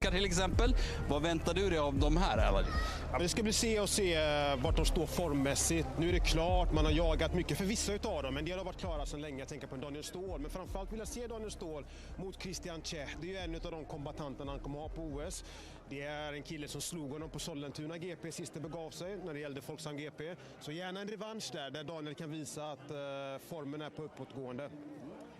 svenskar till exempel. Vad väntar du dig av de här, eller? Ja, det ska bli se vart de står formmässigt. Nu är det klart, man har jagat mycket för vissa utav dem. En del har varit klara sedan länge, jag tänker på Daniel Ståhl. Men framförallt vill jag se Daniel Ståhl mot Christian Tjech. Det är ju en av de kombatanterna han kommer ha på OS. Det är en kille som slog honom på Sollentuna GP sist det begav sig när det gällde Folksam GP. Så gärna en revansch där Daniel kan visa att formen är på uppåtgående.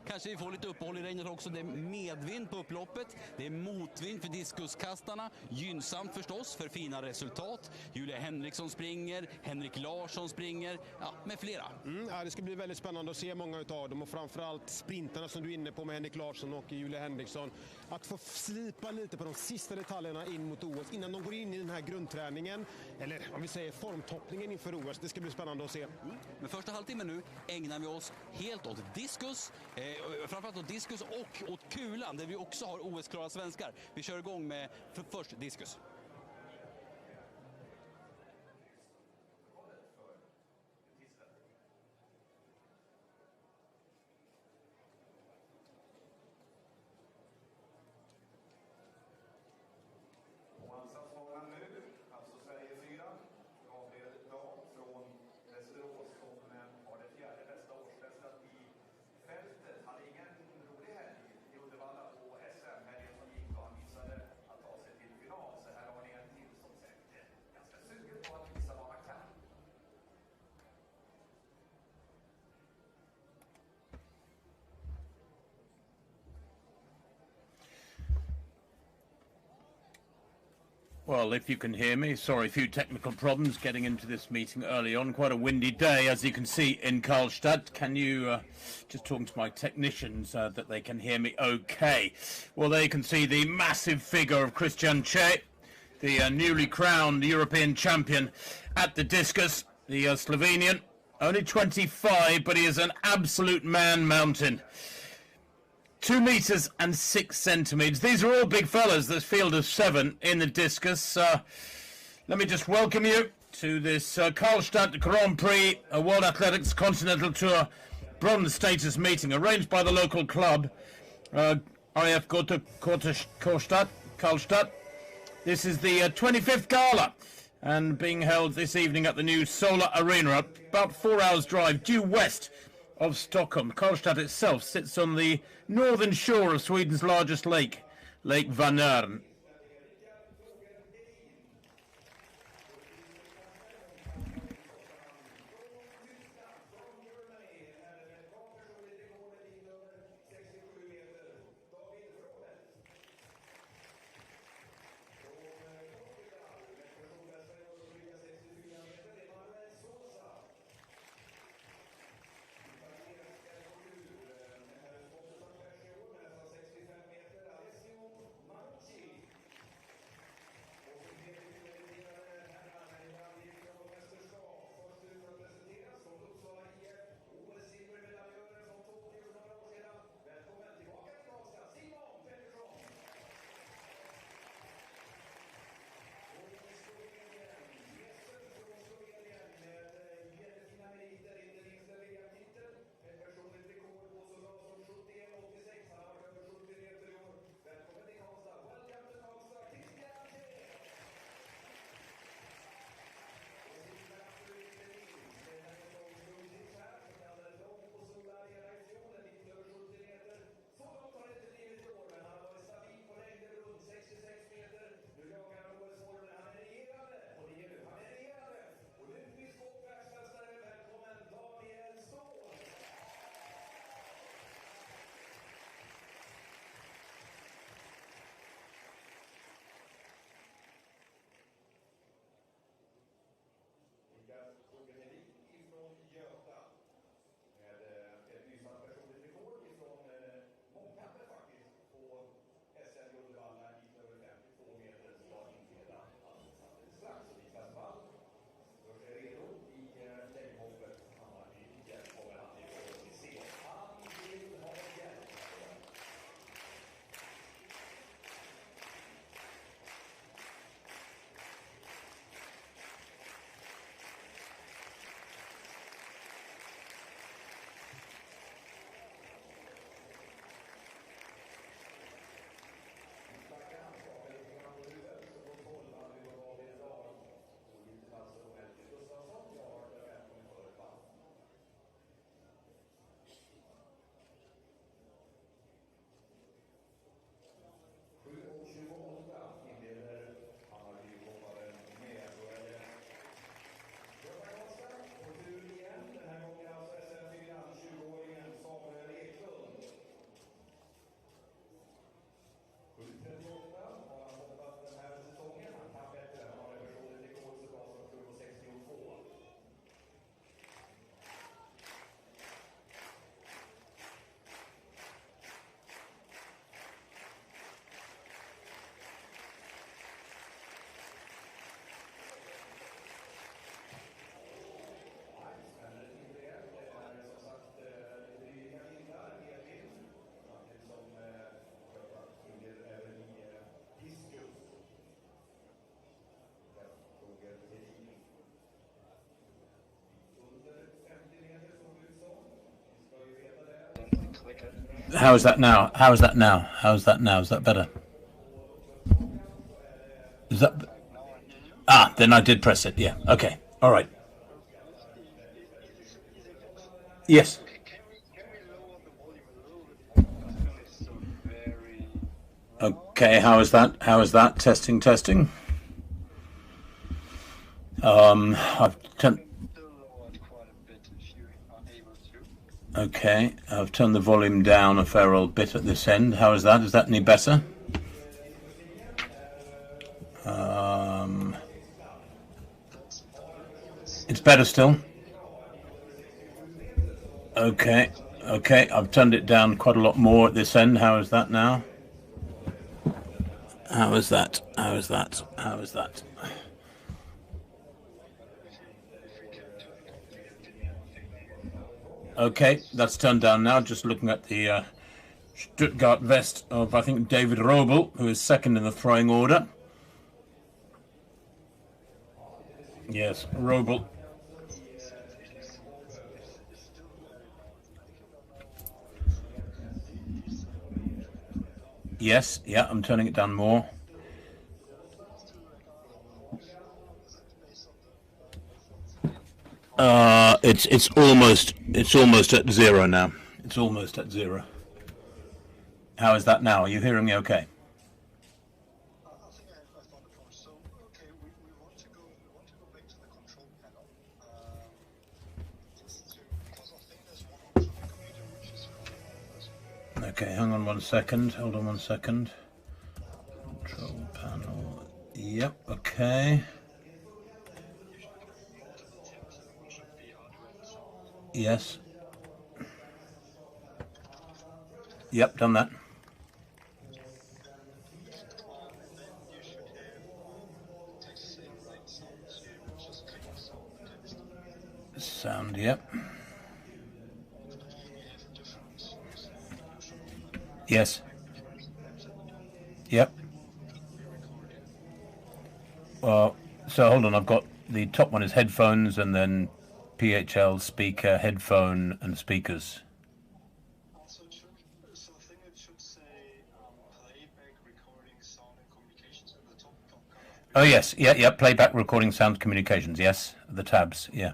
Kanske vi får lite uppehåll i regnet också. Det är medvind på upploppet. Det är motvind för diskuskastarna. Gynnsamt förstås för fina resultat. Julia Henriksson springer, Henrik Larsson springer, ja, med flera. Ja, det ska bli väldigt spännande att se många utav dem och framförallt sprintarna som du är inne på med Henrik Larsson och Julia Henriksson. Att få slipa lite på de sista detaljerna in mot OS innan de går in i den här grundträningen, eller om vi säger formtoppningen inför OS. Det ska bli spännande att se. Men första halvtimmen nu ägnar vi oss helt åt diskus. Framförallt åt diskus och åt kulan där vi också har OS-klara svenskar. Vi kör igång med först diskus. Well, if you can hear me, sorry, a few technical problems getting into this meeting early on. Quite a windy day, as you can see, in Karlstad. Can you, just talking to my technicians, that they can hear me okay. Well, there you can see the massive figure of Christian Tjech, the newly crowned European champion at the discus, the Slovenian. Only 25, but he is an absolute man mountain. 2 meters and 6 centimeters. These are all big fellas. This field of 7 in the discus. Let me just welcome you to this Karlstad Grand Prix World Athletics Continental Tour bronze status meeting arranged by the local club, IF Karlstad. This is the 25th gala and being held this evening at the new Solar Arena, about 4 hours drive due west of Stockholm. Karlstad itself sits on the northern shore of Sweden's largest lake, Lake Vänern. How is that now? How is that now? How is that now? Is that better? Is that? Ah, then I did press it. Yeah. Okay. All right. Yes. Okay. How is that? How is that? Testing. Testing. I've turned. Okay. I've turned the volume down a fair old bit at this end. How is that? Is that any better? It's better still. Okay, okay, I've turned it down quite a lot more at this end. How is that now? How is that? How is that? How is that? Okay, that's turned down now. Just looking at the Stuttgart vest of, I think, David Robel, who is second in the throwing order. Yes, Robel. Yes, yeah, I'm turning it down more. It's almost at zero now. It's almost at zero. How is that now? Are you hearing me okay? Okay, hang on 1 second. Hold on 1 second. Control panel. Yep, okay. Yes. Yep, done that. Sound, yep. Yes. Yep. Well, so hold on, I've got the top one is headphones and then PHL, speaker, headphone and speakers. Oh yes, yeah, playback, recording, sound, communications, yes, the tabs, yeah.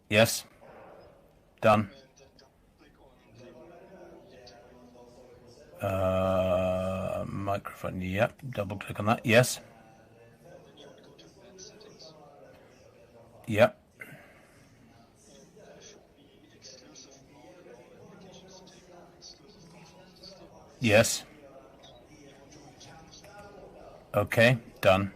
Yes. Done. Microphone, yep, double click on that, yes. Yep. Yes. Okay, done.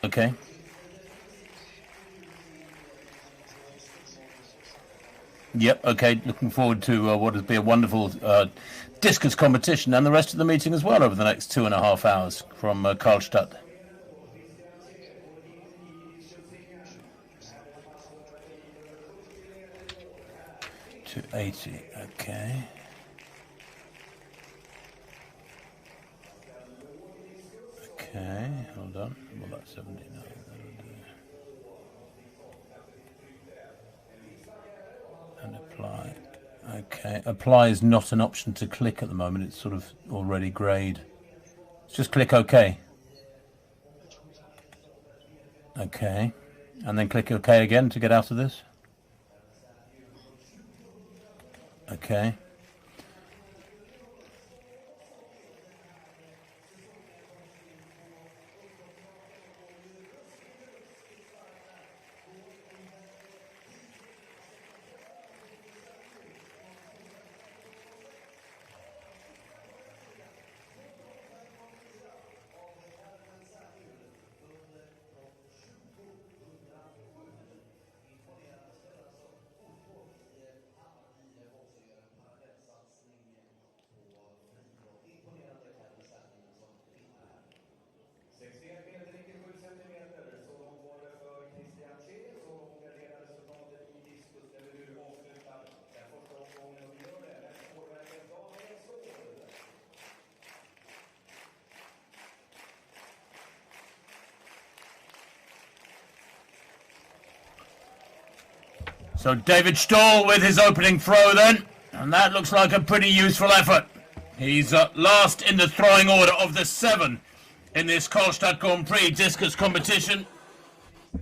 Okay. Yep, okay, looking forward to what will be a wonderful discus competition and the rest of the meeting as well over the next 2.5 hours from Karlstad. 280, okay. Okay, hold on. Well, that's 79. And apply. Okay, apply is not an option to click at the moment. It's sort of already grayed. Just click OK. Okay, and then click OK again to get out of this. Okay. So David Stoll with his opening throw then, and that looks like a pretty useful effort. He's last in the throwing order of the 7 in this Karlstad Grand Prix discus competition.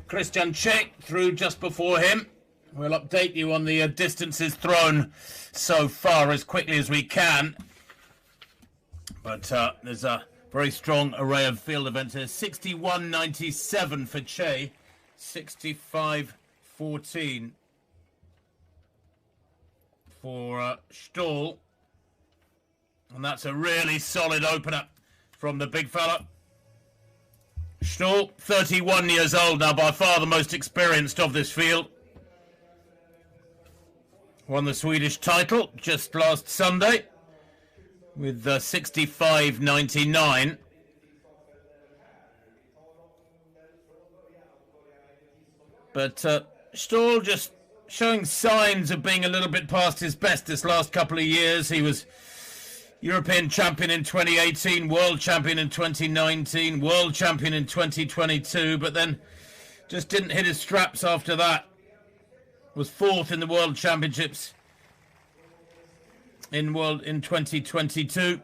Christian Czech threw just before him. We'll update you on the distances thrown so far as quickly as we can. But there's a very strong array of field events here. 61.97 for Che, 65.14 for Stoll. And that's a really solid opener from the big fella. Stoll, 31 years old now, by far the most experienced of this field. Won the Swedish title just last Sunday with 65.99. But Stoll just showing signs of being a little bit past his best this last couple of years. He was European champion in 2018, world champion in 2019, world champion in 2022, but then just didn't hit his straps after that. Was 4th in the World Championships in 2022.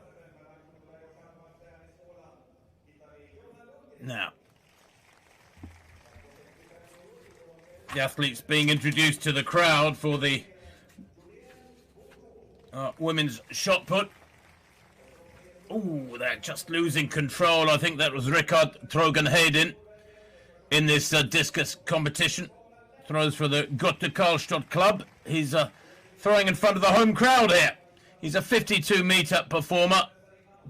Now, the athletes being introduced to the crowd for the women's shot put. Ooh, they're just losing control. I think that was Rickard Trogenheden in this discus competition. Throws for the Götte Karlstad club. He's throwing in front of the home crowd here. He's a 52-metre performer.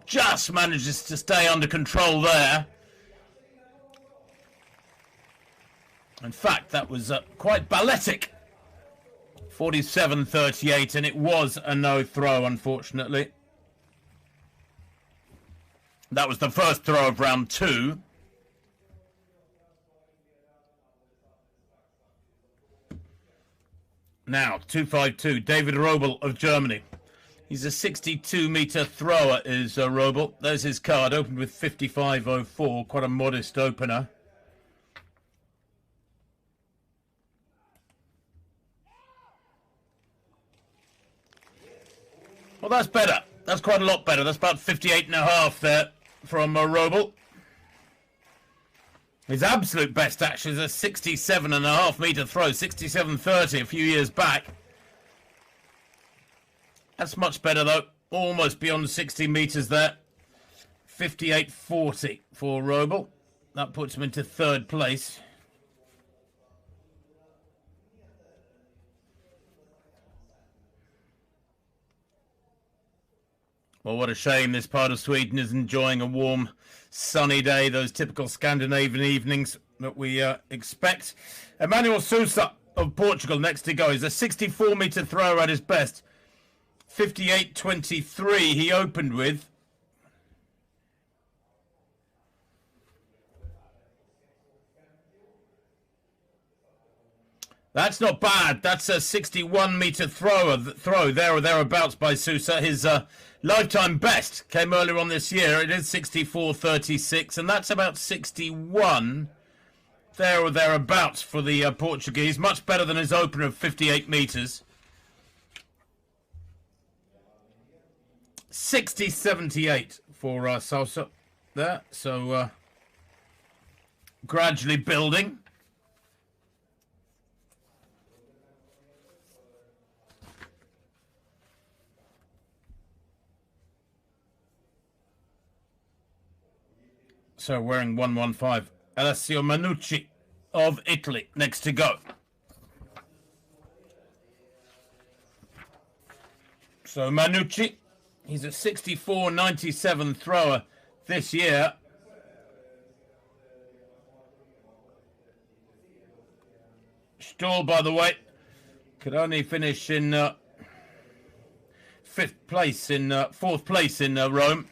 Just manages to stay under control there. In fact, that was quite balletic. 47.38, and it was a no-throw, unfortunately. That was the first throw of round 2. Now, 2.52, David Robel of Germany. He's a 62-metre thrower, is Robel. There's his card, opened with 55.04, quite a modest opener. Well, that's better. That's quite a lot better. That's about 58.5 there from Robel. His absolute best actually is a 67.5-metre throw, 67.30 a few years back. That's much better though, almost beyond 60 metres there. 58.40 for Robel. That puts him into 3rd place. Well, what a shame this part of Sweden is enjoying a warm, sunny day, those typical Scandinavian evenings that we expect. Emmanuel Sousa of Portugal next to go. He's a 64-metre thrower at his best. 58.23 he opened with. That's not bad. That's a 61-metre throw there or thereabouts by Sousa. His lifetime best came earlier on this year. It is 64.36, and that's about 61 there or thereabouts for the Portuguese. Much better than his opener of 58 metres. 60.78 for Sousa there. So gradually building. So wearing 115, Alessio Manucci of Italy next to go. So Manucci, he's a 64.97 thrower this year. Stoll, by the way, could only finish in 4th place in Rome.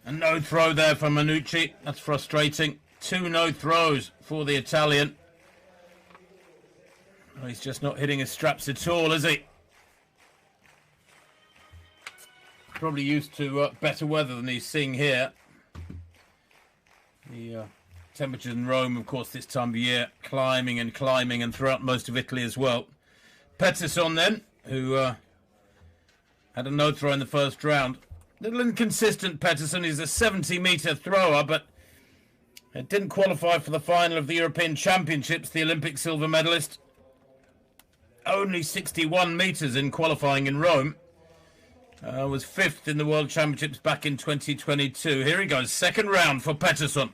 And no throw there for Manucci. That's frustrating. 2 no throws for the Italian. Oh, he's just not hitting his straps at all, is he? Probably used to better weather than he's seeing here. The temperatures in Rome, of course, this time of year, climbing and throughout most of Italy as well. Pettersson then, who had a no-throw in the first round. Little inconsistent, Pettersson. He's a 70-metre thrower, but it didn't qualify for the final of the European Championships, the Olympic silver medalist. Only 61 metres in qualifying in Rome. Was 5th in the World Championships back in 2022. Here he goes, second round for Pettersson.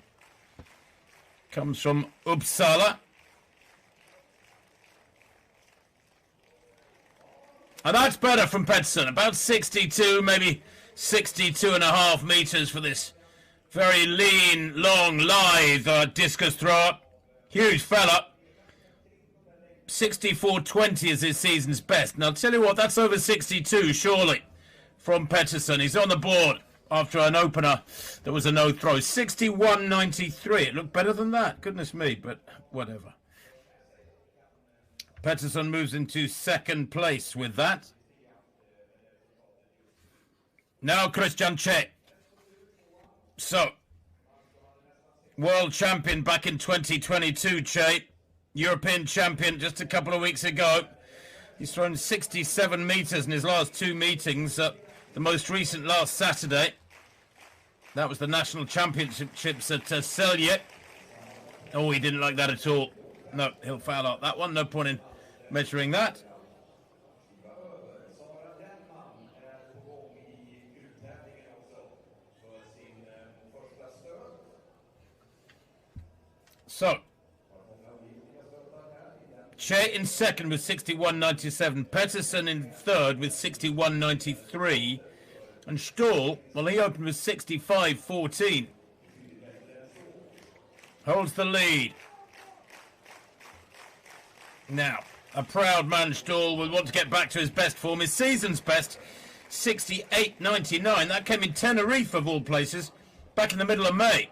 Comes from Uppsala. And that's better from Pettersson. About 62, maybe 62.5 metres for this very lean, long, lithe discus thrower. Huge fella. 64.20 is his season's best. Now, I'll tell you what, that's over 62, surely, from Pettersson. He's on the board after an opener that was a no-throw. 61.93. It looked better than that. Goodness me, but whatever. Pettersson moves into second place with that. Now Christian Che. So, world champion back in 2022, Che. European champion just a couple of weeks ago. He's thrown 67 metres in his last 2 meetings. The most recent last Saturday. That was the national championships at Celje. Oh, he didn't like that at all. No, he'll foul out that one. No point in measuring that. So, Che in second with 61.97. Pettersson in third with 61.93. And Stoll, well, he opened with 65.14. Holds the lead. Now, a proud man, Stoll, will want to get back to his best form. His season's best, 68.99. That came in Tenerife, of all places, back in the middle of May.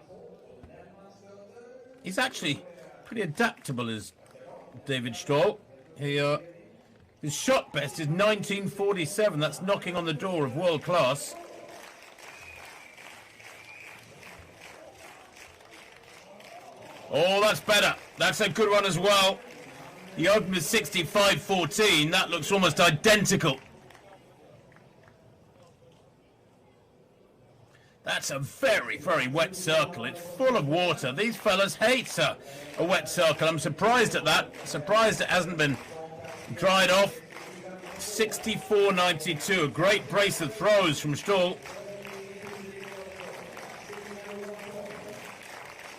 He's actually pretty adaptable, is David Stoll. His shot best is 1947. That's knocking on the door of world class. Oh, that's better. That's a good one as well. He opened with 65.14. That looks almost identical. That's a very, very wet circle. It's full of water. These fellas hate a wet circle. I'm surprised at that. Surprised it hasn't been dried off. 64.92. A great brace of throws from Stoll.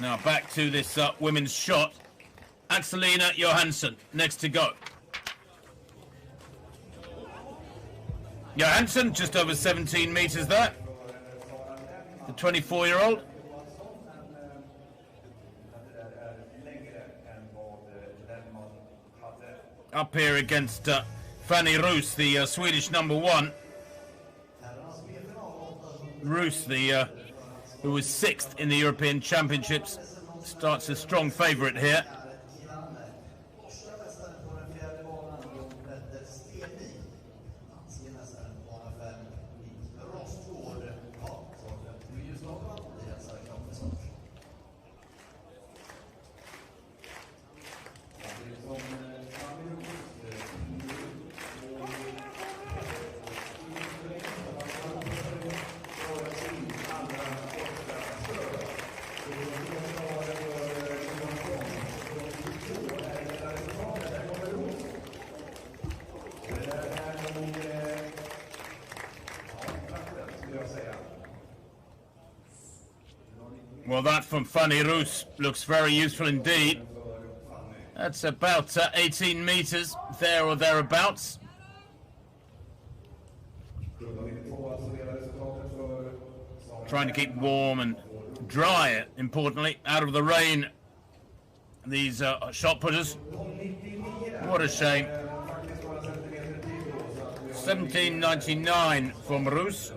Now back to this women's shot. Axelina Johansson next to go. Johansson just over 17 metres there. The 24-year-old. Up here against Fanny Roos, the Swedish number 1. Roos, who was 6th in the European Championships, starts a strong favourite here. Well, that from Fanny Roos looks very useful indeed. That's about 18 metres, there or thereabouts. Trying to keep warm and dry, importantly, out of the rain, these shot putters. What a shame. 17.99 from Roos.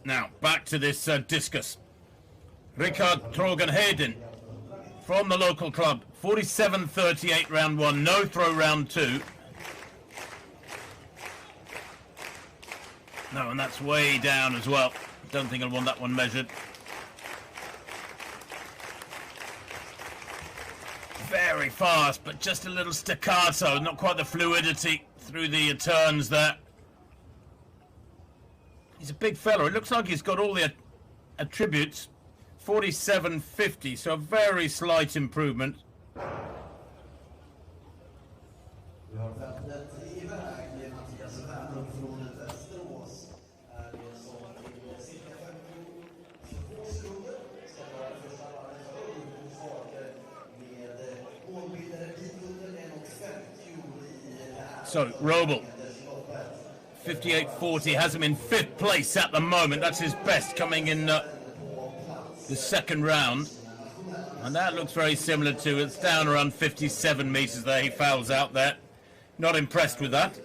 Now, back to this discus. Richard Trogenheden from the local club. 47.38 round 1, no throw round 2. No, and that's way down as well. Don't think I'll want that one measured. very fast, but just a little staccato, not quite the fluidity through the turns there. He's a big fella. It looks like he's got all the attributes. 47.50, so a very slight improvement. So, Robel, 58.40, has him in 5th place at the moment. That's his best coming in the second round. And that looks very similar to, it's down around 57 metres there. He fouls out there. Not impressed with that.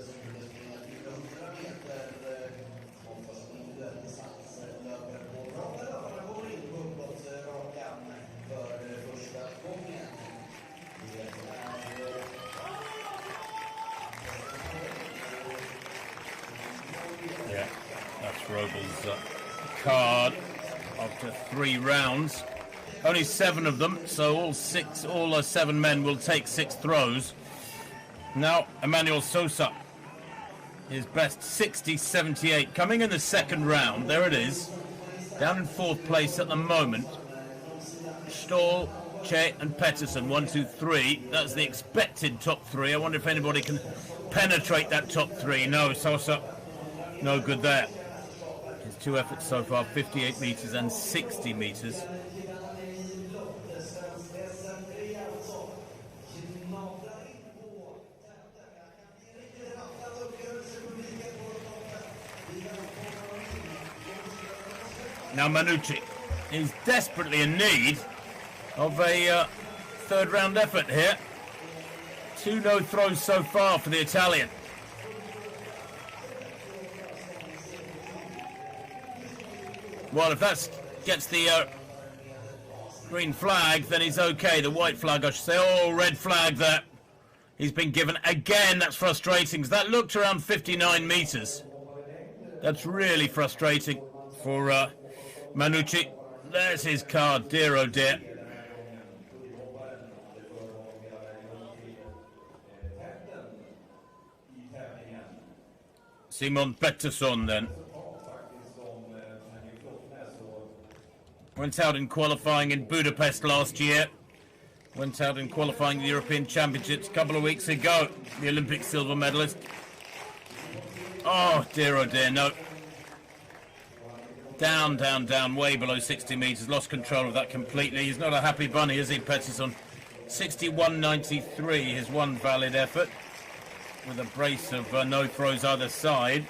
Yeah, that's Robel's card after 3 rounds. Only 7 of them, so all 7 men will take 6 throws. Now, Emmanuel Sosa, his best 60.78, coming in the second round. There it is, down in 4th place at the moment. Stoll, Che and Pettersson, 1, 2, 3. That's the expected top 3. I wonder if anybody can penetrate that top 3. No, Sosa, no good there. His 2 efforts so far, 58 metres and 60 metres. Now Manucci is desperately in need of a 3rd round effort here. 2 no throws so far for the Italian. Well, if that gets the green flag, then he's okay. The white flag, I should say. Oh, red flag there. He's been given again. That's frustrating, because that looked around 59 metres. That's really frustrating for Manucci. There's his card, dear oh dear. Simon Pettersson then. Went out in qualifying in Budapest last year. Went out in qualifying the European Championships a couple of weeks ago. The Olympic silver medalist. Oh dear, no. Down, down, down, way below 60 metres. Lost control of that completely. He's not a happy bunny, is he, Pettersson? 61.93, his one valid effort, with a brace of no throws either side.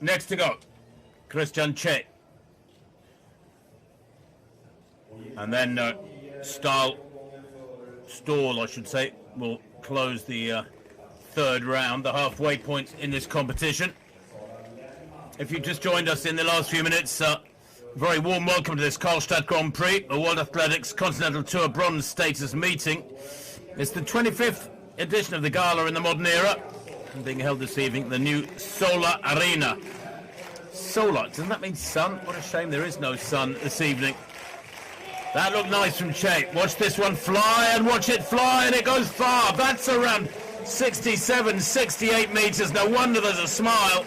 Next to go, Christian Che. And then Stall, I should say, will close the 3rd round, the halfway point in this competition. If you just joined us in the last few minutes, very warm welcome to this Karlstad Grand Prix, a World Athletics Continental Tour bronze status meeting. It's the 25th edition of the gala in the modern era, and being held this evening at the new Solar Arena. Solar, doesn't that mean sun? What a shame there is no sun this evening. That looked nice from Che. Watch this one fly, and watch it fly, and it goes far. That's around 67, 68 metres. No wonder there's a smile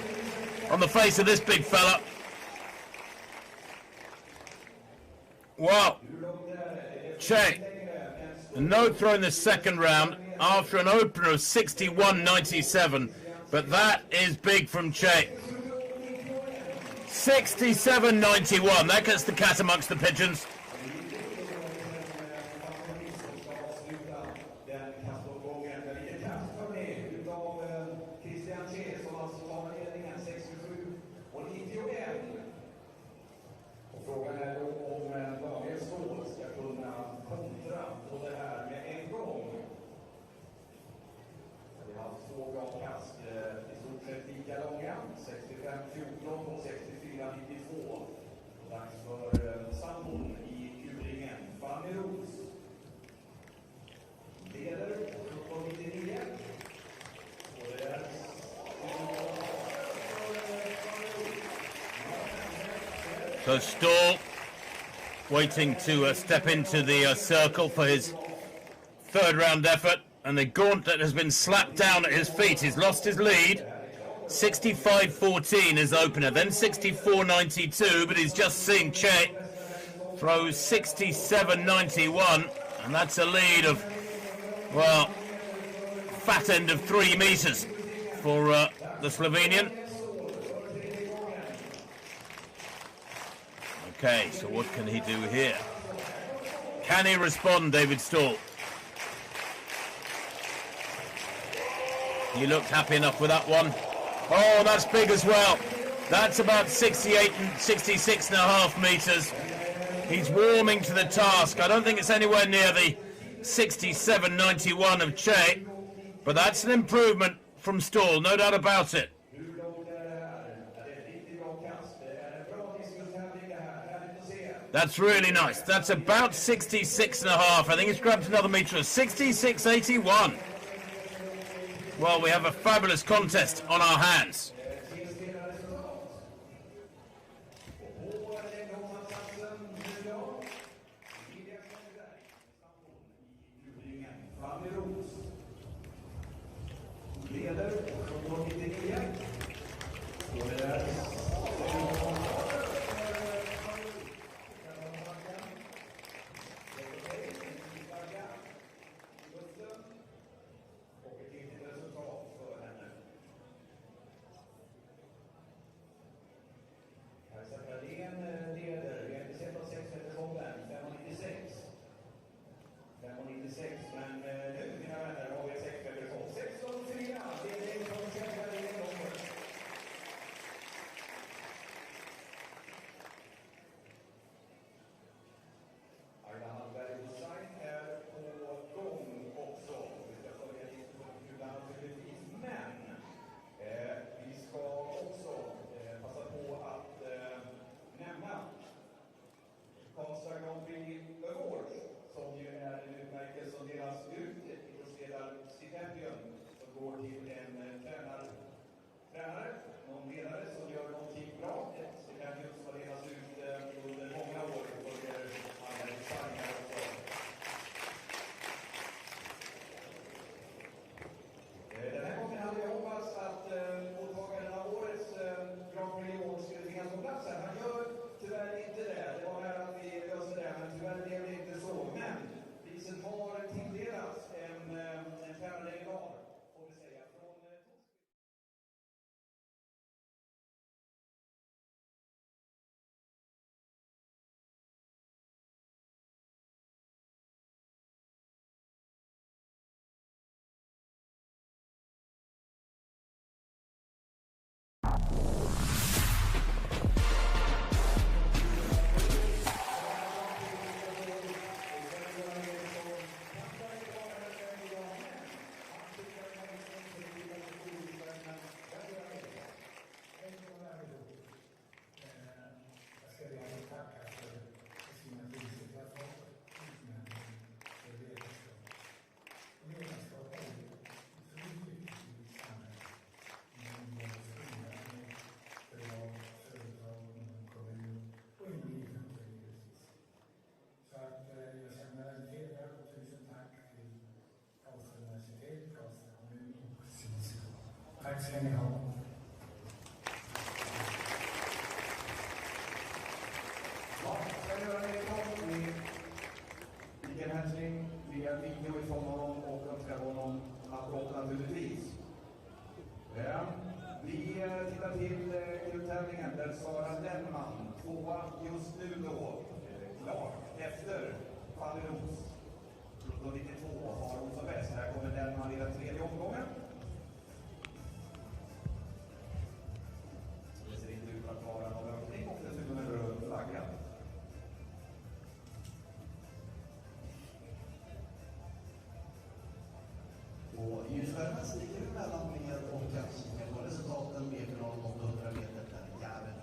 on the face of this big fella. Wow. Che, a no throw in the second round after an opener of 61.97. But that is big from Che. 67.91. That gets the cat amongst the pigeons. So Stall waiting to step into the circle for his third round effort, and the gauntlet has been slapped down at his feet. He's lost his lead. 65-14 is opener, then 64-92, but he's just seen Che throw 67-91, and that's a lead of, well, fat end of 3 meters for the Slovenian. Okay, so what can he do here? Can he respond, David Stall? He looked happy enough with that one. Oh, that's big as well. That's about 68 and 66.5 meters. He's warming to the task. I don't think it's anywhere near the 67.91 of Che, but that's an improvement from Stall, no doubt about it. That's really nice. That's about 66.5. I think he's grabbed another meter of 66.81. Well, we have a fabulous contest on our hands.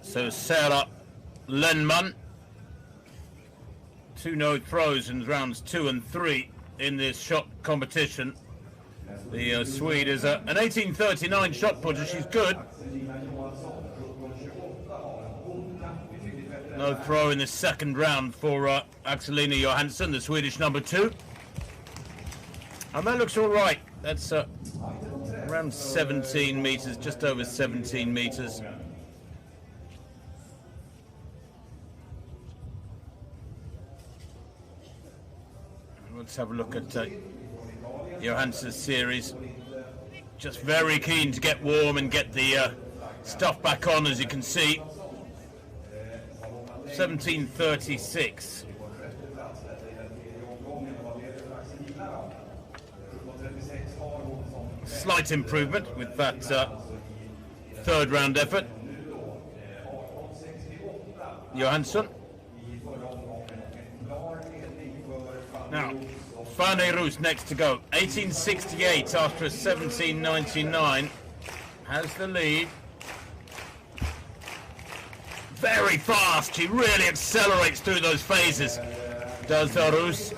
So Sarah Lennman, 2 no throws in rounds 2 and 3 in this shot competition. The Swede is an 1839 shot putter. She's good. No throw in the second round for Axelina Johansson, the Swedish number 2. And that looks all right. That's around 17 meters, just over 17 meters. Let's have a look at Johansson's series. Just very keen to get warm and get the stuff back on, as you can see. 17:36. Slight improvement with that third round effort. Johansson. Now, Fanny Roos next to go. 18:68 after a 17:99. Has the lead. Very fast. He really accelerates through those phases. Does Roos.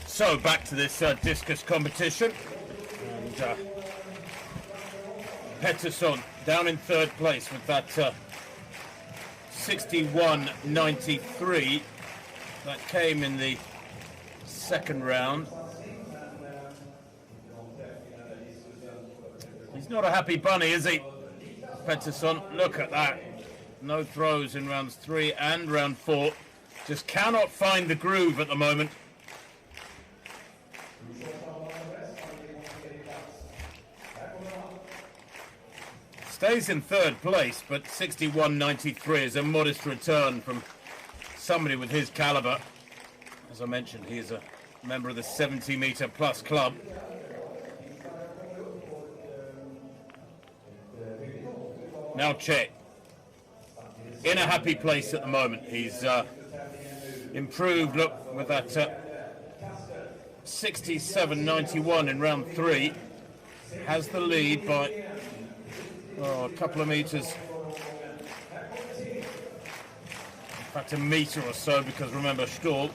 So back to this discus competition, and Pettersson down in third place with that 61.93 that came in the second round. He's not a happy bunny, is he, Pettersson? Look at that. No throws in rounds 3 and round 4. Just cannot find the groove at the moment. Stays in third place, but 61.93 is a modest return from somebody with his caliber. As I mentioned, he is a member of the 70-meter plus club. Now Che, in a happy place at the moment. He's improved, look, with that 67.91 in round 3. Has the lead by a couple of meters. In fact, a meter or so, because remember, Stahl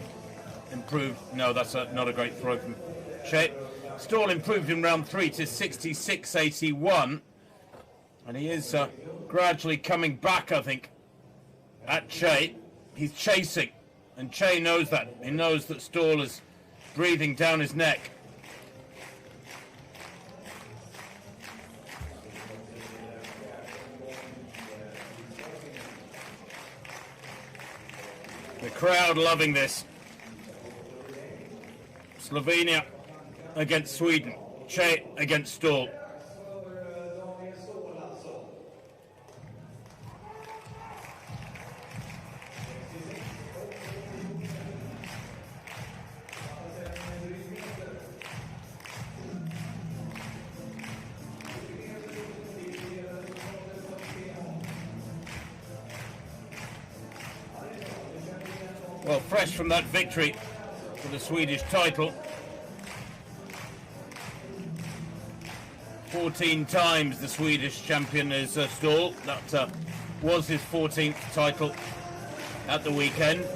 improved. No, that's not a great throw from Che. Stahl improved in round 3 to 66.81. And he is gradually coming back, I think, at Che. He's chasing, and Che knows that. He knows that Stahl is breathing down his neck. The crowd loving this. Slovenia against Sweden. Che against Stahl. Well, fresh from that victory for the Swedish title. 14 times the Swedish champion is Stahl. That was his 14th title at the weekend.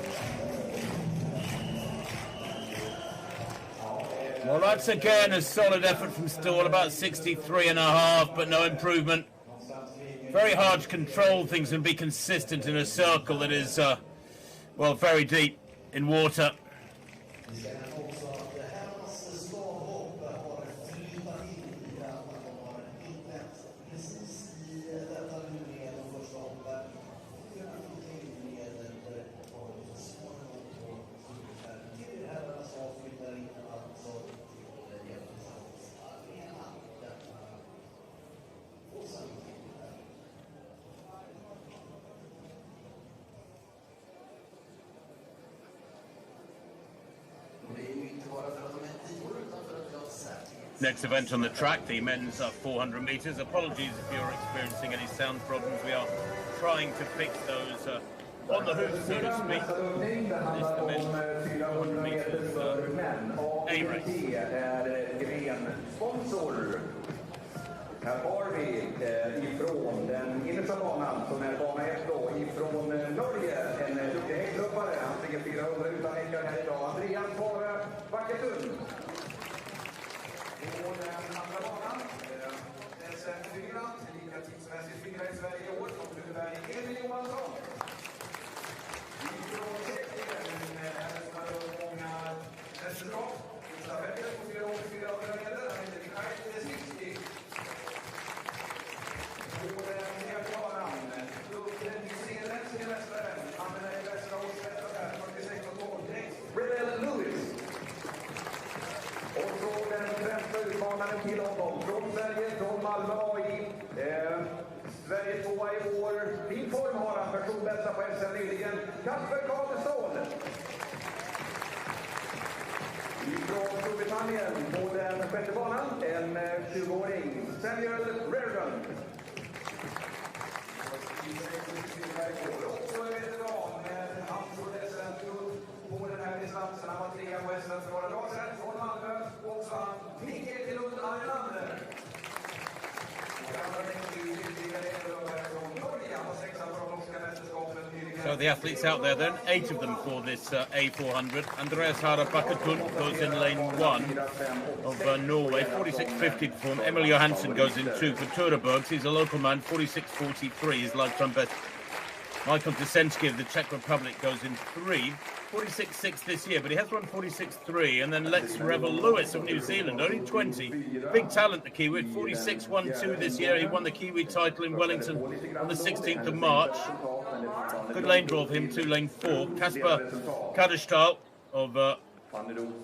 Well, that's again a solid effort from Stahl, about 63.5, but no improvement. Very hard to control things and be consistent in a circle that is well, very deep in water. Next event on the track, the men's 400 metres. Apologies if you're experiencing any sound problems. We are trying to fix those on the hoof, so to speak. This is the men's 100 metres A-race. Här har vi ifrån den innersta banan som är bana 1 då, ifrån Norge, en duktig häcklöpare. Han springer 400 utan häckar här idag. Andreas Backetund. På den andra banan, den svensk-4, lika tidsmässigt 4 i Sverige i år, som nu är Emil Johansson. Ifrån Tjeckien, här som har rört många resultat. Stafetter på 400 meter, han heter Mikael Discus. På den fjärde banan, den nyzeeländske mästaren, han är i västra årsmästaren, 46,12, Rebel Lewis. Och så den främsta utmanaren till honom, från Sverige, från Malmö AI. Sverige 2 i år, fin form har han, personbästa på SM nyligen, Karlstad. Från Storbritannien på den sjätte banan, en 20-åring, Samuel Reardon. Också en veteran, men han får SM-guld på den här distansen. Han var 3 på SM för några dagar sedan från Malmö. Också han, Nick Ekelund Arnander. So the athletes out there then, 8 of them for this A400. Andreas Backetund goes in lane 1 of Norway, 46.50 to perform. Emil Johansson goes in 2 for Turebergs. He's a local man, 46.43, his lifetime best. Michael Desensky of the Czech Republic goes in 3, 46.6 this year, but he has run 46.3. And then Let's Rebel Lewis of New Zealand, only 20. Big talent, the Kiwi, 46.12 this year. He won the Kiwi title in Wellington on the 16th of March. Good lane draw for him, 2 lane 4. Kasper Karlstad of the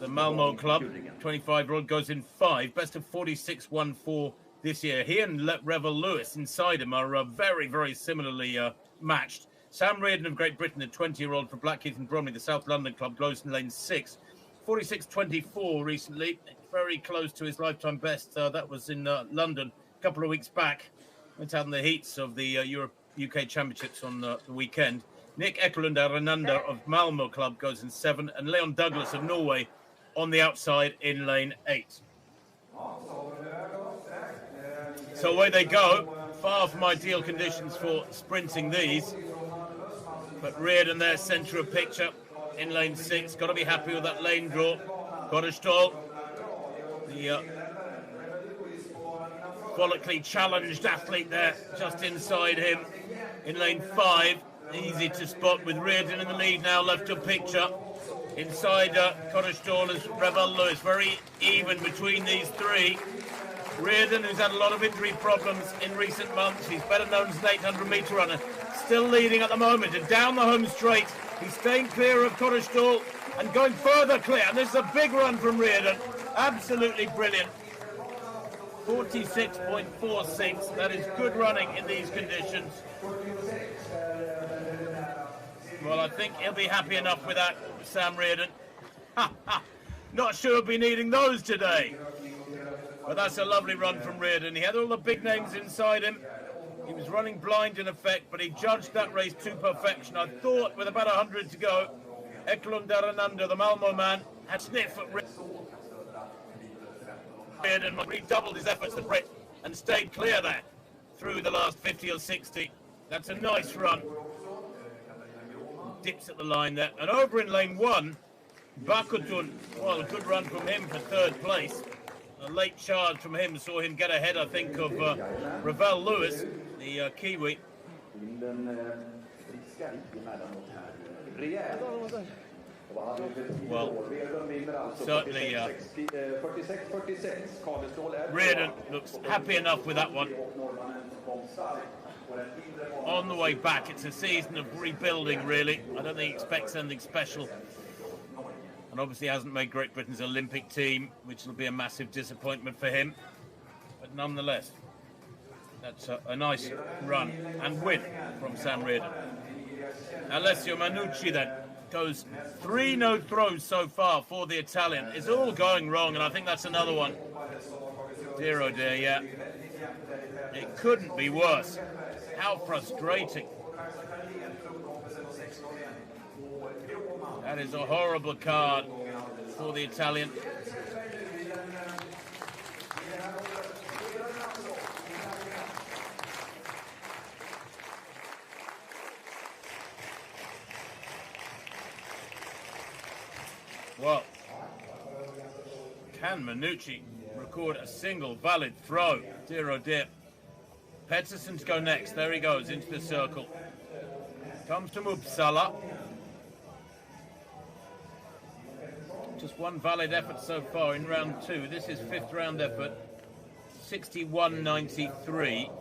Malmö club, 25-year-old, goes in 5. Best of 46.14 this year. He and Let Rebel Lewis inside him are very, very similarly matched. Sam Reardon of Great Britain, the 20-year-old for Blackheath and Bromley, the South London club, goes in lane 6. 46.24 recently, very close to his lifetime best. That was in London a couple of weeks back. Went out in the heats of the UK Championships on the weekend. Nick Ekelund Arnander of Malmö club goes in 7, and Leon Douglas of Norway on the outside in lane 8. So away they go. Far from ideal conditions for sprinting these. But Reardon there, centre of picture in lane 6. Got to be happy with that lane draw. Karlstad, the follically challenged athlete there, just inside him in lane 5. Easy to spot with Reardon in the lead now, left of picture. Inside Karlstad is Rebel Lewis. Very even between these 3. Reardon, who's had a lot of injury problems in recent months. He's better known as an 800-metre runner. Still leading at the moment, and down the home straight. He's staying clear of Karlstad and going further clear. And this is a big run from Reardon. Absolutely brilliant. 46.46. That is good running in these conditions. Well, I think he'll be happy enough with that, Sam Reardon. Not sure he'll be needing those today. But that's a lovely run from Reardon. He had all the big names inside him. He was running blind in effect, but he judged that race to perfection. I thought with about 100 to go, Ekelund Arnander, the Malmö man, had sniff at Reardon, redoubled his efforts to Brit and stayed clear there through the last 50 or 60. That's a nice run. Dips at the line there. And over in lane 1, Backetund, well, a good run from him for 3rd place. A late charge from him saw him get ahead, I think, of Rebel Lewis, the Kiwi. Well, certainly Reardon looks happy enough with that one. On the way back, it's a season of rebuilding, really. I don't think he expects anything special. And obviously hasn't made Great Britain's Olympic team, which will be a massive disappointment for him. But nonetheless, that's a nice run and win from Sam Reardon. Alessio Manucci then goes 3 no throws so far for the Italian. It's all going wrong, and I think that's another one. Dear oh dear, yeah. It couldn't be worse. How frustrating. That is a horrible card for the Italian. Well, can Minucci record a single valid throw? Dear oh dear. Pettersson to go next. There he goes into the circle. Comes to Uppsala. Just one valid effort so far in round two. This is fifth round effort. 61.93.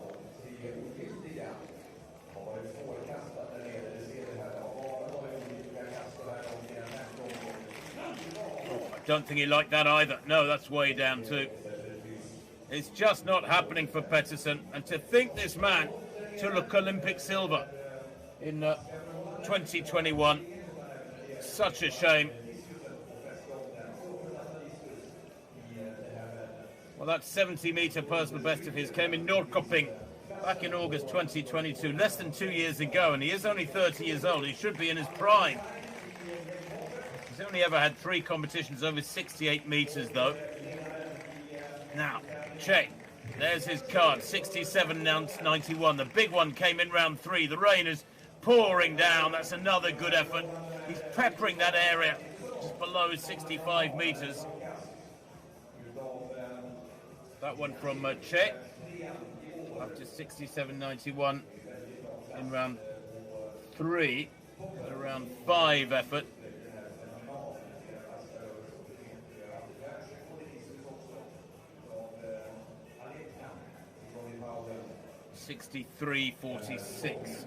Don't think he liked that either. No, that's way down too. It's just not happening for Pettersson. And to think this man took Olympic silver in 2021, such a shame. Well, that 70-meter personal best of his came in Norrköping back in August 2022, less than 2 years ago, and he is only 30 years old. He should be in his prime. He's only ever had 3 competitions over 68 meters, though. Now, check. There's his card, 67.91. The big one came in round 3. The rain is pouring down. That's another good effort. He's peppering that area just below 65 meters. That one from Czech, up to 67.91 in round 3, around 5 effort. .63.46.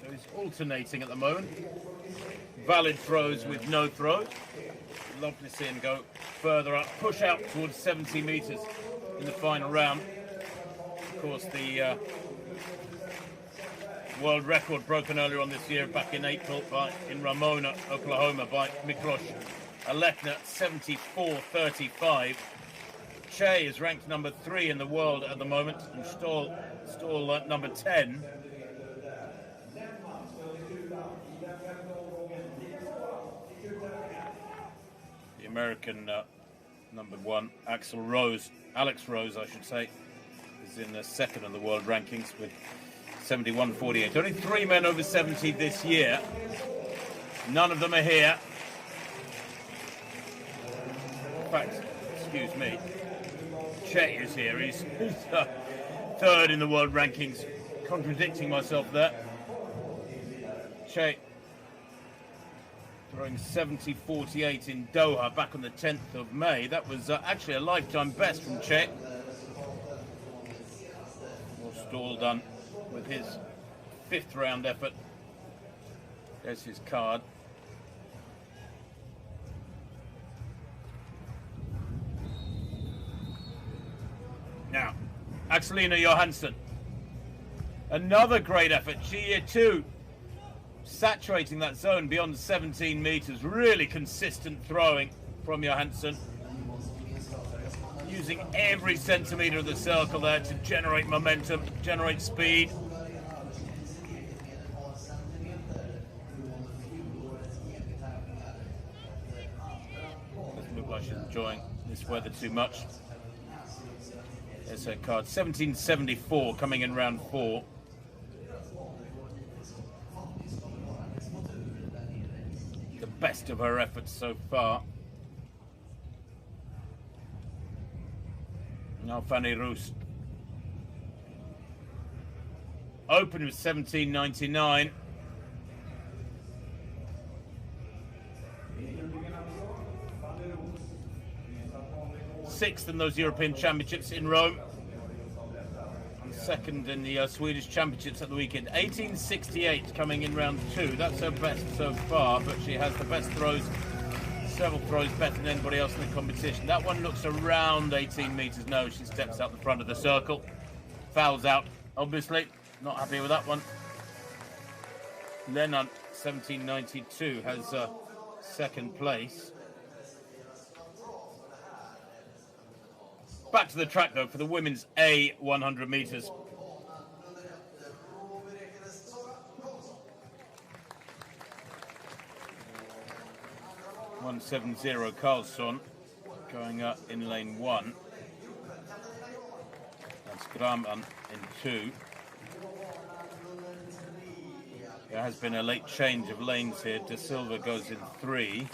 So he's alternating at the moment. Valid throws with no throws. Love to see him go further up, push out towards 70 meters in the final round. Of course, the world record broken earlier on this year, back in April, in Ramona, Oklahoma, by Miklos Alekna, 74.35. Che is ranked number 3 in the world at the moment, and Stoll number 10. The American number 1, Alex Rose, I should say, is in the second in the world rankings with 71.48. Only 3 men over 70 this year. None of them are here. In fact, excuse me, Che is here. He's third in the world rankings. Contradicting myself there. Che throwing 70.48 in Doha back on the 10th of May. That was actually a lifetime best from Che. More Stall done with his 5th round effort. There's his card. Now, Axelina Johansson. Another great effort. She too saturating that zone beyond 17 meters. Really consistent throwing from Johansson. Using every centimeter of the circle there to generate momentum, generate speed. Doesn't look like she's enjoying this weather too much. There's her card, 17.74 coming in round 4. The best of her efforts so far. Now Fanny Roos. Open with 17.99. 6th in those European Championships in Rome. And 2nd in the Swedish Championships at the weekend. 18.68 coming in round 2. That's her best so far, but she has the best throws. Several throws better than anybody else in the competition. That one looks around 18 meters. No, she steps out the front of the circle. Fouls out, obviously. Not happy with that one. Lennart, 17.92, has 2nd place. Back to the track, though, for the women's A 100 meters. 170 Karlsson going up in lane 1. That's Graham in 2. There has been a late change of lanes here. De Silva goes in 3.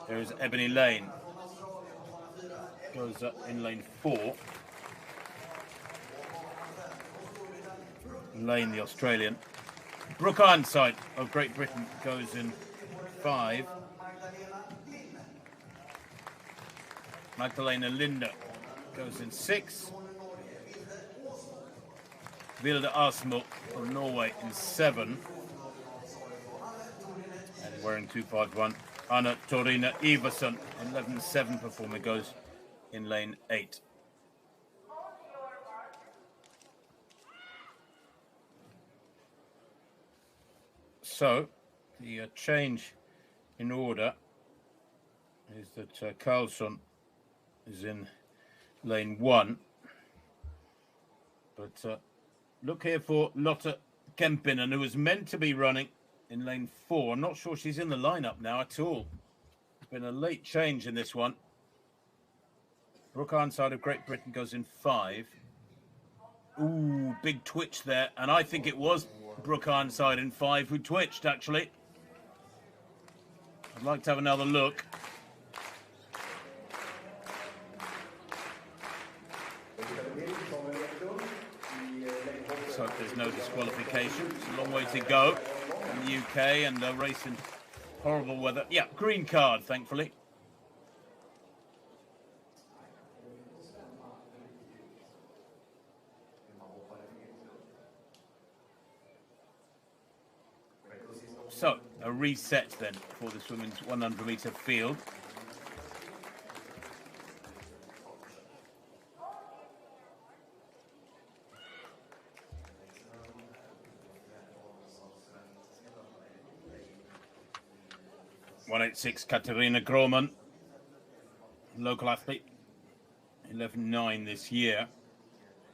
There is Ebony Lane. Goes up in lane 4. Lane, the Australian. Brooke Ironside of Great Britain goes in 5. Magdalena Linde goes in 6. Vilde Asmo of Norway in 7. And wearing 251. Anna Torina Iversen, 11.7 performer, goes in lane 8. So, the change in order is that Karlsson is in lane 1. But look here for Lotte Kempinen, who was meant to be running in lane 4. I'm not sure she's in the lineup now at all. It's been a late change in this one. Brooke Ironside of Great Britain goes in 5. Ooh, big twitch there. And I think it was Brooke Ironside in 5 who twitched, actually. I'd like to have another look. So there's no disqualification. It's a long way to go in the UK and a race in horrible weather. Yeah, green card, thankfully. So, a reset then for this women's 100-metre field. .186 Katarina Grohman, local athlete, 11.9 this year.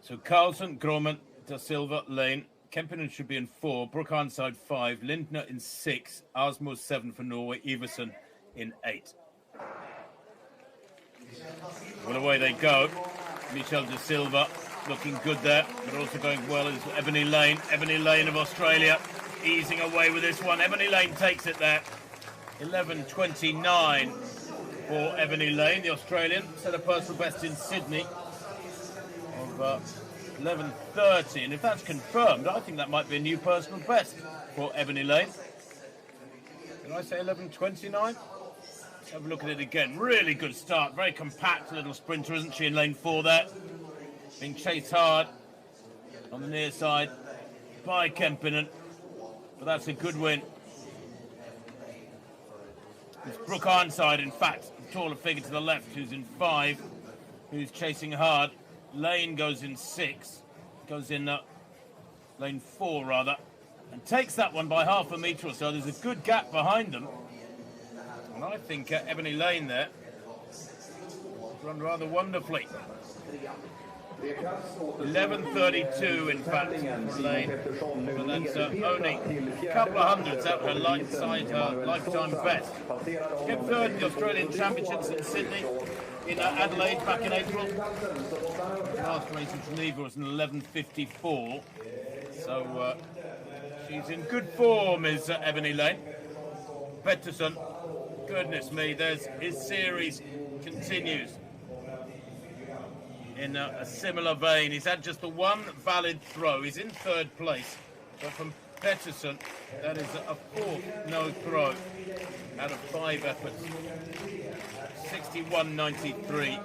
So Karlsson, Grohman, Da Silva, Lane. Kempinen should be in 4, Brooke Ironside 5, Lindner in 6, Asmo 7 for Norway, Iversen in 8. Well, away they go. Michelle De Silva looking good there, but also going well is Ebony Lane. Ebony Lane of Australia easing away with this one. Ebony Lane takes it there. 11.29 for Ebony Lane, the Australian. Set a personal best in Sydney of 11.30, and if that's confirmed, I think that might be a new personal best for Ebony Lane. Did I say 11.29? Let's have a look at it again. Really good start, very compact little sprinter, isn't she, in lane 4 there? Being chased hard on the near side by Kempinen, but that's a good win. It's Brooke Ironside, in fact, the taller figure to the left, who's in 5, who's chasing hard. Lane goes in 6, goes in lane 4 rather, and takes that one by half a metre or so. There's a good gap behind them, and I think Ebony Lane there run rather wonderfully. 11.32 in fact for Lane, but that's only a couple of hundreds out her lifetime best. Came third in the Australian Championships in Sydney, in Adelaide back in April. The last race in Geneva was an 11.54, so she's in good form, is Ebony Lane. Pettersson, goodness me, there's his series continues in a similar vein. He's had just the one valid throw. He's in 3rd place, but from Pettersson, that is a 4th no throw out of 5 efforts. 61.93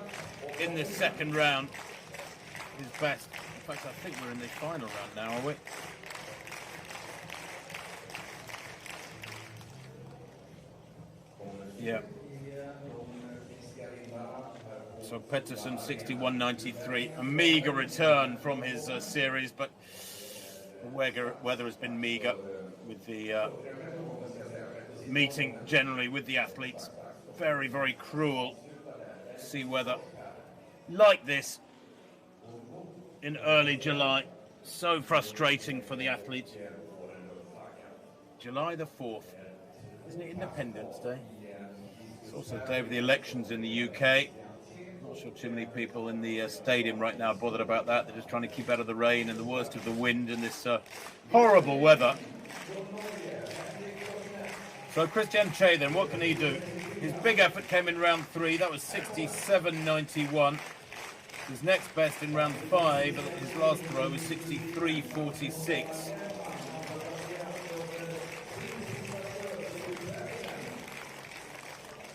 in the 2nd round. His best. In fact, I think we're in the final round now, are we? Yeah. So Pettersson 61.93, a meagre return from his series, but the weather has been meagre with the meeting generally with the athletes. Very, very cruel to see weather like this in early July. So frustrating for the athletes. July the 4th. Isn't it Independence Day? It's also the day of the elections in the UK. Not sure too many people in the stadium right now are bothered about that. They're just trying to keep out of the rain and the worst of the wind and this horrible weather. So Christian Che then, what can he do? His big effort came in round 3. That was 67.91. His next best in round 5, his last throw, was 63.46.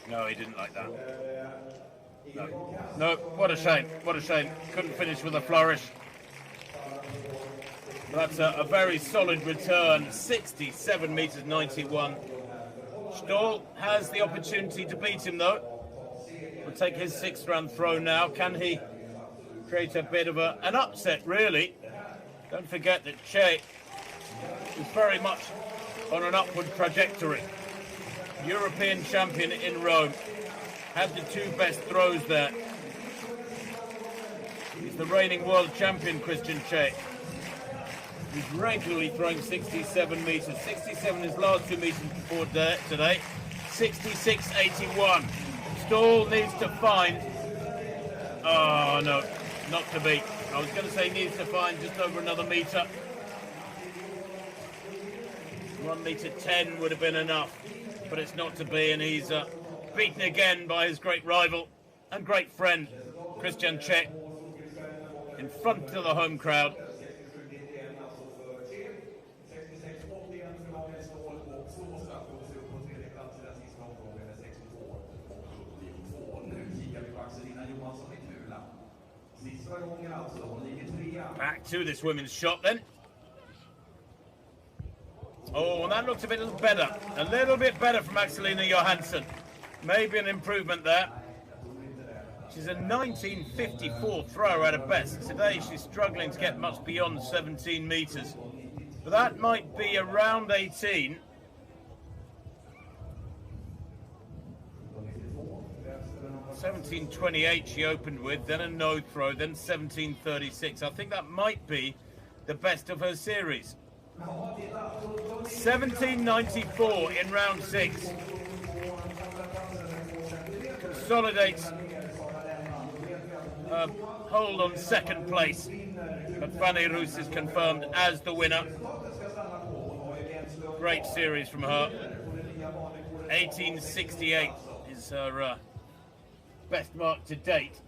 No, he didn't like that. No, what a shame, what a shame. Couldn't finish with a flourish. That's a very solid return, 67 metres 91. Stoll has the opportunity to beat him though. We'll take his 6th round throw now. Can he create a bit of an upset really? Don't forget that Che is very much on an upward trajectory. European champion in Rome. Had the 2 best throws there. He's the reigning world champion, Christian Che. He's regularly throwing 67 metres. 67 his last 2 metres before today. 66.81. Stoll needs to find... Oh, no. Not to beat. I was going to say needs to find just over another metre. 1 metre 10 would have been enough. But it's not to be, and he's beaten again by his great rival and great friend, Christian Che, in front of the home crowd. Back to this women's shot then. Oh, and that looked a little better. A little bit better from Axelina Johansson. Maybe an improvement there. She's a 1954 thrower at her best. Today she's struggling to get much beyond 17 metres. But that might be around 18. $17.28 she opened with, then a no throw, then 17.36. I think that might be the best of her series. 17.94 in round 6. Consolidates hold on 2nd place. But Fanny Roos is confirmed as the winner. Great series from her. 18.68 is her best mark to date.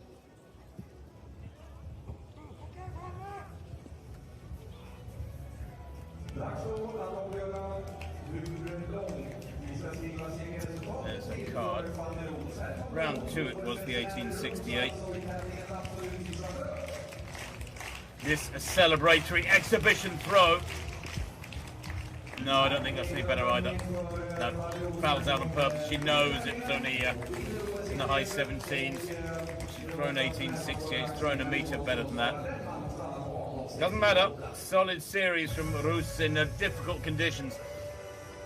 There's a card. Round 2 it was, the 1868. This a celebratory exhibition throw. No, I don't think that's any better either. No, fouls out on purpose. She knows it's only in the high 17s. She's thrown 1868. She's thrown a metre better than that. Doesn't matter. Solid series from Roos in difficult conditions.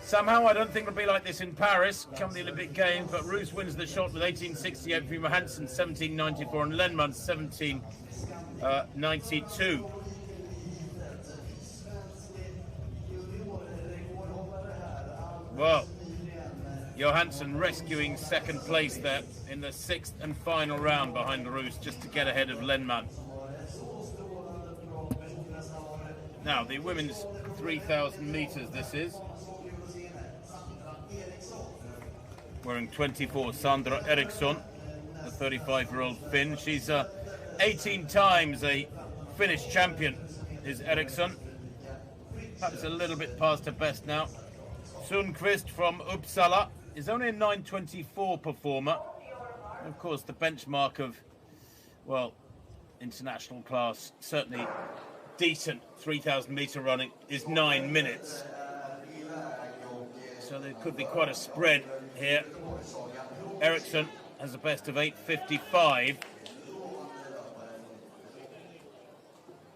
Somehow I don't think it'll be like this in Paris, come the Olympic Games, but Roos wins the shot with 1868 from Johansson, 1794, and Lennman, 1792. Well, Johansson rescuing 2nd place there in the 6th and final round behind Roos, just to get ahead of Lennman. Now, the women's 3,000 metres this is. Wearing 24, Sandra Eriksson, the 35-year-old Finn. She's 18 times a Finnish champion, is Eriksson. Perhaps a little bit past her best now. Sundqvist from Uppsala is only a 9.24 performer. Of course, the benchmark of, well, international class, certainly decent 3,000 metre running, is 9 minutes. So there could be quite a spread here. Eriksson has a best of 8.55.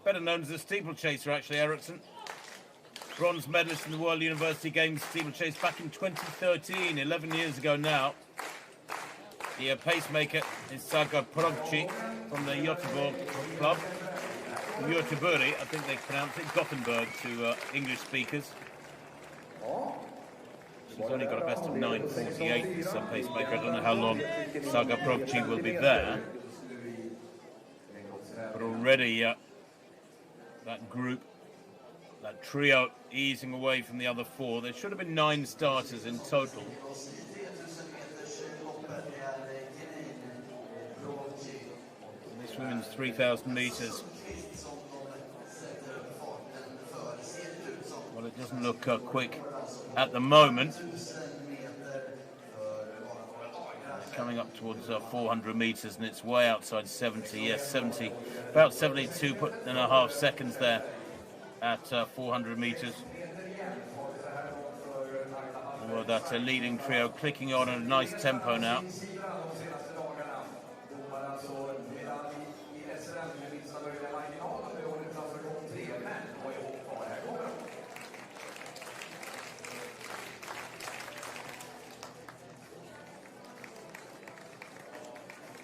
Better known as a steeplechaser, actually, Eriksson. Bronze medalist in the World University Games steeplechase back in 2013, 11 years ago now. The pacemaker is Saga Progci from the Göteborg club. Göteborg, I think they pronounce it, Gothenburg to English speakers. She's only got a best of 9:48 for some pacemaker. I don't know how long Saga Progci will be there. But already that group, that trio, easing away from the other four. There should have been 9 starters in total. This women's 3,000 metres. Well, it doesn't look quick at the moment. Coming up towards 400 metres, and it's way outside 70. Yes, 70, about 72.5 seconds there at 400 metres. Well, that's a leading trio clicking on at a nice tempo now.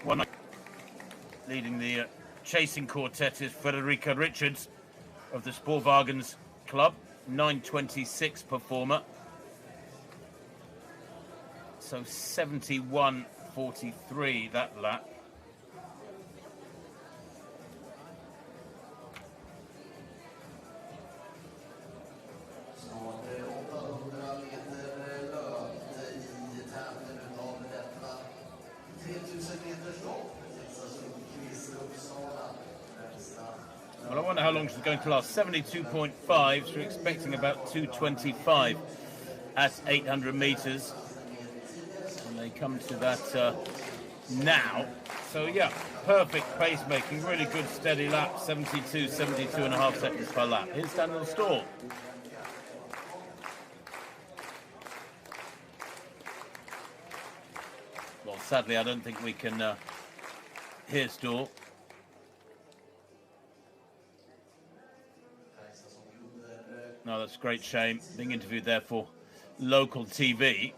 One leading the chasing quartet is Frederica Richards of the Sportwagens Club, 9:26 performer. So 71.43 that lap. Well, I wonder how long she's going to last. 72.5, so we're expecting about 2:25 at 800 metres. And they come to that now. So, yeah, perfect pacemaking, really good steady lap, 72.5 seconds per lap. Here's Daniel Stahl. Well, sadly, I don't think we can hear Stahl. No, that's a great shame. Being interviewed there for local TV.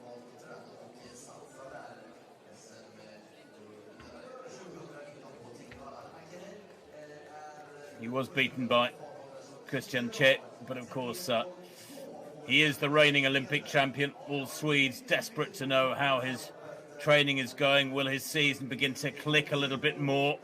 He was beaten by Christian Chet, but of course he is the reigning Olympic champion. All Swedes desperate to know how his training is going. Will his season begin to click a little bit more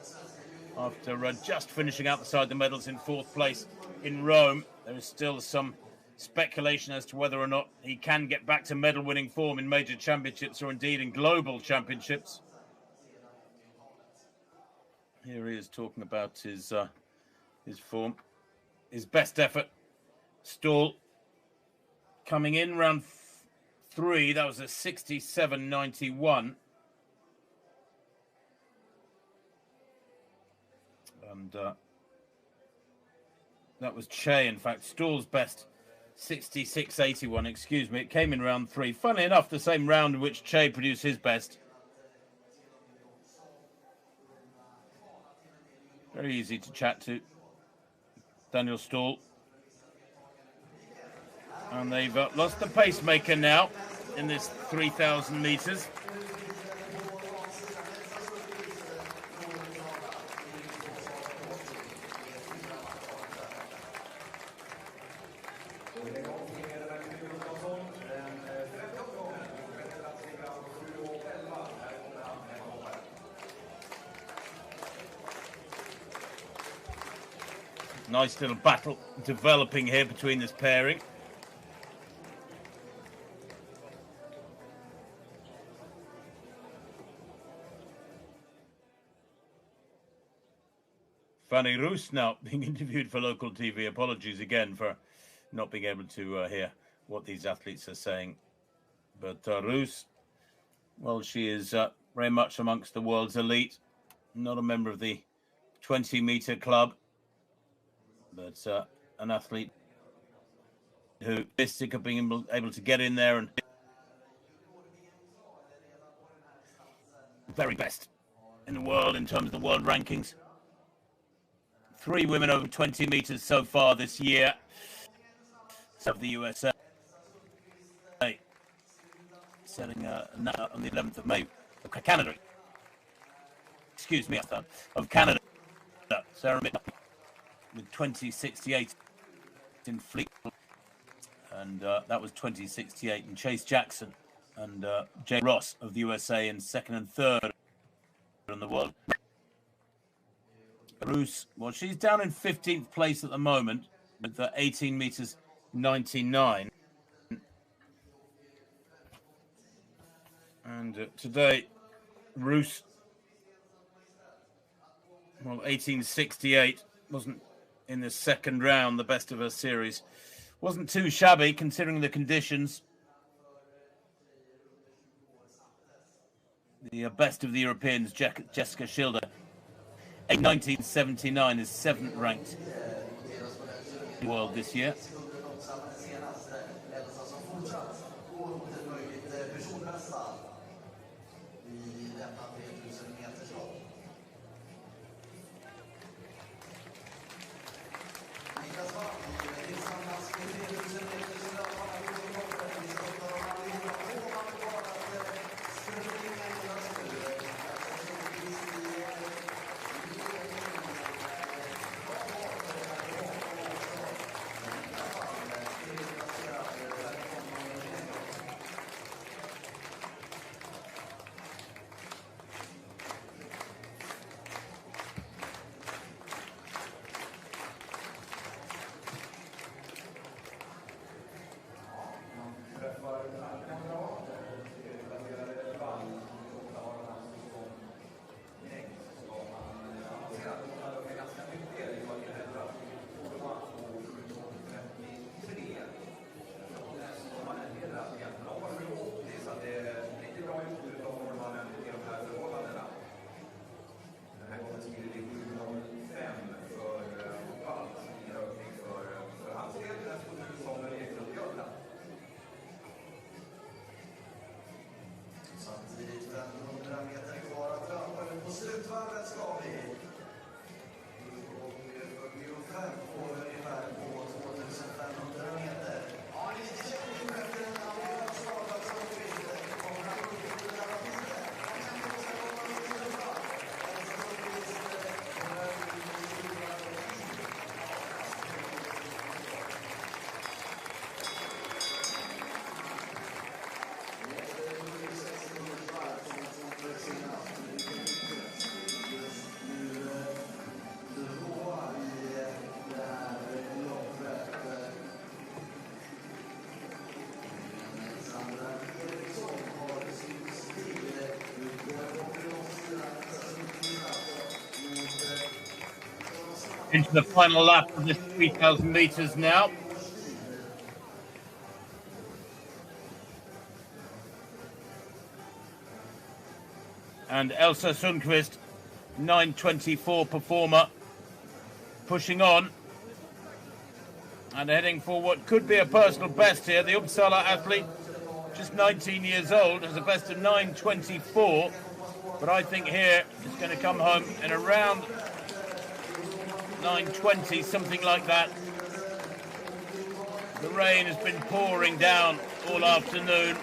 after just finishing outside the medals in 4th place in Rome? There is still some speculation as to whether or not he can get back to medal-winning form in major championships or indeed in global championships. Here he is talking about his form, his best effort. Stahl coming in round 3, that was a 67.91. And that was Che, in fact. Stahl's best, 66.81, excuse me. It came in round 3. Funnily enough, the same round in which Che produced his best. Very easy to chat to. Daniel Stahl. And they've lost the pacemaker now in this 3,000 metres. Nice little battle developing here between this pairing. Fanny Roos now being interviewed for local TV. Apologies again for not being able to hear what these athletes are saying. But Roos, well, she is very much amongst the world's elite. Not a member of the 20-metre club, but an athlete who is sick of being able to get in there and very best in the world in terms of the world rankings. 3 women over 20 metres so far this year. Of the USA. Setting now on the 11th of May. Canada. Excuse me, of Canada. Sarah Mitt with 20.68 in fleet. and that was 2068. And Chase Jackson and Jay Ross of the USA in second and third in the world. Bruce, well, she's down in 15th place at the moment with 18 meters 99. And today, Bruce, well, 1868 wasn't in the second round, the best of her series. Wasn't too shabby considering the conditions. The best of the Europeans, Jessica Schilder, 1979, is 7th ranked in the world this year. Into the final lap of this 3,000 meters now. And Elsa Sundqvist, 9:24 performer, pushing on and heading for what could be a personal best here. The Uppsala athlete, just 19 years old, has a best of 9:24, but I think here it's going to come home in around 9:20, something like that. The rain has been pouring down all afternoon.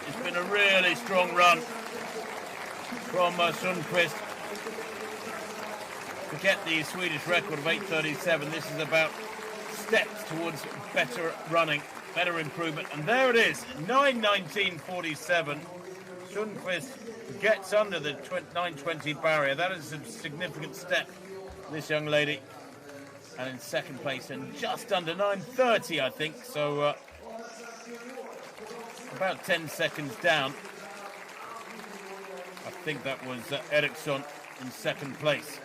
It's been a really strong run from Sundqvist to get the Swedish record of 8:37. This is about steps towards better running, better improvement. And there it is, 9:19.47. Sundqvist gets under the 9:20 barrier. That is a significant step for this young lady. And in second place, and just under 9:30, I think. So about 10 seconds down. I think that was Eriksson in second place.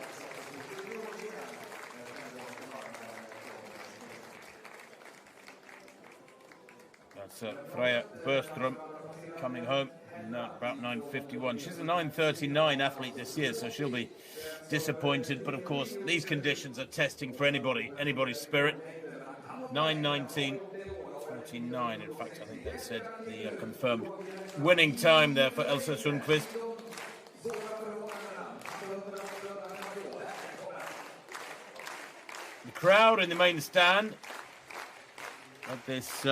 That's Freya Bergström coming home about 9:51. She's a 9:39 athlete this year, so she'll be disappointed. But of course, these conditions are testing for anybody's spirit. 9:19.49. In fact, I think that said the confirmed winning time there for Elsa Sundqvist. The crowd in the main stand at this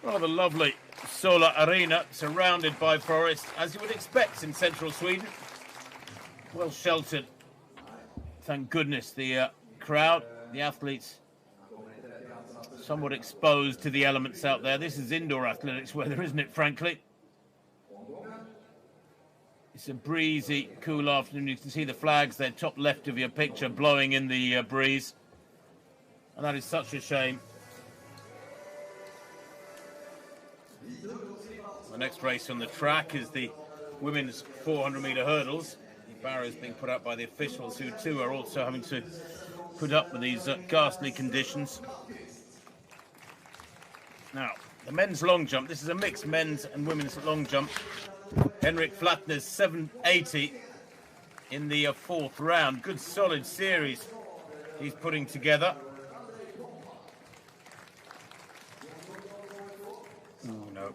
rather lovely Solar Arena, surrounded by forest, as you would expect in central Sweden. Well sheltered, thank goodness. The crowd, the athletes, somewhat exposed to the elements out there. This is indoor athletics weather, isn't it, frankly? It's a breezy, cool afternoon. You can see the flags there, top left of your picture, blowing in the breeze. And that is such a shame. The next race on the track is the women's 400-metre hurdles. The barriers being put up by the officials, who too are also having to put up with these ghastly conditions. Now, the men's long jump. This is a mixed men's and women's long jump. Henrik Flatner's 780 in the fourth round. Good solid series he's putting together. Oh, no.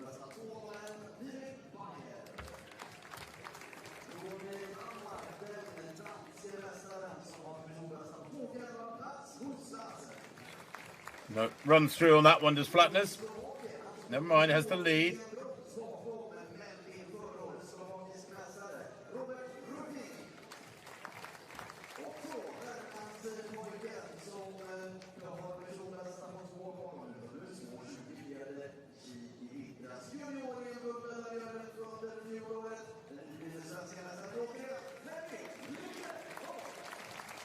No, runs through on that one, does Flatner's. Never mind, has the lead.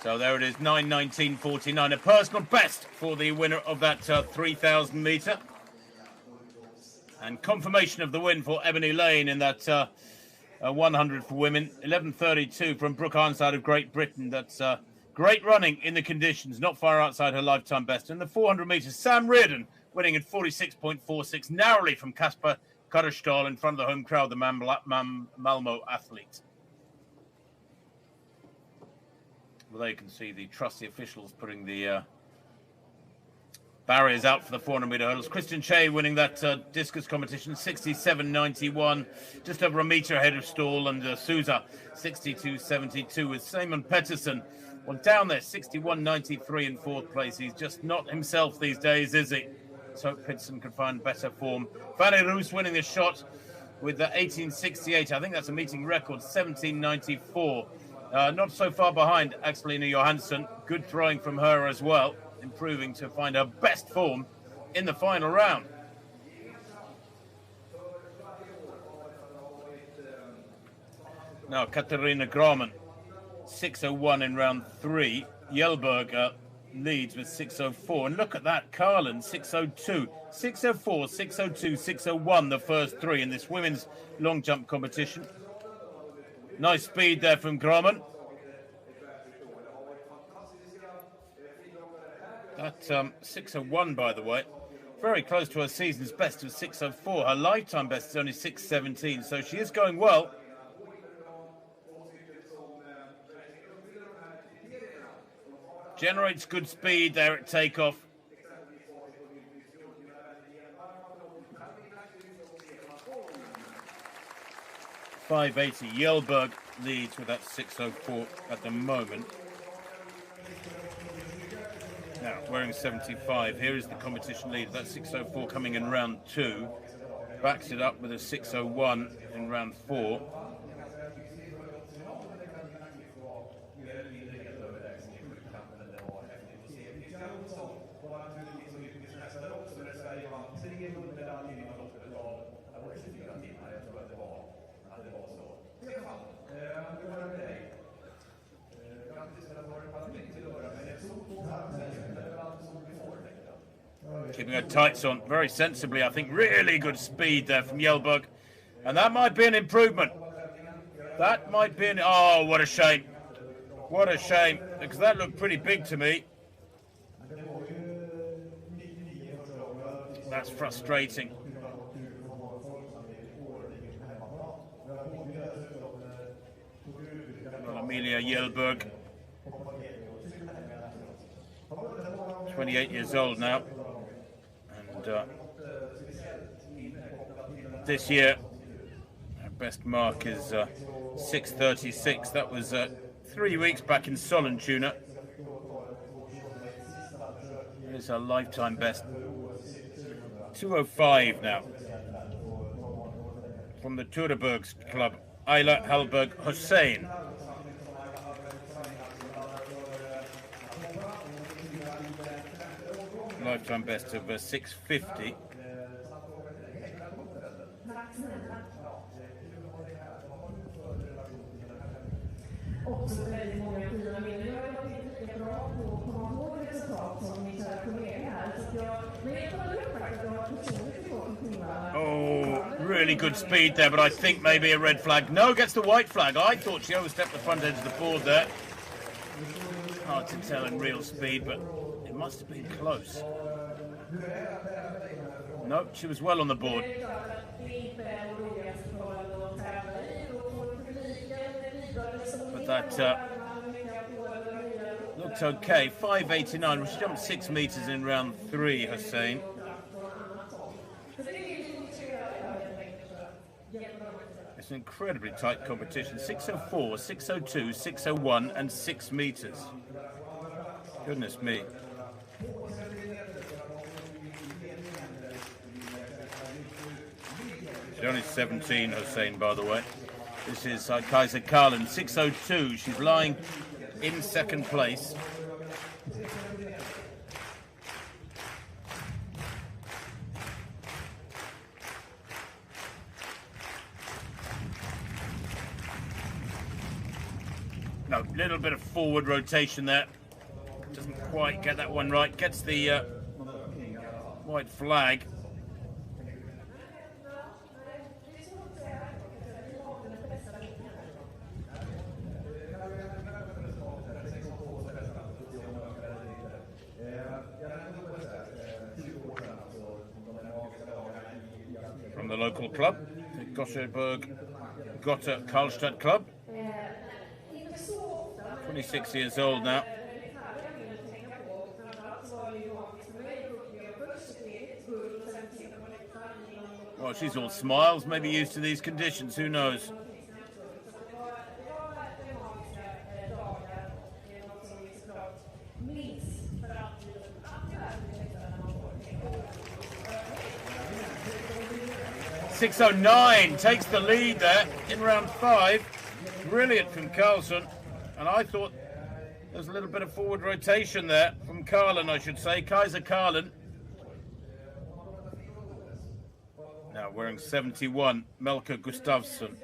So there it is, 9:19.49, a personal best for the winner of that 3,000 metre. And confirmation of the win for Ebony Lane in that 100 for women. 11:32 from Brooke Ironside of Great Britain. That's great running in the conditions, not far outside her lifetime best. And the 400 metres, Sam Reardon winning at 46.46, narrowly from Kasper Karlstad in front of the home crowd, the Malmo athlete. Well, there you can see the trusty officials putting the barriers out for the 400-metre hurdles. Christian Che winning that discus competition, 67.91, just over a metre ahead of Stahl, and Souza, 62.72, with Simon Pettersson, well, down there, 61.93 in fourth place. He's just not himself these days, is he? Let's hope Pettersson can find better form. Fanny Roos winning the shot with the 18.68. I think that's a meeting record, 17.94. Not so far behind Axelina Johansson. Good throwing from her as well, improving to find her best form in the final round. Now, Katarina Graman, 6:01 in round 3. Jelberg leads with 6:04. And look at that, Carlin, 6:02. 6:04, 6:02, 6:01, the first three in this women's long jump competition. Nice speed there from Graman. That 6:01, by the way, very close to her season's best of 6:04. Her lifetime best is only 6:17, so she is going well. Generates good speed there at takeoff. .580. Jelberg leads with that 6:04 at the moment. Now, wearing 75. Here is the competition lead. That's 6:04 coming in round 2. Backs it up with a 6:01 in round 4. Keeping her tights on very sensibly, I think. Really good speed there from Jelberg. And that might be an improvement. That might be an... Oh, what a shame. What a shame. Because that looked pretty big to me. That's frustrating. Well, Amelia Jelberg. 28 years old now. And this year, our best mark is 6:36. That was 3 weeks back in Sollentuna. Here's our lifetime best. 2:05 now. From the Turebergs club, Ayla Halberg Hussein. lifetime best of 6:50. Oh, really good speed there, but I think maybe a red flag. No, gets the white flag. I thought she overstepped the front edge of the board there. Hard to tell in real speed, but it must have been close. Nope, she was well on the board. But that looked okay. 5.89. She jumped 6 meters in round 3, Hussein. It's an incredibly tight competition. 6.04, 6.02, 6.01 and 6 meters. Goodness me. She's only 17, Hussein, by the way. This is Kaiser Karlin, 6.02. She's lying in second place. No, little bit of forward rotation there. Doesn't quite get that one right. Gets the white flag. From the local club, the Karlstad club. 26 years old now. Well, she's all smiles, maybe used to these conditions, who knows? .609 takes the lead there in round 5. Brilliant from Carlson. And I thought there was a little bit of forward rotation there from Karlin, I should say. Kaiser Karlin. Now wearing 71, Melker Gustafsson.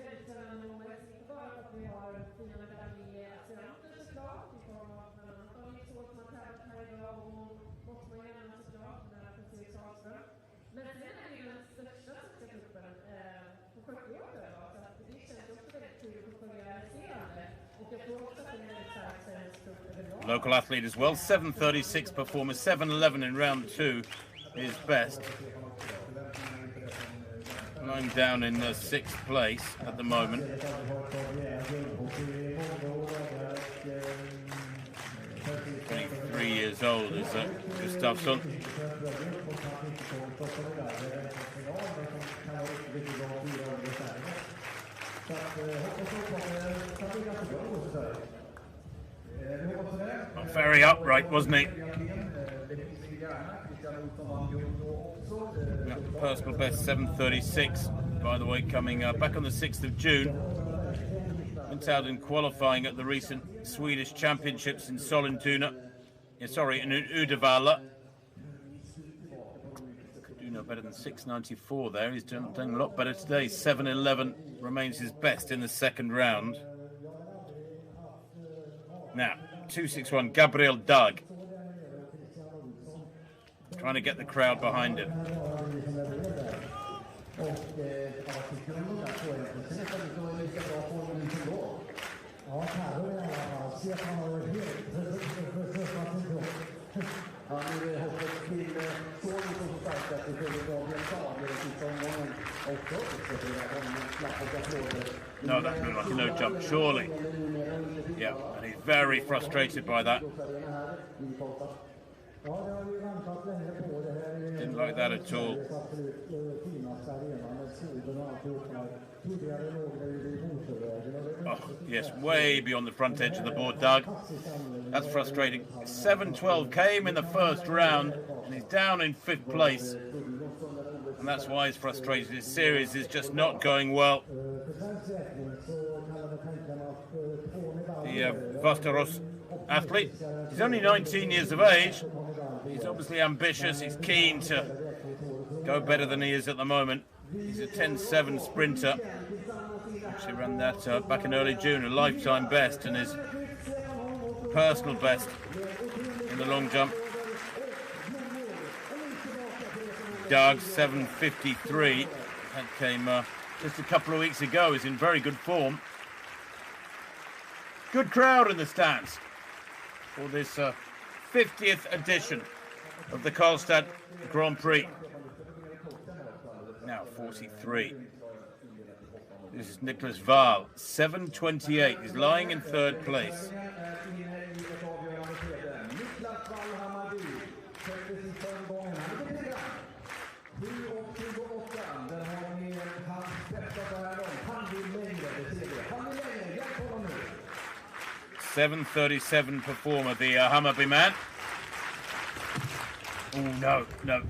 Local athlete as well, 7.36 performer, 7.11 in round 2 is best. I'm down in 6th place at the moment. .23 years old is Gustafsson. Very upright, wasn't he? Personal best 7.36, by the way, coming back on the 6th of June. Went out in qualifying at the recent Swedish Championships in Sollentuna. In Uddevalla. Could do no better than 6.94 there. He's done a lot better today. 7.11 remains his best in the second round. Now, 2.61, Gabriel Dag. Trying to get the crowd behind him. No, that looked like a no jump, surely. Yeah, and he's very frustrated by that. Didn't like that at all. Oh, yes, way beyond the front edge of the board, Doug. That's frustrating. 7.12 came in the first round, and he's down in 5th place. And that's why he's frustrated. His series is just not going well. The Västerås athlete, he's only 19 years of age. He's obviously ambitious. He's keen to go better than he is at the moment. He's a 10.7 sprinter. Actually ran that back in early June, a lifetime best, and his personal best in the long jump. Doug 7.53. That came just a couple of weeks ago. He's in very good form. Good crowd in the stands for this 50th edition of the Karlstad Grand Prix. Now 43. This is Nicholas Wahl, 7.28. He's lying in third place. .737 performer, the Hammarby man. Oh, no.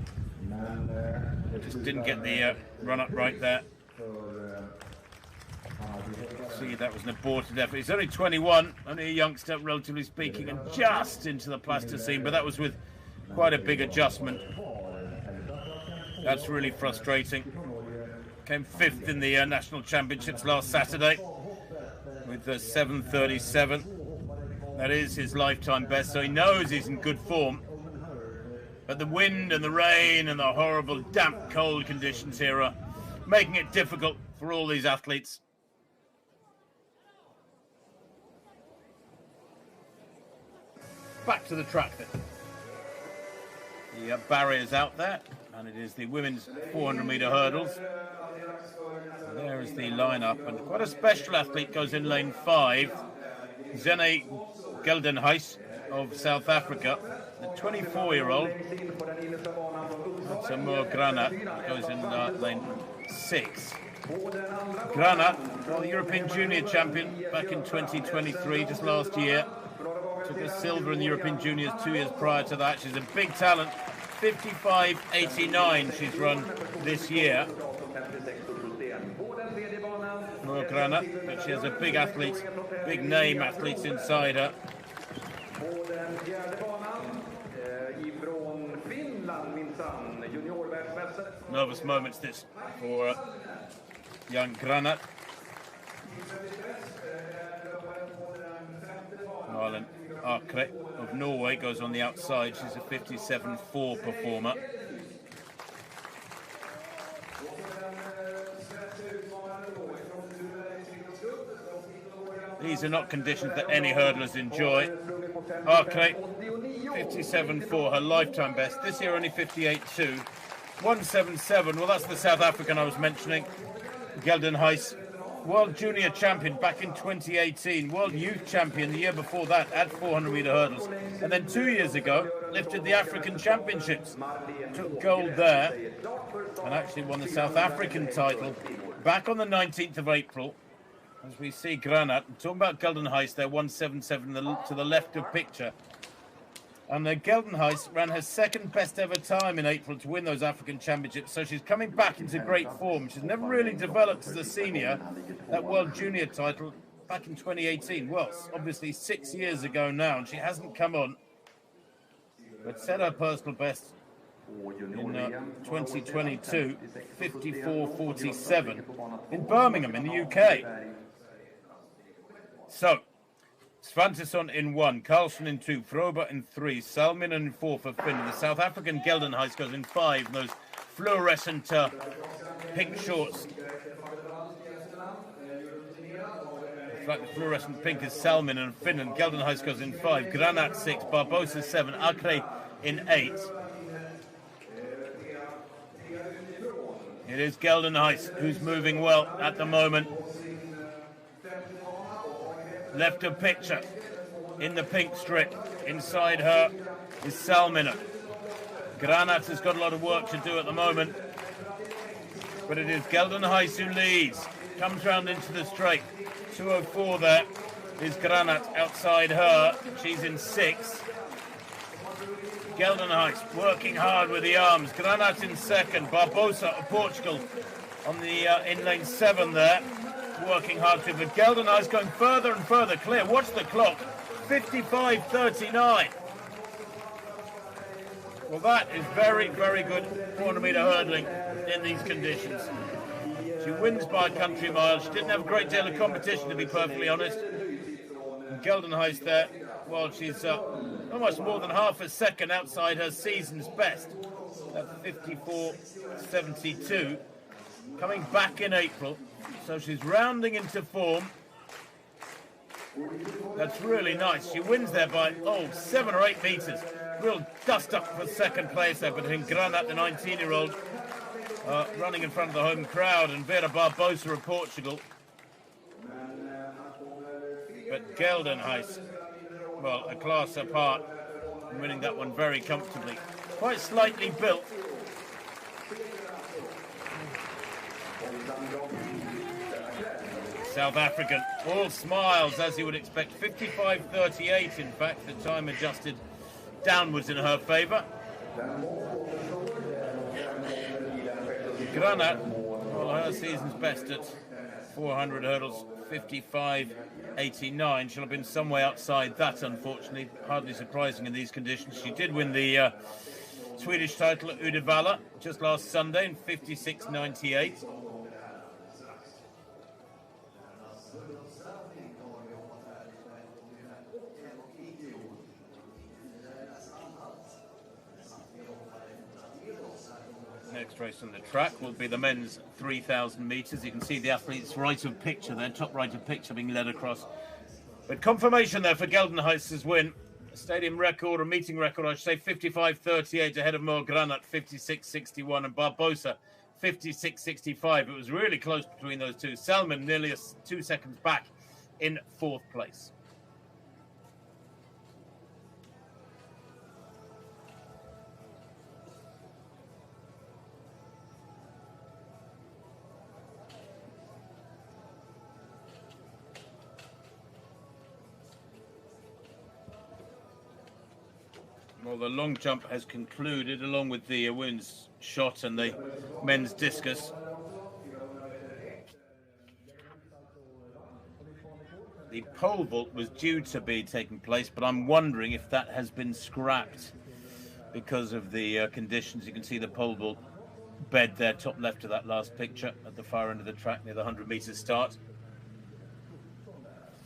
Just didn't get the run up right there. See, that was an aborted effort. He's only 21, only a youngster, relatively speaking, and just into the plasticine, but that was with quite a big adjustment. That's really frustrating. Came 5th in the National Championships last Saturday with 7.37. That is his lifetime best, so he knows he's in good form. But the wind and the rain and the horrible damp, cold conditions here are making it difficult for all these athletes. Back to the track then. The barriers out there, and it is the women's 400-metre hurdles. So there is the lineup, and quite a special athlete goes in lane 5. Zene Geldenhuis of South Africa, the 24-year-old. Mo Granat goes in lane 6. Granat, the European Junior champion back in 2023, just last year. Took a silver in the European Juniors 2 years prior to that. She's a big talent. 55.89 she's run this year. More Granat, but she has a big athlete, big name athletes inside her. Nervous moments this for young Granat. Marlon Arkre of Norway goes on the outside. She's a 57.4 performer. These are not conditions that any hurdlers enjoy. Arkre, 57.4, her lifetime best. This year only 58.2. 177, well that's the South African I was mentioning. Geldenhuis, World Junior Champion back in 2018. World Youth Champion the year before that at 400-metre hurdles. And then 2 years ago, lifted the African Championships. Took gold there. And actually won the South African title back on the 19th of April. As we see Granat, talking about Geldenhuis there, 177 to the left of picture. And Geldenhuis ran her second best ever time in April to win those African Championships. So she's coming back into great form. She's never really developed as a senior. That World Junior title back in 2018. Well, obviously 6 years ago now, and she hasn't come on. But set her personal best in 2022, 54.47 in Birmingham in the UK. So, Svantesson in 1, Karlsson in 2, Frober in 3, Salminen in 4 for Finland. The South African Geldenhuis goes in 5, those fluorescent pink shorts. It's like the fluorescent pink is Salminen in Finland. Geldenhuis goes in 5, Granat 6, Barbosa 7, Arkre in 8. It is Geldenhuis who's moving well at the moment. Left of picture in the pink strip. Inside her is Salminen. Granat has got a lot of work to do at the moment. But it is Geldenhuis who leads. Comes round into the straight. 2:04 there is Granat outside her. She's in 6. Geldenhuis working hard with the arms. Granat in 2nd. Barbosa of Portugal on the in lane 7 there. Working hard to, but Geldenhuis going further and further clear. Watch the clock, 55.39. Well, that is very, very good 400-metre hurdling in these conditions. She wins by a country mile. She didn't have a great deal of competition, to be perfectly honest. And Geldenhuis there, well, she's almost more than half a second outside her season's best at 54.72, coming back in April. So she's rounding into form. That's really nice. She wins there by, 7 or 8 metres. Real dust up for second place there between Granat, the 19-year-old, running in front of the home crowd, and Vera Barbosa of Portugal. But Geldenhuis, well, a class apart, winning that one very comfortably. Quite slightly built. South African, all smiles, as you would expect. 55.38, in fact, the time adjusted downwards in her favour. Granat, well, her season's best at 400 hurdles, 55.89. She'll have been some way outside that, unfortunately. Hardly surprising in these conditions. She did win the Swedish title at Uddevalla just last Sunday in 56.98. Next race on the track will be the men's 3,000 metres. You can see the athletes right of picture there, top right of picture, being led across. But confirmation there for Geldenhuis's win. Stadium record, or meeting record, I should say, 55.38 ahead of Mo Granat, 56.61, and Barbosa, 56.65. It was really close between those two. Salmon nearly 2 seconds back in 4th place. Well, the long jump has concluded, along with the women's shot and the men's discus. The pole vault was due to be taking place, but I'm wondering if that has been scrapped because of the conditions. You can see the pole vault bed there, top left of that last picture, at the far end of the track near the 100-metre start.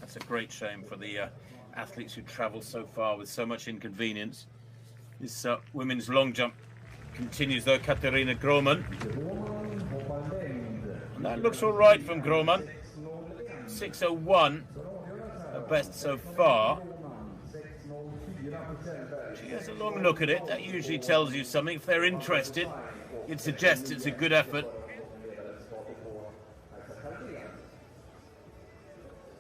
That's a great shame for the athletes who travel so far with so much inconvenience. This women's long jump continues though. Katarina Grohman. And that looks all right from Grohman. 6:01, her best so far. She has a long look at it. That usually tells you something. If they're interested, it suggests it's a good effort.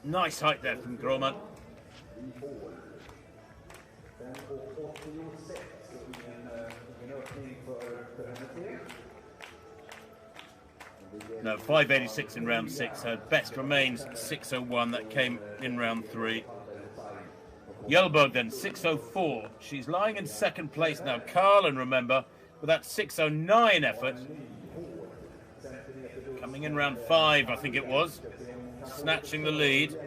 Nice height there from Grohman. No, 5.86 in round 6. Her best remains 6:01. That came in round 3. Jelberg then, 6:04. She's lying in 2nd place now. Carlin, remember, with that 6:09 effort. Coming in round 5, I think it was. Snatching the lead.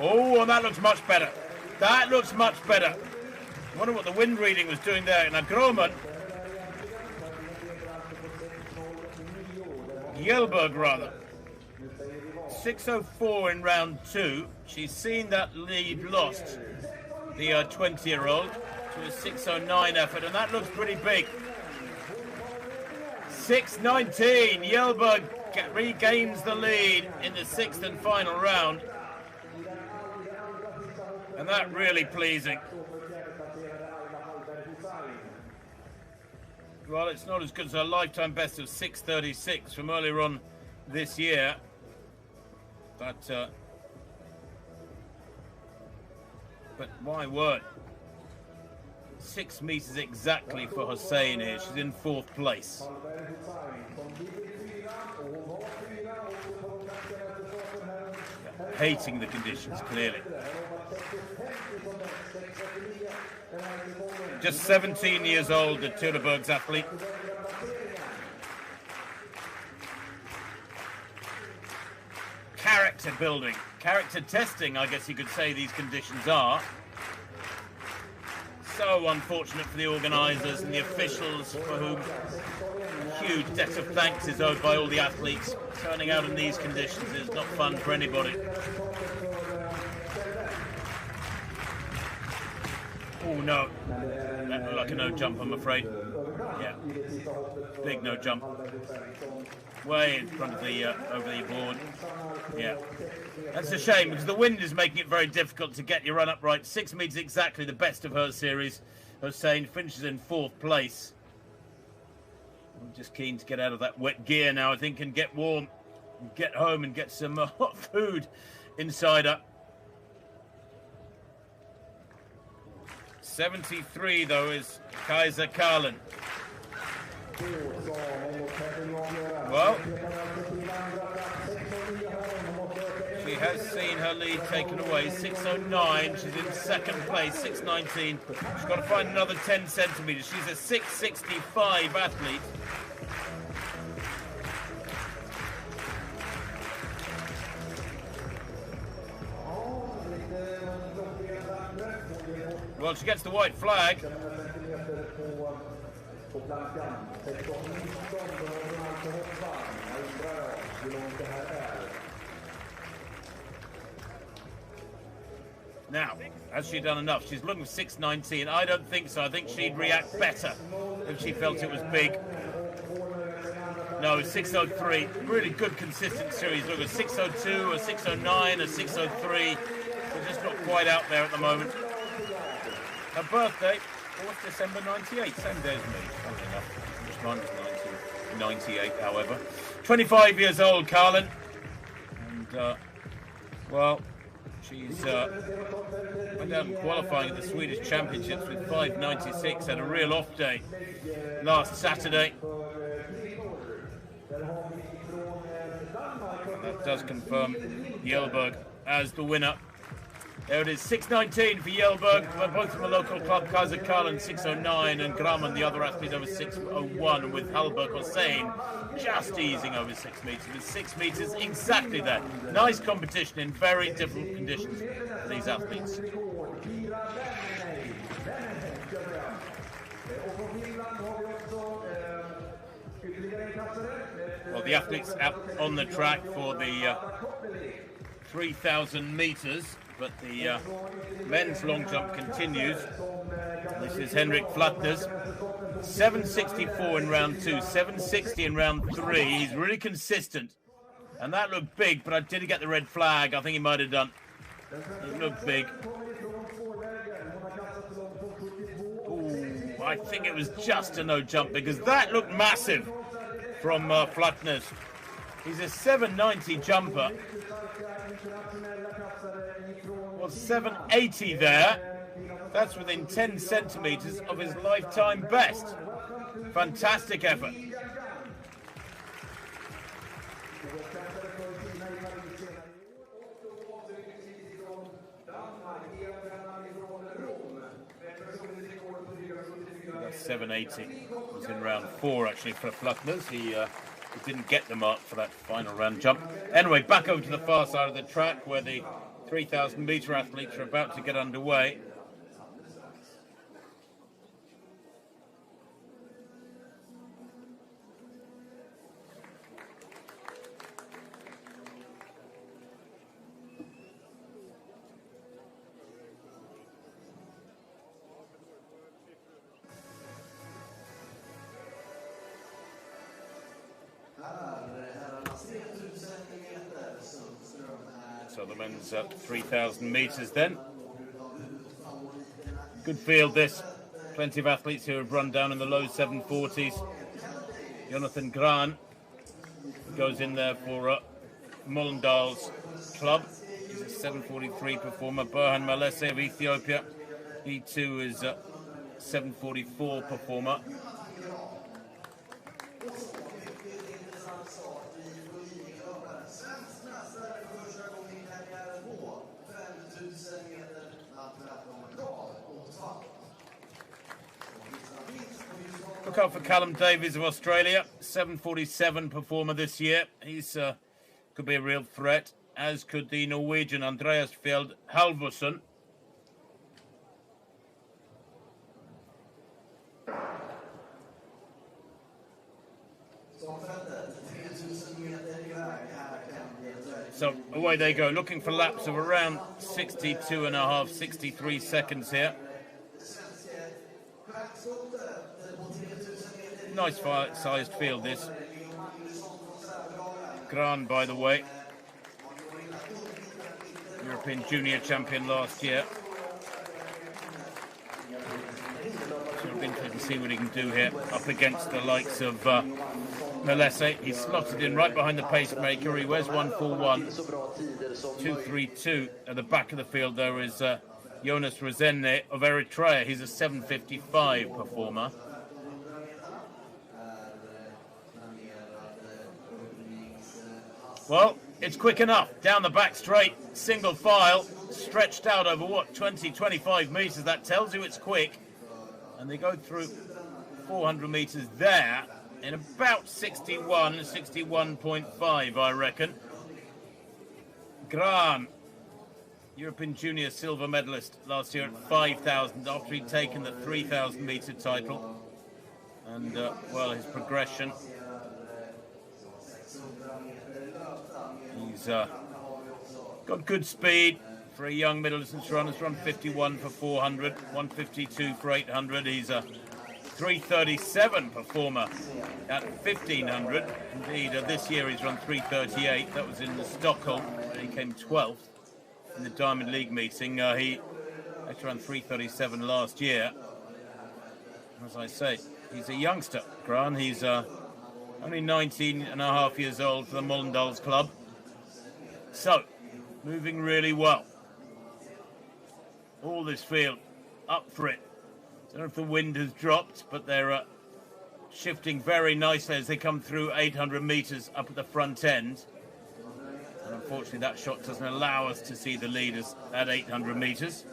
Oh, and that looks much better. That looks much better. I wonder what the wind reading was doing there. Now, Grohman. Jelberg, rather. 6:04 in round 2. She's seen that lead lost, the 20-year-old, to a 6:09 effort, and that looks pretty big. 6:19. Jelberg regains the lead in the 6th and final round. And that really pleasing. Well, it's not as good as her lifetime best of 6:36 from earlier on this year. But my word. 6 metres exactly for Hussein here. She's in 4th place. hating the conditions, clearly. Just 17 years old, the Teutoburg's athlete. Character building, character testing, I guess you could say these conditions are. So unfortunate for the organisers and the officials, for whom a huge debt of thanks is owed by all the athletes. Turning out in these conditions is not fun for anybody. Oh no, that looked like a no jump, I'm afraid. Yeah, big no jump. Way in front of the over the board. Yeah, that's a shame because the wind is making it very difficult to get your run up right. 6 meters exactly, the best of her series. Hossein finishes in 4th place. I'm just keen to get out of that wet gear now, I think, and get warm, and get home and get some hot food inside her. 73 though is Kaiser Karlen. Well, she has seen her lead taken away. 6:09, she's in 2nd place. 6:19, she's got to find another 10 centimeters. She's a 6:65 athlete. Well, she gets the white flag. Now, has she done enough? She's looking for 6:19. I don't think so. I think she'd react better if she felt it was big. No, 6:03. Really good, consistent series. Look at 6:02, a 6:09, a 6:03. We're just not quite out there at the moment. Her birthday, 4th December 98, same day as me, funnily enough. Just mine was 98, however. 25 years old, Karlen. And, well, she's went down qualifying at the Swedish Championships with 5:96, had a real off day last Saturday. That does confirm Jelberg as the winner. There it is, 6:19 for Jelberg, both from a local club, Kaiser Karlen 6:09 and Grumman, the other athlete, over 6:01, with Halberg Hossein just easing over 6 meters, with 6 meters exactly that. Nice competition in very difficult conditions for these athletes. Well, the athletes out on the track for the 3,000 meters. But the men's long jump continues. This is Henrik Flatners. 7:64 in round 2, 7:60 in round 3. He's really consistent. And that looked big, but I didn't get the red flag. I think he might have done. It looked big. Ooh, I think it was just a no jump because that looked massive from Flatners. He's a 7:90 jumper. Well, 7:80 there. That's within 10 centimeters of his lifetime best. Fantastic effort. That's 7:80. It was in round 4 actually for Flatners. He didn't get the mark for that final round jump. Anyway, back over to the far side of the track where the 3,000 meter athletes are about to get underway. So the men's 3,000 metres then. Good field this. Plenty of athletes who have run down in the low 740s. Jonathan Gran goes in there for Mollendal's club. He's a 7:43 performer. Burhan Malese of Ethiopia. He too is a 7:44 performer. Look out for Callum Davies of Australia, 7:47 performer this year. He's could be a real threat, as could the Norwegian Andreas Fjeld Halvorsen. So away they go, looking for laps of around 62.5, 63 seconds here. Nice sized field this. Gran, by the way, European Junior Champion last year. So it'll be interesting to see what he can do here up against the likes of Melesse. He's slotted in right behind the pacemaker. He wears 141, 232. At the back of the field there is Jonas Rezenne of Eritrea. He's a 7:55 performer. Well, it's quick enough. Down the back straight, single file, stretched out over, what, 20, 25 metres. That tells you it's quick. And they go through 400 metres there in about 61, 61.5, I reckon. Gran, European Junior silver medalist last year at 5,000 after he'd taken the 3,000 metre title. And, well, his progression. He's got good speed for a young middle distance runner. He's run 51 for 400, 152 for 800. He's a 3:37 performer at 1,500. Indeed, this year he's run 3:38. That was in the Stockholm, where he came 12th in the Diamond League meeting. He actually ran 3:37 last year. As I say, he's a youngster, Gran. He's only 19.5 years old for the Mollendals club. So, moving really well. All this field up for it. I don't know if the wind has dropped, but they're shifting very nicely as they come through 800 metres up at the front end. And unfortunately, that shot doesn't allow us to see the leaders at 800 metres.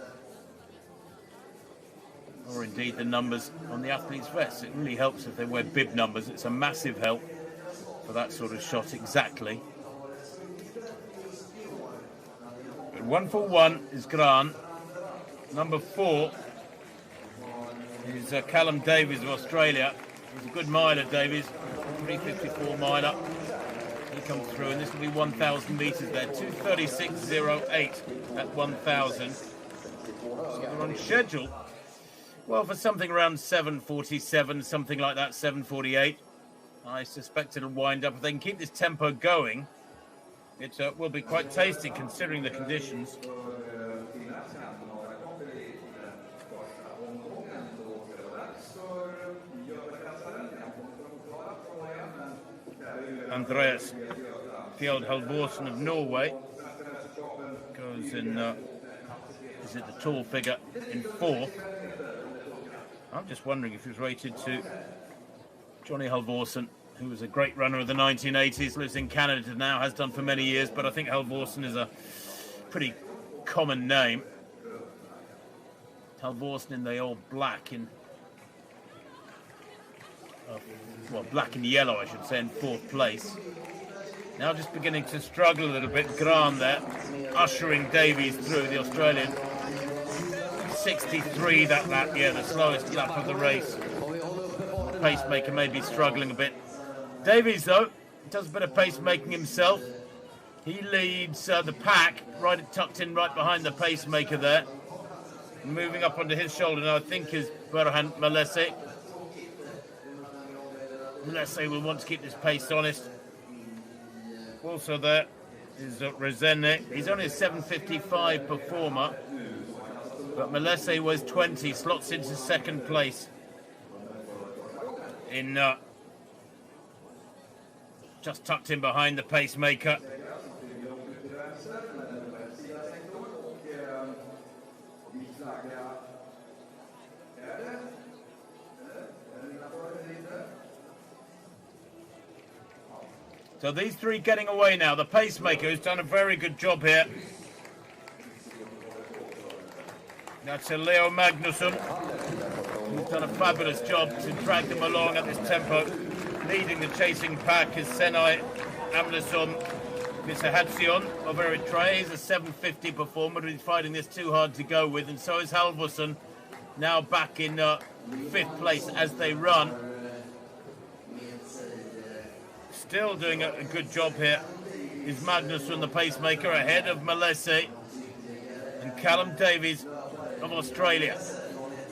Or indeed the numbers on the athlete's vests. It really helps if they wear bib numbers. It's a massive help for that sort of shot exactly. But 141 is Gran. Number 4 is Callum Davies of Australia. He's a good miler, Davies. 3:54 miler. He comes through, and this will be 1,000 metres there. 2:36.08 at 1,000. So they're on schedule. Well, for something around 7:47, something like that, 7:48. I suspect it'll wind up. If they can keep this tempo going, it will be quite tasty considering the conditions. Andreas Fjeld Halvorsen of Norway goes in, is it the tall figure, in 4th. I'm just wondering if he was rated to Johnny Halvorsen, who was a great runner of the 1980s, lives in Canada now, has done for many years, but I think Halvorsen is a pretty common name. Halvorsen in the old black in... well, black and yellow, I should say, in 4th place. Now just beginning to struggle a little bit. Gran there, ushering Davies through, the Australian. 63 that lap, yeah, the slowest lap of the race. The pacemaker may be struggling a bit. Davies, though, does a bit of pacemaking himself. He leads the pack, tucked in right behind the pacemaker there. Moving up onto his shoulder now, I think, is Berhan Melesse. Melesse will want to keep this pace honest. Also there is Rezenne. He's only a 7:55 performer, but Melesse was 20, slots into 2nd place in just tucked in behind the pacemaker. So these three getting away now. The pacemaker has done a very good job here. That's Leo Magnusson. He's done a fabulous job to drag them along at this tempo. Leading the chasing pack is Senai Amlason Visahatsion of Eritrea. He's a 750 performer, but he's finding this too hard to go with, and so is Halvorsen, now back in 5th place as they run. Still doing a good job here is Magnusson, the pacemaker, ahead of Malese and Callum Davies of Australia.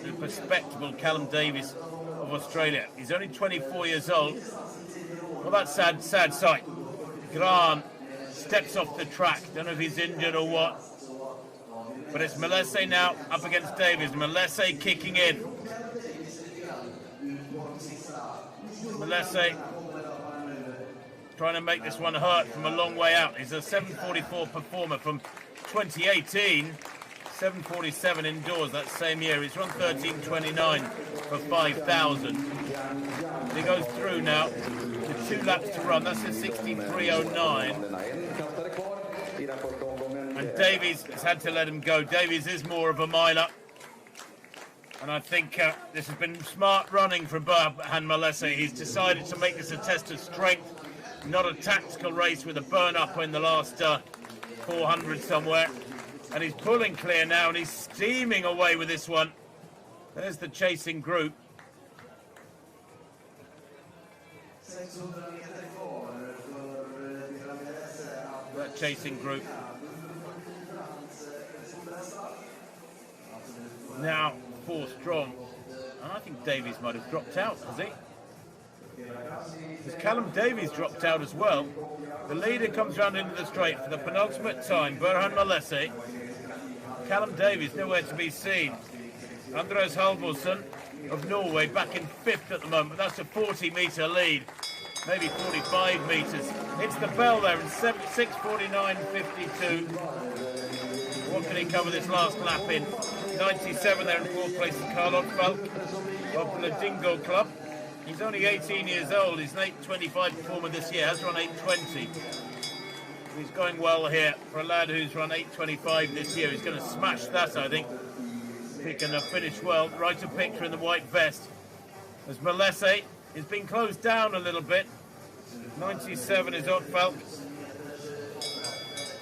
The respectable Callum Davies of Australia. He's only 24 years old. Well, that's sad sight. Gran steps off the track. Don't know if he's injured or what. But it's Malese now up against Davies. Malese kicking in. Malese trying to make this one hurt from a long way out. He's a 744 performer from 2018. 747 indoors that same year. He's run 13:29 for 5,000. He goes through now with 2 laps to run. That's a 63.09. And Davies has had to let him go. Davies is more of a miler. And I think this has been smart running from Burhan Malese. He's decided to make this a test of strength, not a tactical race with a burn-up in the last 400 somewhere. And he's pulling clear now, and he's steaming away with this one. There's the chasing group. That chasing group. Now 4 strong. And I think Davies might have dropped out, has he? Because Callum Davies dropped out as well. The leader comes round into the straight for the penultimate time. Burhan Malese. Callum Davies nowhere to be seen. Andres Halvorsen of Norway back in 5th at the moment. That's a 40-metre lead. Maybe 45 metres. It's the bell there in 6:49.52. What can he cover this last lap in? 97 there in 4th place is Karlstad Falk of the Dingo Club. He's only 18 years old. He's an 8:25 performer this year. Has run 8:20. He's going well here for a lad who's run 8:25 this year. He's going to smash that, I think. He can finish well. Right a picture in the white vest. As Malese is being closed down a little bit. 97 is Otfalk.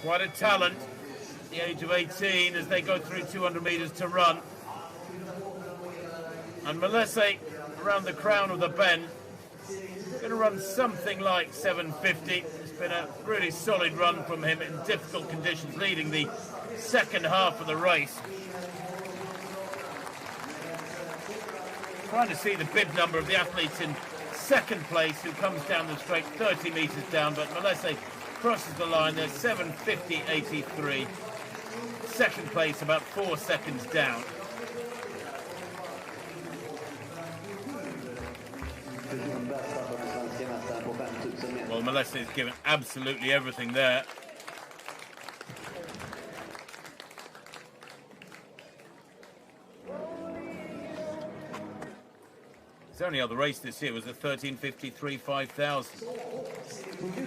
Quite a talent. At the age of 18 as they go through 200 metres to run. And Malese around the crown of the bend. Going to run something like 750. It's been a really solid run from him in difficult conditions, leading the second half of the race. Trying to see the bib number of the athletes in second place who comes down the straight 30 metres down, but Malese crosses the line there, 750.83. Second place about 4 seconds down. Well, Malese has given absolutely everything there. His only other race this year was a 13:53 5,000.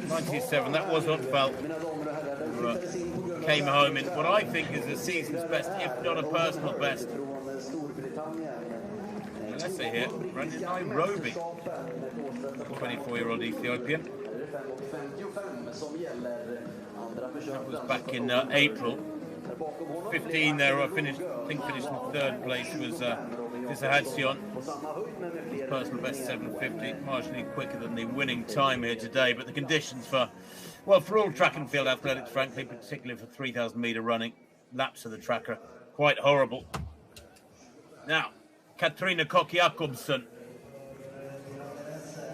97, that was Otfalk, who came home in what I think is a season's best, if not a personal best. Let's see here, ran in Nairobi, 24-year-old Ethiopian. That was back in April. 15 there, I think finished in 3rd place was Visahatsion. Personal best 750, marginally quicker than the winning time here today, but the conditions for all track and field athletics, frankly, particularly for 3,000 metre running, laps of the track are quite horrible. Now, Katrina Koch-Jakobsen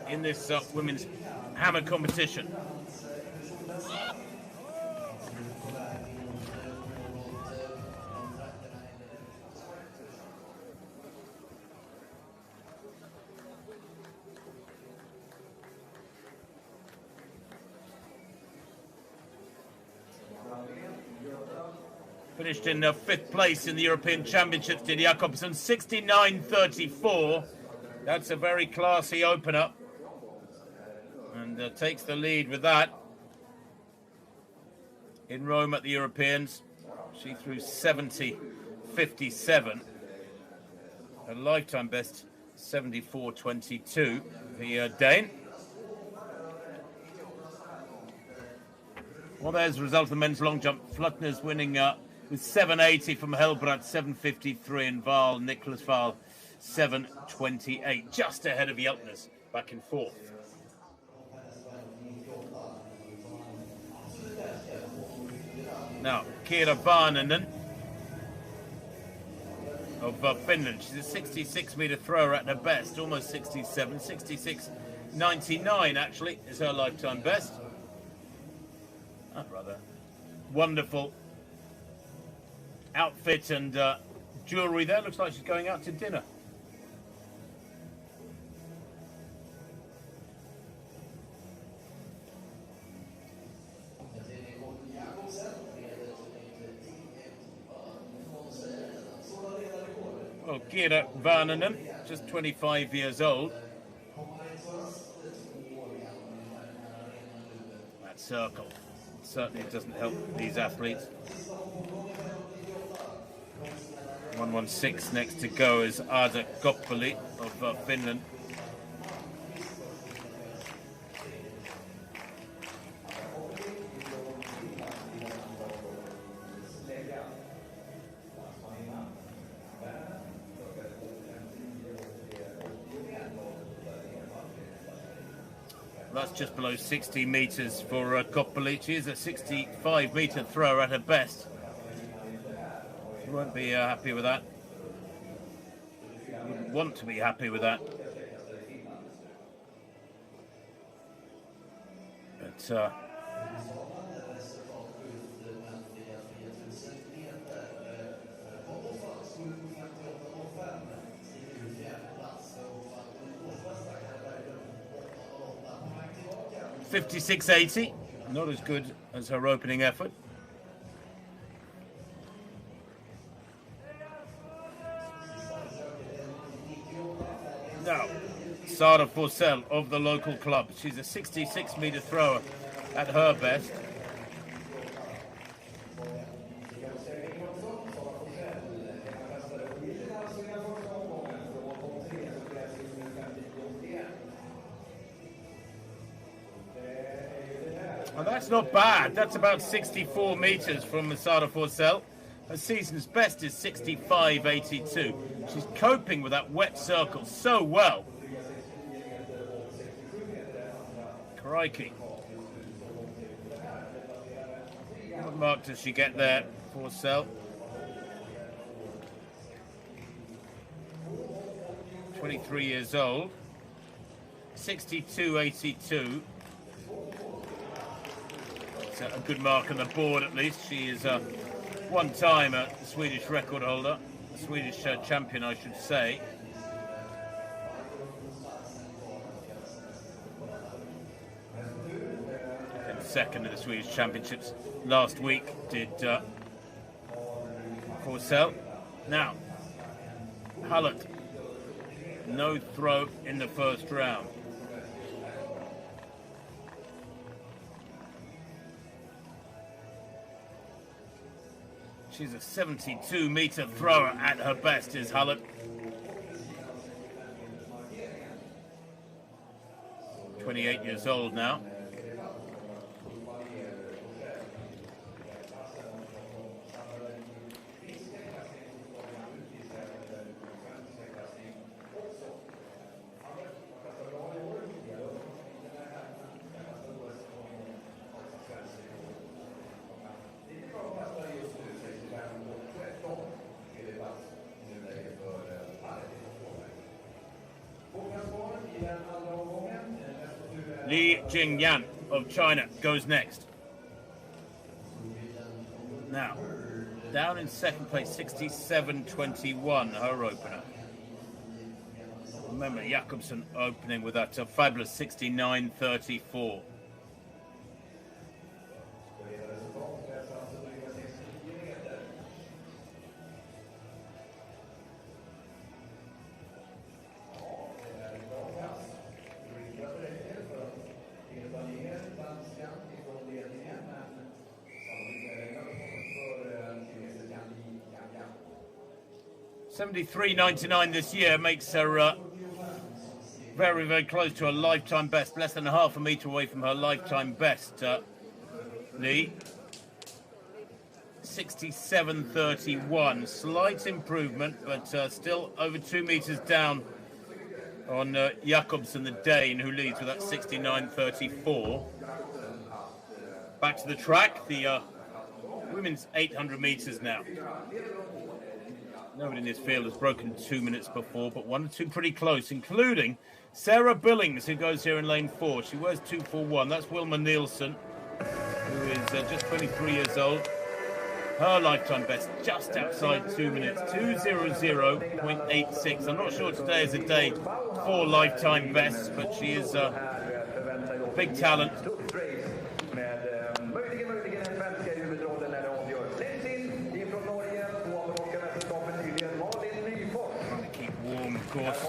in this women's hammer competition. Finished in 5th place in the European Championships, did Jakobsen, 69.34. That's a very classy opener. And takes the lead with that. In Rome at the Europeans, she threw 70.57. A lifetime best 74.22. The Dane. Well, there's the result of the men's long jump. Flutner's winning with 7.80 from Helbrat, 7.53, and Nicholas Wahl, 7.28. Just ahead of Jeltner's back in fourth. Now, Kira Varnanen of Finland. She's a 66-metre thrower at her best, almost 67, 66.99 actually is her lifetime best. Rather wonderful outfit and jewellery there. Looks like she's going out to dinner. Well, Kira Varnanen, just 25 years old. That circle certainly doesn't help these athletes. 1:16 next to go is Ada Goppeli of Finland. That's just below 60 metres for Goppeli. She is a 65-metre thrower at her best. She won't be happy with that. Wouldn't want to be happy with that. But 56.80, not as good as her opening effort. Now, Sara Forsell of the local club. She's a 66-metre thrower at her best. Well, that's not bad. That's about 64 metres from Sara Forsell. Her season's best is 65.82. She's coping with that wet circle so well. Crikey. What mark does she get there, Forsell? 23 years old. 62.82. It's a good mark on the board at least. She is one time a Swedish record holder, a Swedish champion I should say. And second at the Swedish Championships last week did Forsell. Now, Hullet, no throw in the first round. She's a 72-metre thrower at her best, is Hullet. 28 years old now. Li Jingyan of China goes next. Now, down in second place, 67.21, her opener. Remember, Jakobsen opening with that fabulous 69.34. 73.99 this year makes her very, very close to her lifetime best. Less than half a metre away from her lifetime best, Lee. 67.31. Slight improvement, but still over 2 metres down on Jacobsen, the Dane, who leads with that 69.34. Back to the track, the women's 800 metres now. Nobody in this field has broken 2 minutes before, but 1 or 2 pretty close, including Sarah Billings, who goes here in lane 4. She wears 2:41. That's Wilma Nielsen, who is just 23 years old. Her lifetime best just outside 2 minutes, 2:00.86. I'm not sure today is a day for lifetime bests, but she is a big talent. Of course,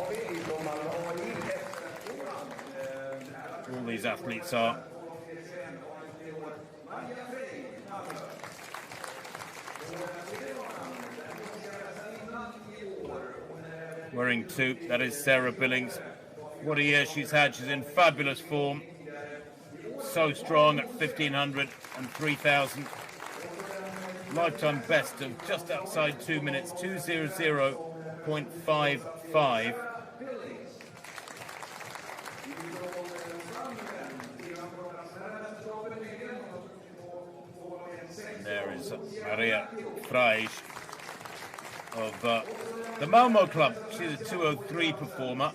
all these athletes are. Wearing 2, that is Sarah Billings. What a year she's had. She's in fabulous form. So strong at 1,500 and 3,000. Lifetime best of just outside 2 minutes, 2:00.55. There is Maria Prix of the Malmo club. She's a 2:03 performer.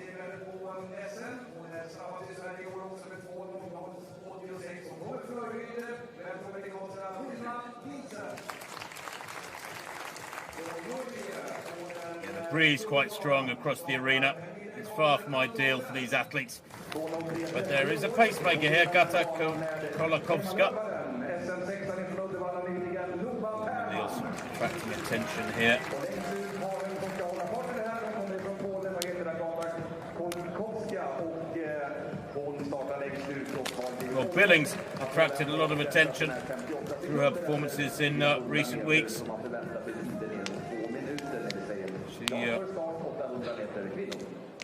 Prix is quite strong across the arena. It's far from ideal for these athletes. But there is a pacemaker here, Gata Kolakowska. Nielsen attracting attention here. Well, Billings attracted a lot of attention through her performances in recent weeks.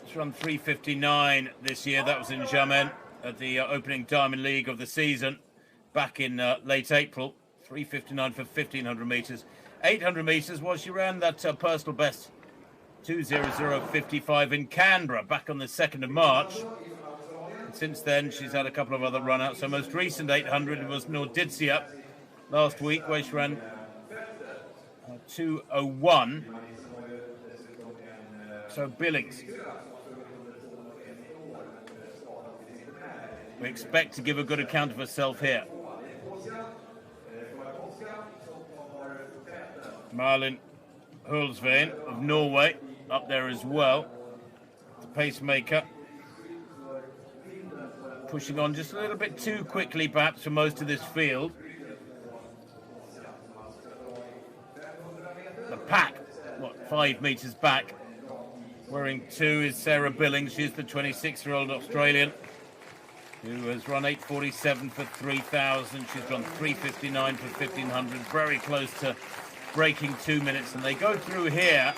She's run 3:59 this year. That was in Jamen at the opening Diamond League of the season back in late April. 3:59 for 1,500 metres. 800 metres, well, she ran that personal best 2:00.55 in Canberra back on the 2nd of March. And since then, she's had a couple of other run-outs. Her most recent 800 was Nordicia last week, where she ran 2:01. So Billings, we expect to give a good account of herself here. Malin Hulsveien of Norway up there as well. The pacemaker. Pushing on just a little bit too quickly perhaps for most of this field. The pack, 5 metres back. Wearing 2 is Sarah Billings. She's the 26-year-old Australian who has run 8:47 for 3,000. She's run 3:59 for 1,500. Very close to breaking 2 minutes. And they go through here,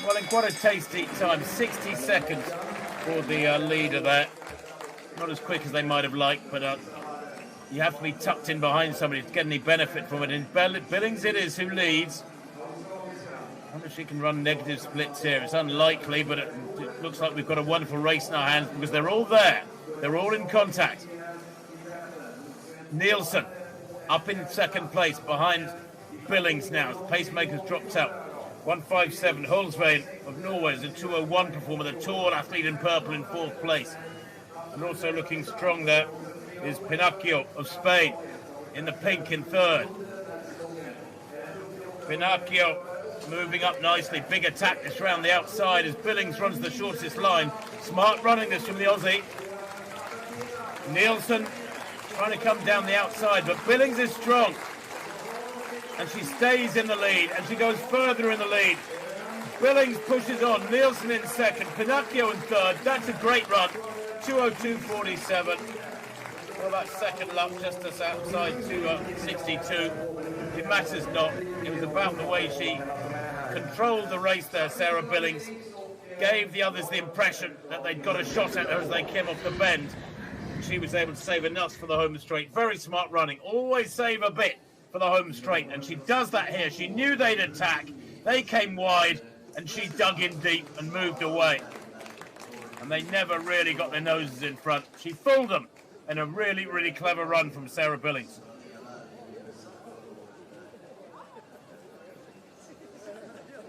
well, in quite a tasty time. 60 seconds for the leader there. Not as quick as they might have liked, but you have to be tucked in behind somebody to get any benefit from it. And Billings it is who leads. I wonder if she can run negative splits here. It's unlikely, but it looks like we've got a wonderful race in our hands because they're all there. They're all in contact. Nielsen up in second place behind Billings now. The pacemaker's dropped out. 1:57. Hulsveien of Norway is a 2:01 performer. The tall athlete in purple in 4th place. And also looking strong there is Pinocchio of Spain in the pink in 3rd. Pinocchio moving up nicely. Big attack this round the outside as Billings runs the shortest line. Smart running this from the Aussie. Nielsen trying to come down the outside, but Billings is strong. And she stays in the lead, and she goes further in the lead. Billings pushes on. Nielsen in 2nd. Pinocchio in 3rd. That's a great run. 2:02.47. Well, that second lap just us outside 2:62. It matters not. It was about the way she controlled the race there, Sarah Billings. Gave the others the impression that they'd got a shot at her as they came off the bend. She was able to save enough for the home straight. Very smart running. Always save a bit for the home straight. And she does that here. She knew they'd attack. They came wide and she dug in deep and moved away. And they never really got their noses in front. She fooled them in a really, really clever run from Sarah Billings.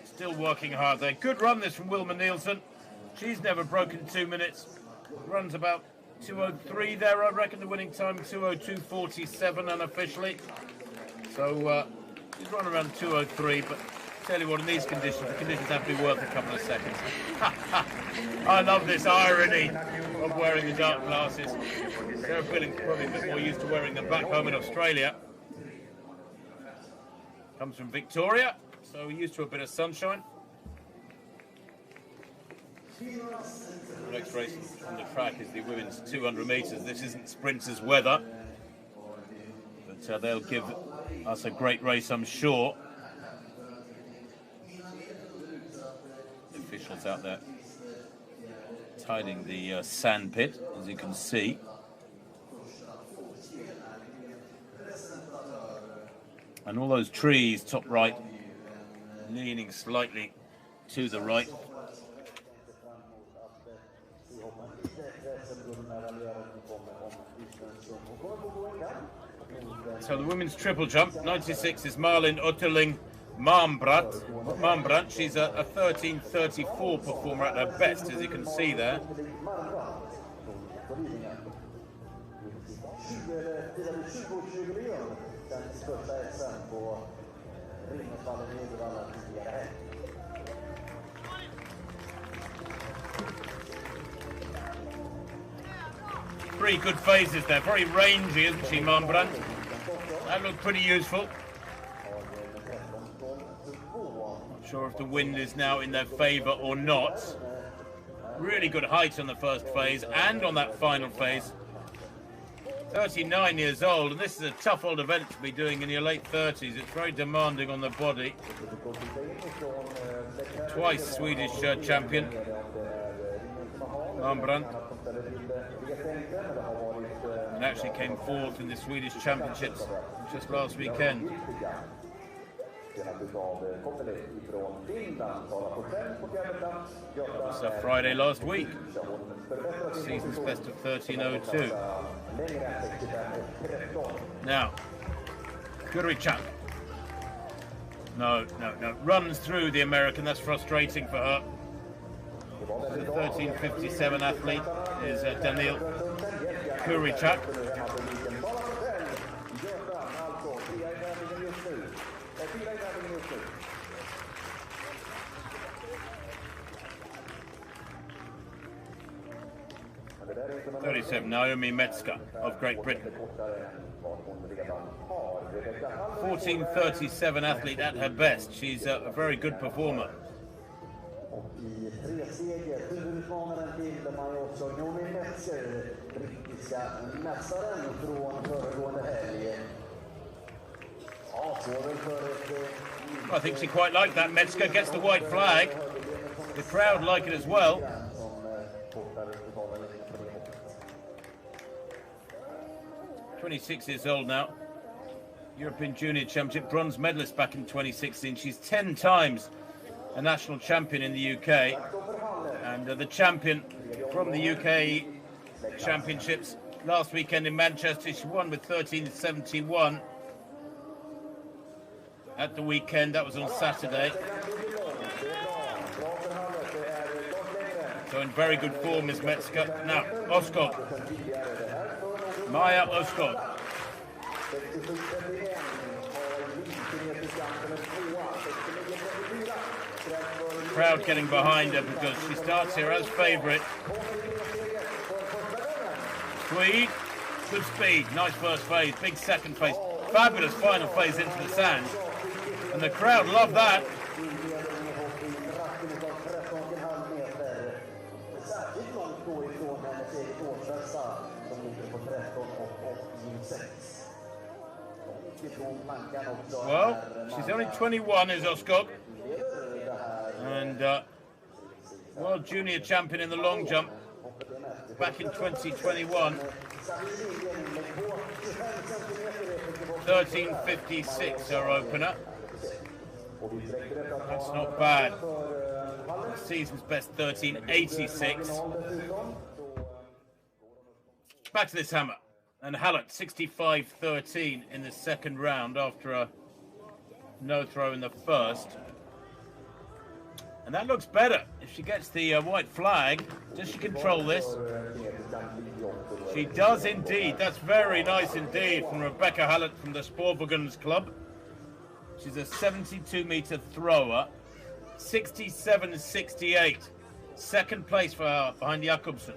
Still working hard there. Good run this from Wilma Nielsen. She's never broken 2 minutes. Runs about 2:03 there, I reckon. The winning time 2:02.47 unofficially. So she's run around 2:03, but tell you what, in these conditions, the conditions have to be worth a couple of seconds. I love this irony of wearing the dark glasses. Sarah Billings probably a bit more used to wearing them back home in Australia. Comes from Victoria, so used to a bit of sunshine. The next race on the track is the women's 200 metres. This isn't sprinters' weather, but they'll give us a great race, I'm sure. The officials out there tidying the sand pit, as you can see. And all those trees, top right, leaning slightly to the right. So the women's triple jump, 96 is Malin Otterling Marmbrandt. She's a 13:34 performer at her best, as you can see there. Three good phases there, very rangy, isn't she, Marmbrandt? That looked pretty useful. Not sure if the wind is now in their favour or not. Really good height on the first phase and on that final phase. 39 years old, and this is a tough old event to be doing in your late 30s. It's very demanding on the body. Twice Swedish champion, Marmbrandt. And actually came fourth in the Swedish Championships just last weekend. That was Friday last week. Season's best of 13:02. Now, Gurichak. No. Runs through the American. That's frustrating for her. The 13:57 athlete is Daniil Gurichak. Naomi Metzger of Great Britain. 14:37 athlete at her best. She's a very good performer. I think she quite liked that. Metzger gets the white flag. The crowd like it as well. 26 years old now. European Junior Championship bronze medalist back in 2016. She's 10 times a national champion in the UK. And the champion from the UK Championships last weekend in Manchester. She won with 13:71 at the weekend. That was on Saturday. So in very good form is Metzger. Now, Oskog. Maja Oskog. Crowd getting behind her because she starts here as favourite. Swede, good speed, nice first phase, big second phase, fabulous final phase into the sand. And the crowd love that. Well, she's only 21, is Oskog. and world junior champion in the long jump back in 2021. 13.56 her opener. That's not bad. The season's best 13.86. Back to this hammer. And Hallett 65.13 in the second round after a no throw in the first. And that looks better. If she gets the white flag, does she control this? She does indeed. That's very nice indeed from Rebecca Hallett from the Sportwagens Club. She's a 72-meter thrower. 67.68. Second place for her behind Jakobsen.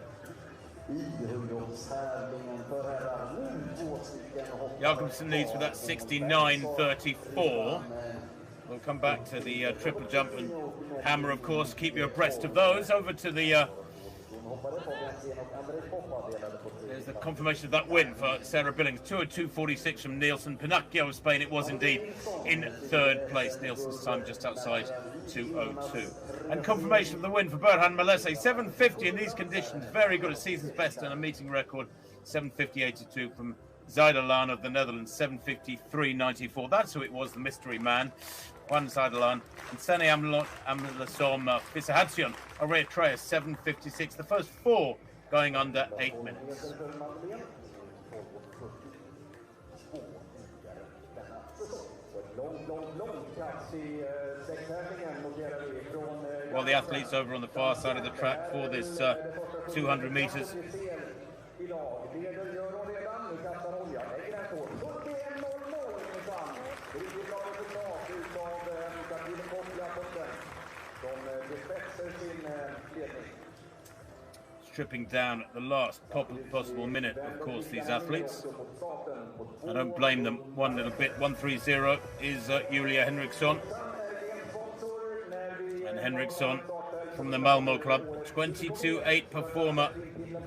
Jakobsen leads with that 69.34. We'll come back to the triple jump and hammer, of course. Keep you abreast of those. Over to the... there's the confirmation of that win for Sarah Billings. 2:02.46 from Nielsen. Pinocchio of Spain, it was indeed in third place. Nielsen's time just outside 2:02. And confirmation of the win for Burhan Malese. 7:50 in these conditions. Very good. A season's best and a meeting record. 7:50.82 from Zuiderlaan of the Netherlands. 7:53.94. That's who it was, the mystery man. Juan Zuiderlaan. And Sene Amlasom Fisahatsian, Eritrea. 7:56. The first four going under 8 minutes. While the athletes over on the far side of the track for this 200 metres. Stripping down at the last possible minute, of course, these athletes. I don't blame them one little bit. 1:30 is Julia Henriksson. And Henriksson from the Malmö club, 22.8 performer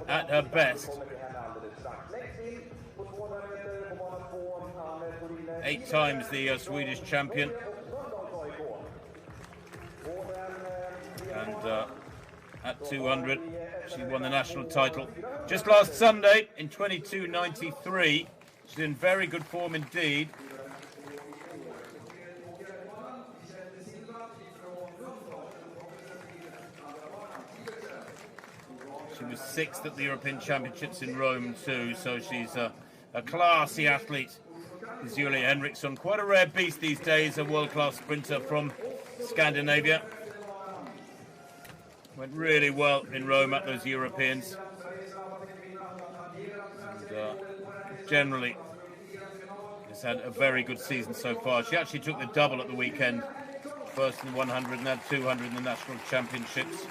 at her best. 8 times the Swedish champion. And at 200, she won the national title just last Sunday in 22.93. She's in very good form indeed. She was 6th at the European Championships in Rome too, so she's a classy athlete. Is Julia Henriksson, quite a rare beast these days, a world-class sprinter from Scandinavia. Went really well in Rome at those Europeans. And, generally, has had a very good season so far. She actually took the double at the weekend. First in the 100 and then 200 in the national championships.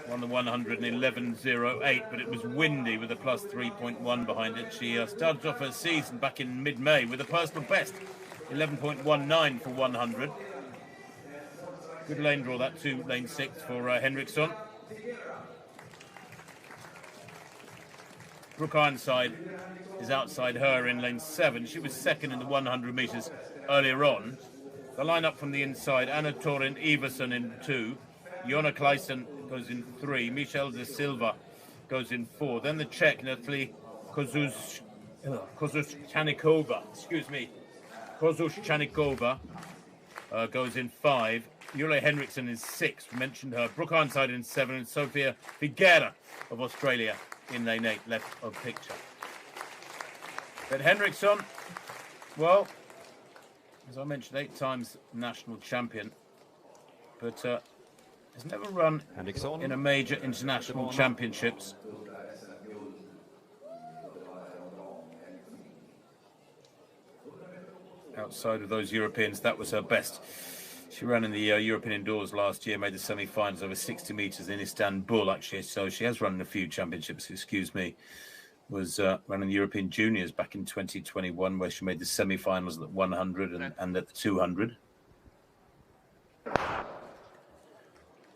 Won the 100 in 11.08, but it was windy with a plus 3.1 behind it. She started off her season back in mid-May with a personal best, 11.19 for 100. Good lane draw, that 2 lane 6 for Henriksson. Brooke Ironside is outside her in lane 7. She was 2nd in the 100 metres earlier on. The line-up from the inside, Anna Torin Iversen in 2. Jonna Kleisen goes in 3. Michelle de Silva goes in 4. Then the Czech, Natalie Kozushchanikova, goes in 5. Julia Henriksson is 6. We mentioned her. Brooke Ironside in 7. And Sofia Figuera of Australia in lane 8, left of picture. But Henriksson, well, as I mentioned, 8 times national champion. But has never run in a major international championships. Outside of those Europeans, that was her best. She ran in the European indoors last year, made the semi-finals over 60 metres in Istanbul, actually. So she has run in a few championships, excuse me. Was running the European juniors back in 2021, where she made the semi-finals at 100 and at the 200.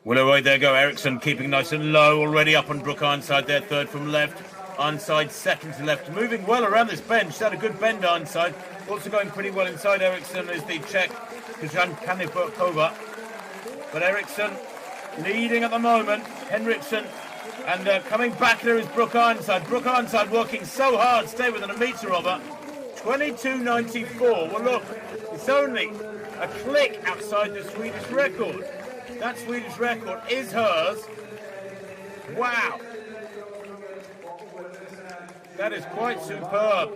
Well, away there go. Eriksson keeping nice and low, already up on Brooke Ironside there, 3rd from left. Ironside 2nd to left, moving well around this bend. She's had a good bend, Ironside. Also going pretty well inside Eriksson is the Czech Kanikova. But Eriksson leading at the moment. Henriksson. And coming back there is Brooke Ironside. Brooke Ironside working so hard, stay within a metre of her. 22.94. Well, look, it's only a click outside the Swedish record. That Swedish record is hers. Wow. That is quite superb.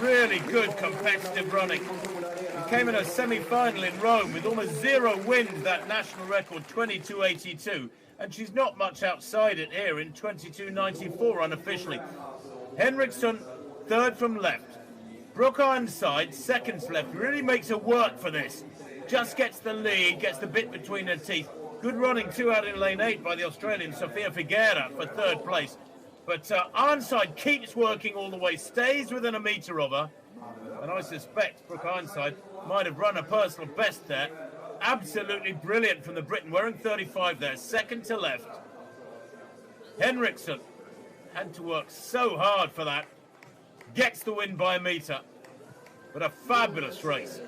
Really good competitive running. It came in a semi-final in Rome with almost 0 wind, that national record, 22.82. And she's not much outside it here in 22.94 unofficially. Henriksson, third from left. Brooke Ironside, seconds left. Really makes her work for this. Just gets the lead, gets the bit between her teeth. Good running too out in lane 8 by the Australian Sofia Figueira for third place. But Ironside keeps working all the way, stays within a metre of her. And I suspect Brooke Ironside might have run a personal best there. Absolutely brilliant from the Briton, wearing 35 there, second to left. Henriksson had to work so hard for that. Gets the win by a metre. But a fabulous race.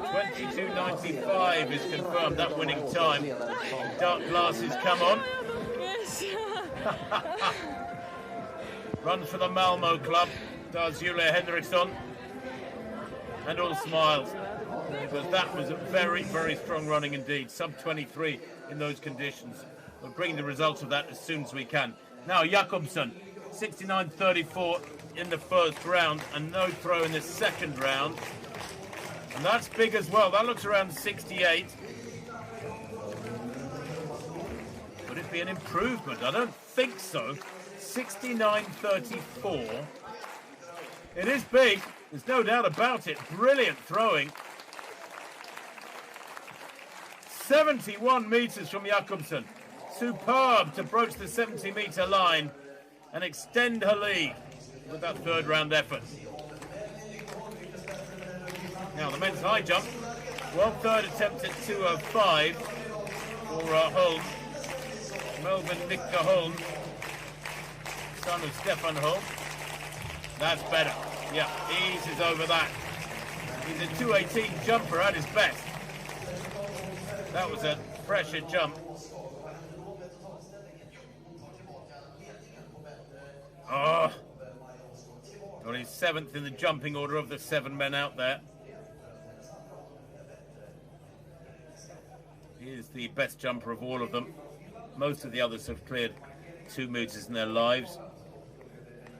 22.95 is confirmed, that winning time. Dark glasses come on. Runs for the Malmo club, does Julia Henriksson. And all smiles. Because that was a very, very strong running indeed. Sub-23 in those conditions. We'll bring the results of that as soon as we can. Now, Jakobsen, 69.34 in the first round and no throw in the second round. And that's big as well. That looks around 68. Would it be an improvement? I don't think so. 69.34. It is big. There's no doubt about it. Brilliant throwing. 71 metres from Jakobsen. Superb to broach the 70-metre line and extend her lead with that third round effort. Now the men's high jump. Well, third attempt at 2:05 for Holm. Melvin Victor Holm, son of Stefan Holm. That's better. Yeah, eases over that. He's a 2:18 jumper at his best. That was a fresher jump. Oh, well, he's 7th in the jumping order of the 7 men out there. He is the best jumper of all of them. Most of the others have cleared 2 metres in their lives.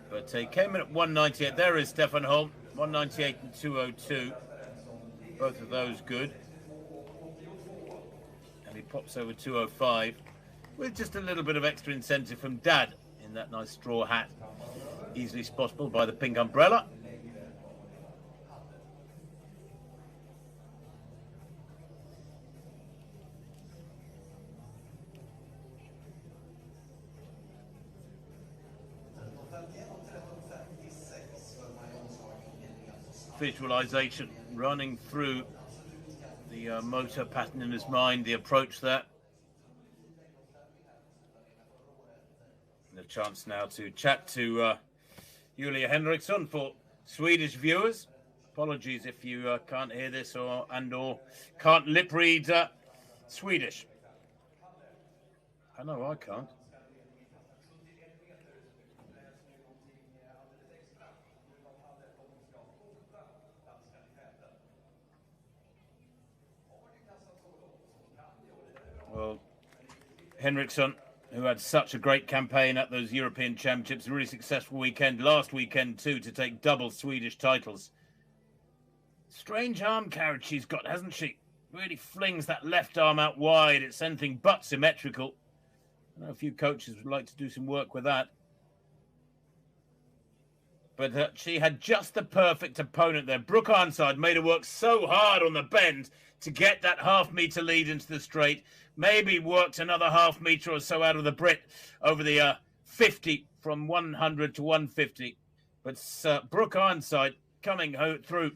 But he came in at 198. There is Stefan Holm, 198 and 202. Both of those good. And he pops over 205 with just a little bit of extra incentive from Dad in that nice straw hat. Easily spottable by the pink umbrella. Visualization running through the motor pattern in his mind, the approach there. And a chance now to chat to Julia Henriksson for Swedish viewers. Apologies if you can't hear this or can't lip read Swedish. I know I can't. Well, Henriksson, who had such a great campaign at those European Championships, a really successful weekend, last weekend too, to take double Swedish titles. Strange arm carriage she's got, hasn't she? Really flings that left arm out wide. It's anything but symmetrical. I know a few coaches would like to do some work with that. But she had just the perfect opponent there. Brooke Ironside made her work so hard on the bend to get that half-metre lead into the straight. Maybe worked another half-metre or so out of the Brit over the 50 from 100 to 150. But Brooke Ironside coming through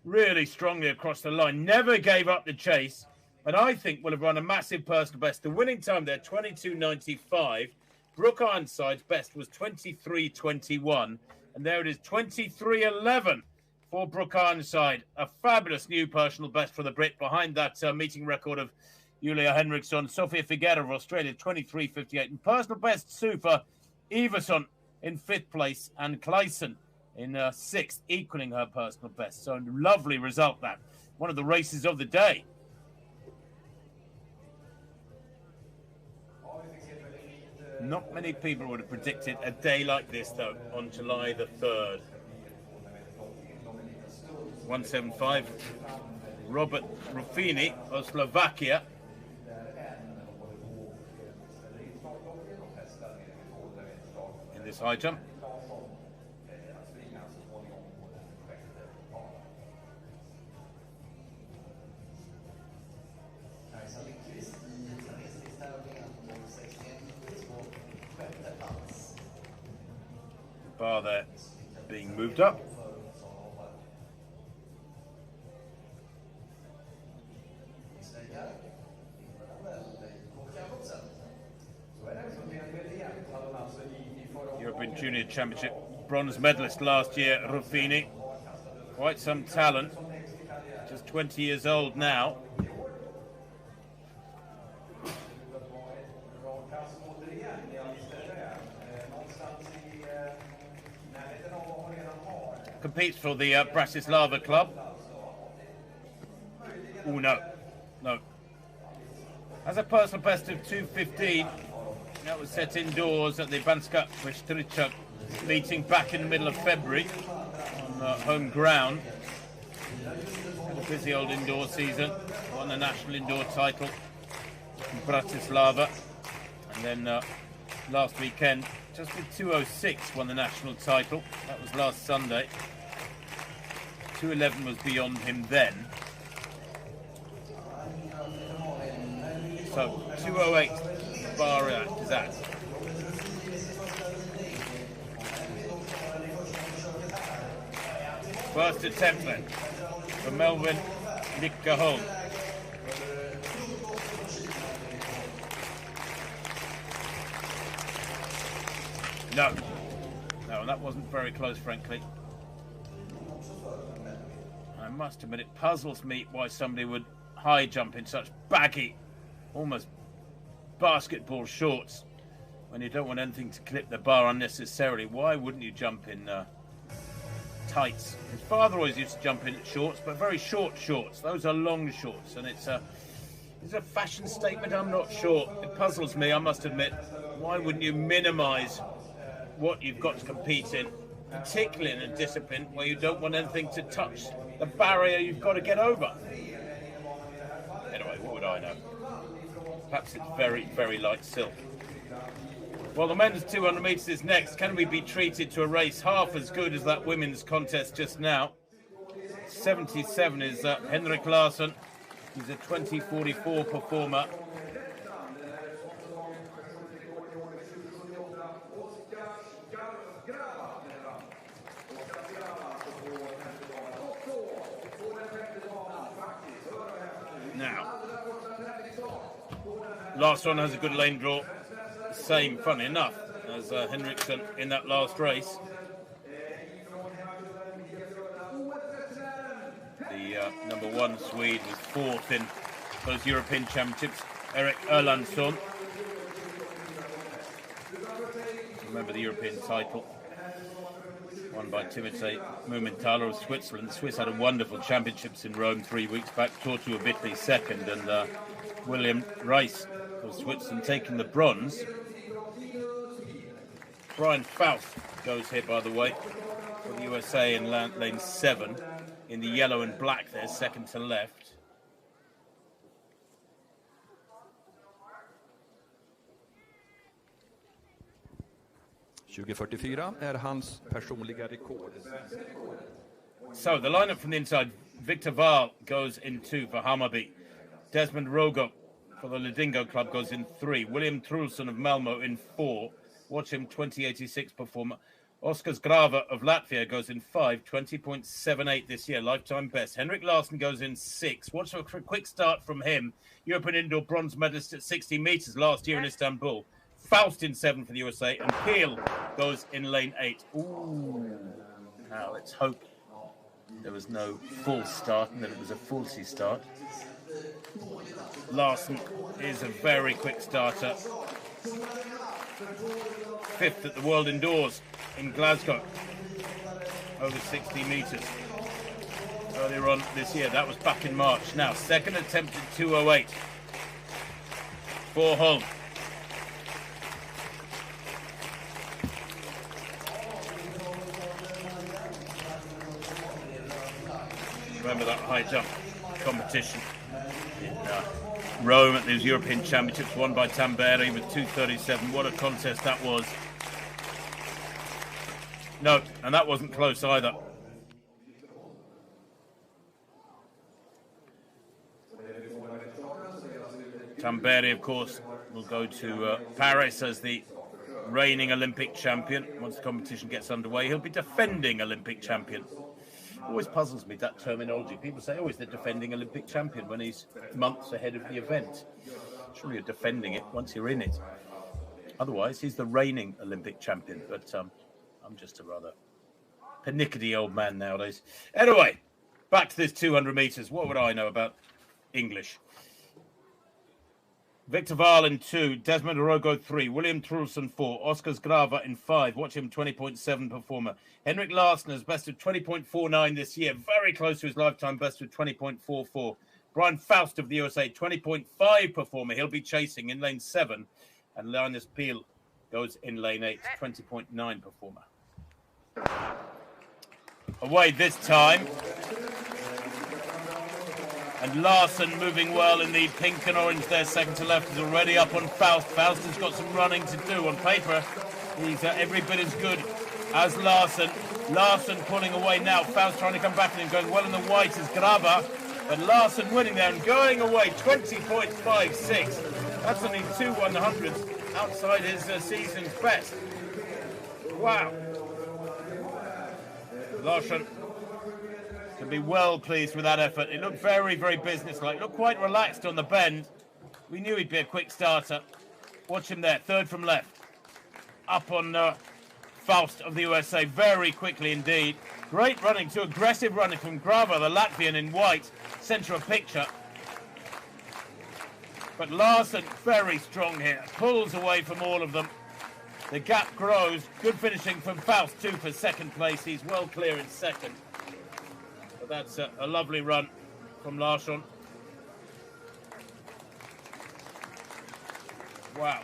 really strongly across the line. Never gave up the chase. And I think will have run a massive personal best. The winning time there, 22.95. Brooke Ironside's best was 23.21, and there it is, 23.11 for Brooke Ironside. A fabulous new personal best for the Brit behind that meeting record of Julia Henriksson. Sofia Figueira of Australia, 23.58. And personal best, Sue, for Iverson in 5th place and Kleisen in 6th, equaling her personal best. So lovely result, that. One of the races of the day. Not many people would have predicted a day like this, though, on July the 3rd. 175. Robert Ruffini of Slovakia. In this high jump. Bar there being moved up. European Junior Championship bronze medalist last year, Ruffini. Quite some talent. Just 20 years old now. Competes for the Bratislava club. Oh, no. No. Has a personal best of 2:15. That was set indoors at the Banska Bystrica meeting back in the middle of February on home ground. Had a busy old indoor season. Won the national indoor title in Bratislava. And then last weekend, just with 2:06, won the national title. That was last Sunday. 2:11 was beyond him then. So 2:08 bar is that. First attempt then for Melvin Nickaholm. No, that wasn't very close, frankly. I must admit, it puzzles me why somebody would high jump in such baggy, almost basketball shorts when you don't want anything to clip the bar unnecessarily. Why wouldn't you jump in tights? His father always used to jump in shorts, but very short shorts. Those are long shorts, and it's a fashion statement. I'm not sure. It puzzles me, I must admit. Why wouldn't you minimise what you've got to compete in, particularly in a discipline where you don't want anything to touch the barrier you've got to get over? Anyway, what would I know? Perhaps it's very, very light silk. Well, the men's 200 metres is next. Can we be treated to a race half as good as that women's contest just now? 77 is Henrik Larsson. He's a 20:44 performer. Now, Larsson has a good lane draw. Same, funny enough, as Henriksson in that last race. The number 1 Swede was 4th in those European Championships, Erik Erlandsson. Remember the European title, won by Timotej Mumenthaler of Switzerland. The Swiss had a wonderful championships in Rome 3 weeks back. Tortu Abitli second, and William Rice of Switzerland taking the bronze. Brian Faust goes here, by the way, for the USA in lane 7. In the yellow and black there, second to left. är hans personliga rekord. So the lineup from the inside: Victor Wahl goes in 2 for Hammarby. Desmond Rogo for the Ledingo club goes in 3. William Trulsson of Malmo in 4. Watch him, 2086 performer. Oskars Grava of Latvia goes in 5, 20.78 this year, lifetime best. Henrik Larsson goes in 6. Watch for a quick start from him. European indoor bronze medalist at 60 metres last year in Istanbul. Faust in 7 for the USA, and Peel goes in lane 8. Ooh. Now let's hope there was no false start and that it was a falsy start. Larson is a very quick starter. 5th at the World Indoors in Glasgow, over 60 metres. Earlier on this year, that was back in March. Now, second attempt at 2:08 for Holm. Remember that high jump competition in Rome at these European Championships, won by Tamberi with 2:37. What a contest that was. No, and that wasn't close either. Tamberi, of course, will go to Paris as the reigning Olympic champion. Once the competition gets underway, he'll be defending Olympic champion. Always puzzles me, that terminology. People say, oh, he's the defending Olympic champion when he's months ahead of the event. Surely you're defending it once you're in it. Otherwise, he's the reigning Olympic champion. But I'm just a rather pernickety old man nowadays. Anyway, back to this 200 metres. What would I know about English? Victor Wahl in 2, Desmond Rogo 3, William Trulson 4, Oskar Grava in 5. Watch him, 20.7 performer. Henrik Larsson has best of 20.49 this year, very close to his lifetime best of 20.44. Brian Faust of the USA, 20.5 performer. He'll be chasing in lane 7. And Linus Peel goes in lane 8, 20.9 performer. Away this time. And Larsson moving well in the pink and orange there, second to left, is already up on Faust. Faust has got some running to do. On paper, he's every bit as good as Larsson. Larsson pulling away now. Faust trying to come back and going well in the white as Grava. But Larsson winning there and going away, 20.56. That's only 2 100s outside his season's best. Wow. Larsson can be well pleased with that effort. It looked very, very businesslike. Looked quite relaxed on the bend. We knew he'd be a quick starter. Watch him there, third from left. Up on Faust of the USA, very quickly indeed. Great running, too aggressive running from Grava, the Latvian in white. Centre of picture. But Larsson, very strong here. Pulls away from all of them. The gap grows. Good finishing from Faust, too, for second place. He's well clear in second. But that's a lovely run from Larsson. Wow.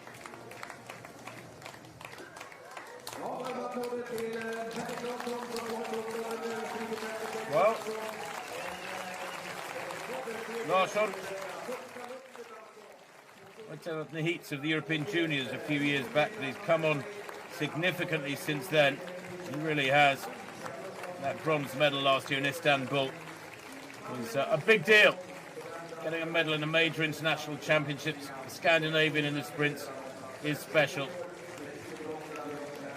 Well, Larsson went out the heats of the European Juniors a few years back, but he's come on significantly since then. He really has. That bronze medal last year in Istanbul was a big deal. Getting a medal in a major international championships, Scandinavian in the sprints, is special.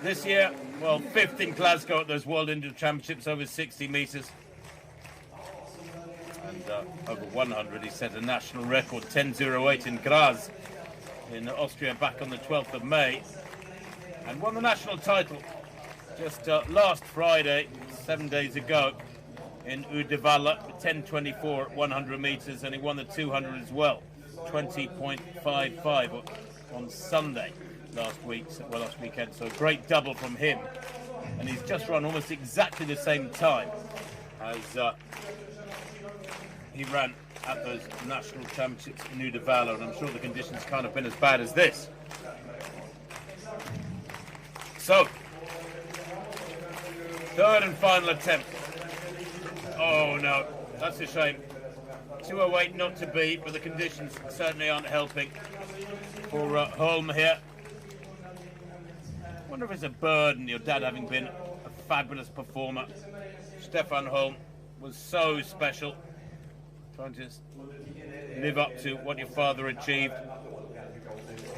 This year, well, 5th in Glasgow at those World Indoor Championships over 60 metres. And over 100, he set a national record, 10.08 in Graz in Austria back on the 12th of May. And won the national title just last Friday, 7 days ago, in Uddevalla, 10.24 at 100 metres, and he won the 200 as well, 20.55 on Sunday last weekend. So a great double from him, and he's just run almost exactly the same time as he ran at those national championships in Uddevalla, and I'm sure the conditions can't have been as bad as this. So, third and final attempt. Oh no, that's a shame. 2:08 not to beat, but the conditions certainly aren't helping for Holm here. I wonder if it's a burden, your dad having been a fabulous performer. Stefan Holm was so special. Trying to live up to what your father achieved.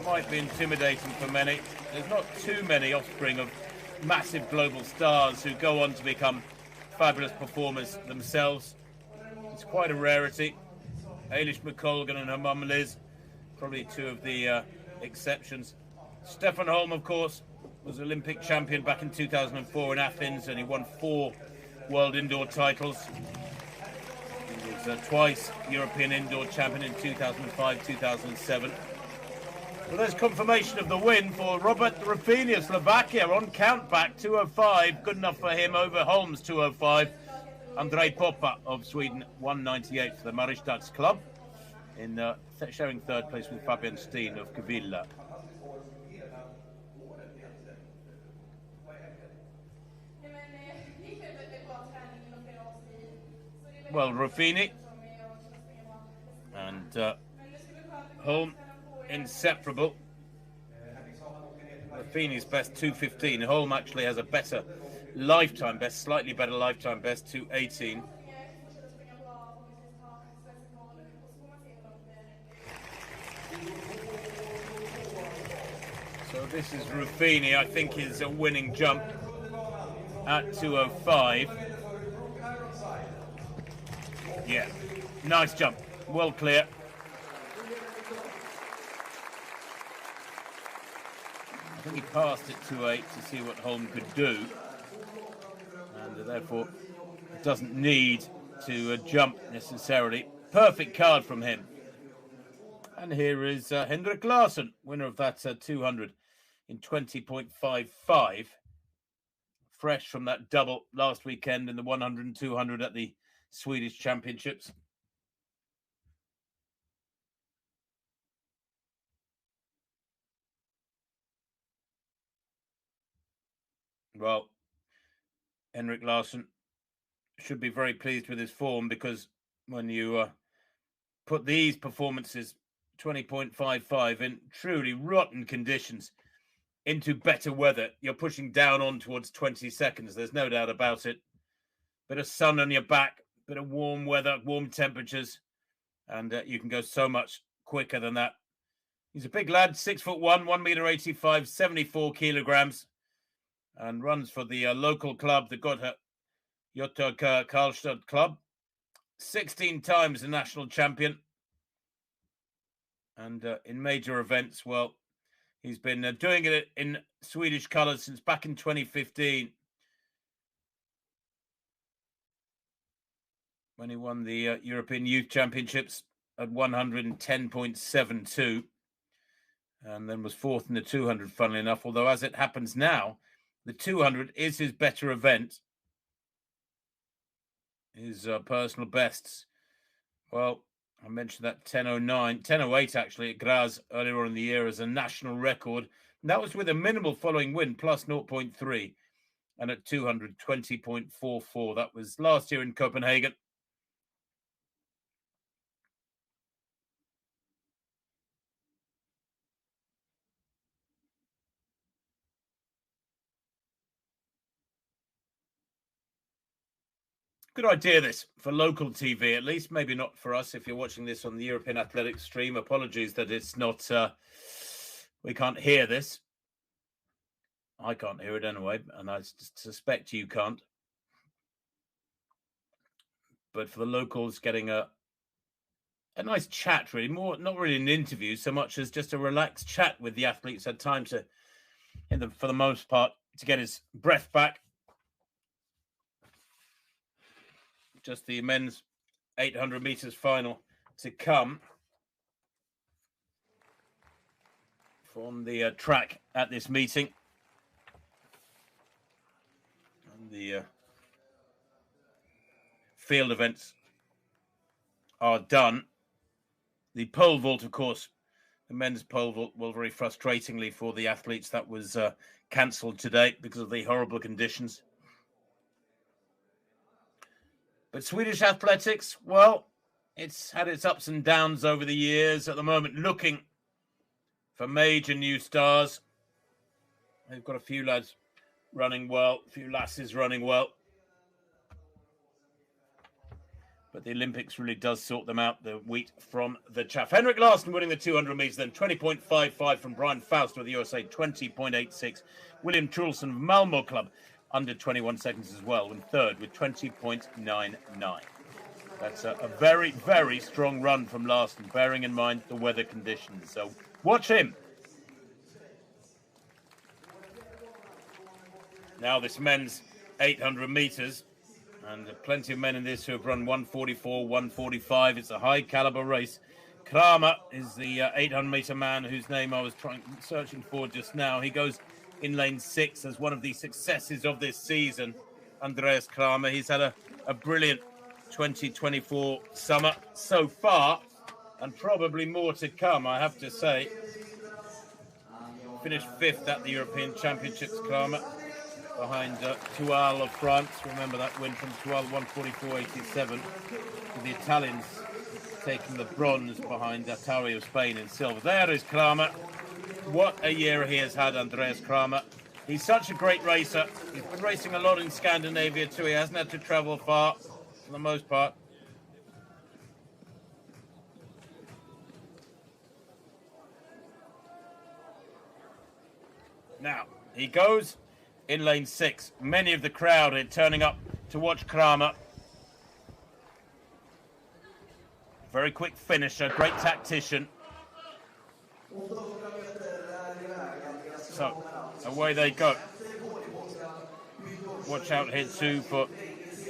Might be intimidating for many. There's not too many offspring of massive global stars who go on to become fabulous performers themselves. It's quite a rarity. Eilish McColgan and her mum Liz, probably two of the exceptions. Stefan Holm, of course, was Olympic champion back in 2004 in Athens, and he won 4 world indoor titles. He was twice European indoor champion in 2005, 2007. Well, there's confirmation of the win for Robert Ruffini of Slovakia on count back, 205. Good enough for him over Holm's 205. Andrej Poppa of Sweden, 198 for the Mariestads club, in sharing third place with Fabian Steen of Kvilla. Well, Ruffini and Holm inseparable. Ruffini's best 2:15. Holm actually has a better lifetime best, slightly better lifetime best, 2:18. So this is Ruffini. I think is a winning jump at 2:05. Yeah, nice jump, well clear. I think he passed at 2:08 to see what Holm could do, and therefore doesn't need to jump necessarily. Perfect card from him. And here is Henrik Larsson, winner of that 200 in 20.55. Fresh from that double last weekend in the 100 and 200 at the Swedish Championships. Well, Henrik Larsson should be very pleased with his form, because when you put these performances, 20.55, in truly rotten conditions, into better weather, you're pushing down on towards 20 seconds. There's no doubt about it. Bit of sun on your back, bit of warm weather, warm temperatures, and you can go so much quicker than that. He's a big lad, 6'1", 1m85, 74 kilograms, and runs for the local club, the Göta Karlstad club. 16 times the national champion. And in major events, well, he's been doing it in Swedish colours since back in 2015, when he won the European Youth Championships at 110.72, and then was fourth in the 200, funnily enough, although as it happens now, the 200 is his better event. His personal bests, well, I mentioned that 10:08 actually at Graz earlier on in the year as a national record. And that was with a minimal following win, plus 0.3. And at 200, 20.44. That was last year in Copenhagen. Good idea, this, for local TV, at least. Maybe not for us if you're watching this on the European Athletics stream. Apologies that it's not, we can't hear this. I can't hear it anyway, and I suspect you can't. But for the locals, getting a nice chat, really. More, not really an interview so much as just a relaxed chat with the athletes. Had time to, for the most part, to get his breath back. Just the men's 800 meters final to come from the track at this meeting. And the field events are done. The pole vault, of course, the men's pole vault, well, very frustratingly for the athletes, that was cancelled today because of the horrible conditions. But Swedish athletics, well, it's had its ups and downs over the years. At the moment, looking for major new stars. They've got a few lads running well, a few lasses running well. But the Olympics really does sort them out, the wheat from the chaff. Henrik Larsson winning the 200 metres, then 20.55 from Brian Faust with the USA, 20.86. William Trulson of Malmö Club, under 21 seconds as well, and third with 20.99. That's a very, very strong run from Larsson, bearing in mind the weather conditions. So watch him. Now this men's 800 metres, and plenty of men in this who have run 144, 145. It's a high caliber race. Kramer is the 800 metre man whose name I was searching for just now. He goes in lane 6 as one of the successes of this season. Andreas Kramer, he's had a brilliant 2024 summer so far, and probably more to come, I have to say. Finished 5th at the European Championships, Kramer, behind Tual of France. Remember that win from Tual, 144.87. With the Italians taking the bronze behind Atari of Spain in silver. There is Kramer. What a year he has had, Andreas Kramer. He's such a great racer. He's been racing a lot in Scandinavia too. He hasn't had to travel far, for the most part. Now, he goes in lane 6. Many of the crowd are turning up to watch Kramer. Very quick finisher, great tactician. So, away they go. Watch out here too for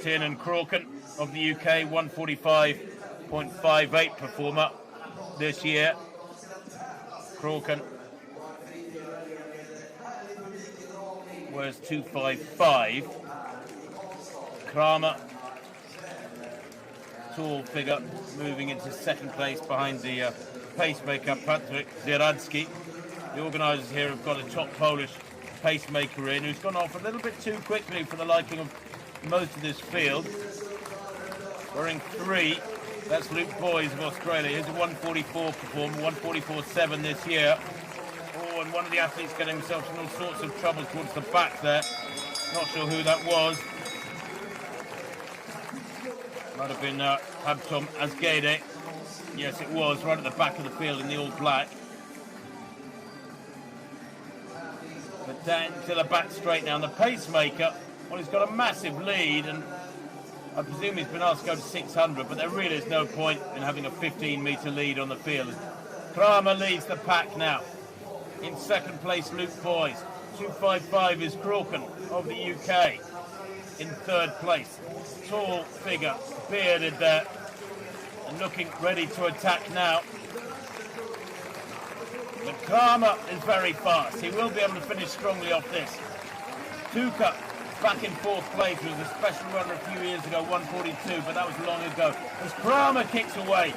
Tiernan Krauken of the UK, 145.58 performer this year. Krauken wears 255. Kramer, tall figure, moving into second place behind the pacemaker Patryk Zieradzki. The organisers here have got a top Polish pacemaker in who's gone off a little bit too quickly for the liking of most of this field. Wearing 3, that's Luke Boys of Australia. Here's a 144 performer, 144.7 this year. Oh, and one of the athletes getting himself in all sorts of trouble towards the back there. Not sure who that was. Might have been Abtom Asgede. Yes, it was, right at the back of the field in the all black. But down to the back straight now. And the pacemaker, well, he's got a massive lead, and I presume he's been asked to go to 600, but there really is no point in having a 15-metre lead on the field. Kramer leads the pack now. In second place, Luke Boys. 255 is Krauken of the UK. In third place, tall figure, bearded there, and looking ready to attack now. But Kramer is very fast. He will be able to finish strongly off this. Tuka back in fourth place, was a special runner a few years ago, 142, but that was long ago. As Kramer kicks away,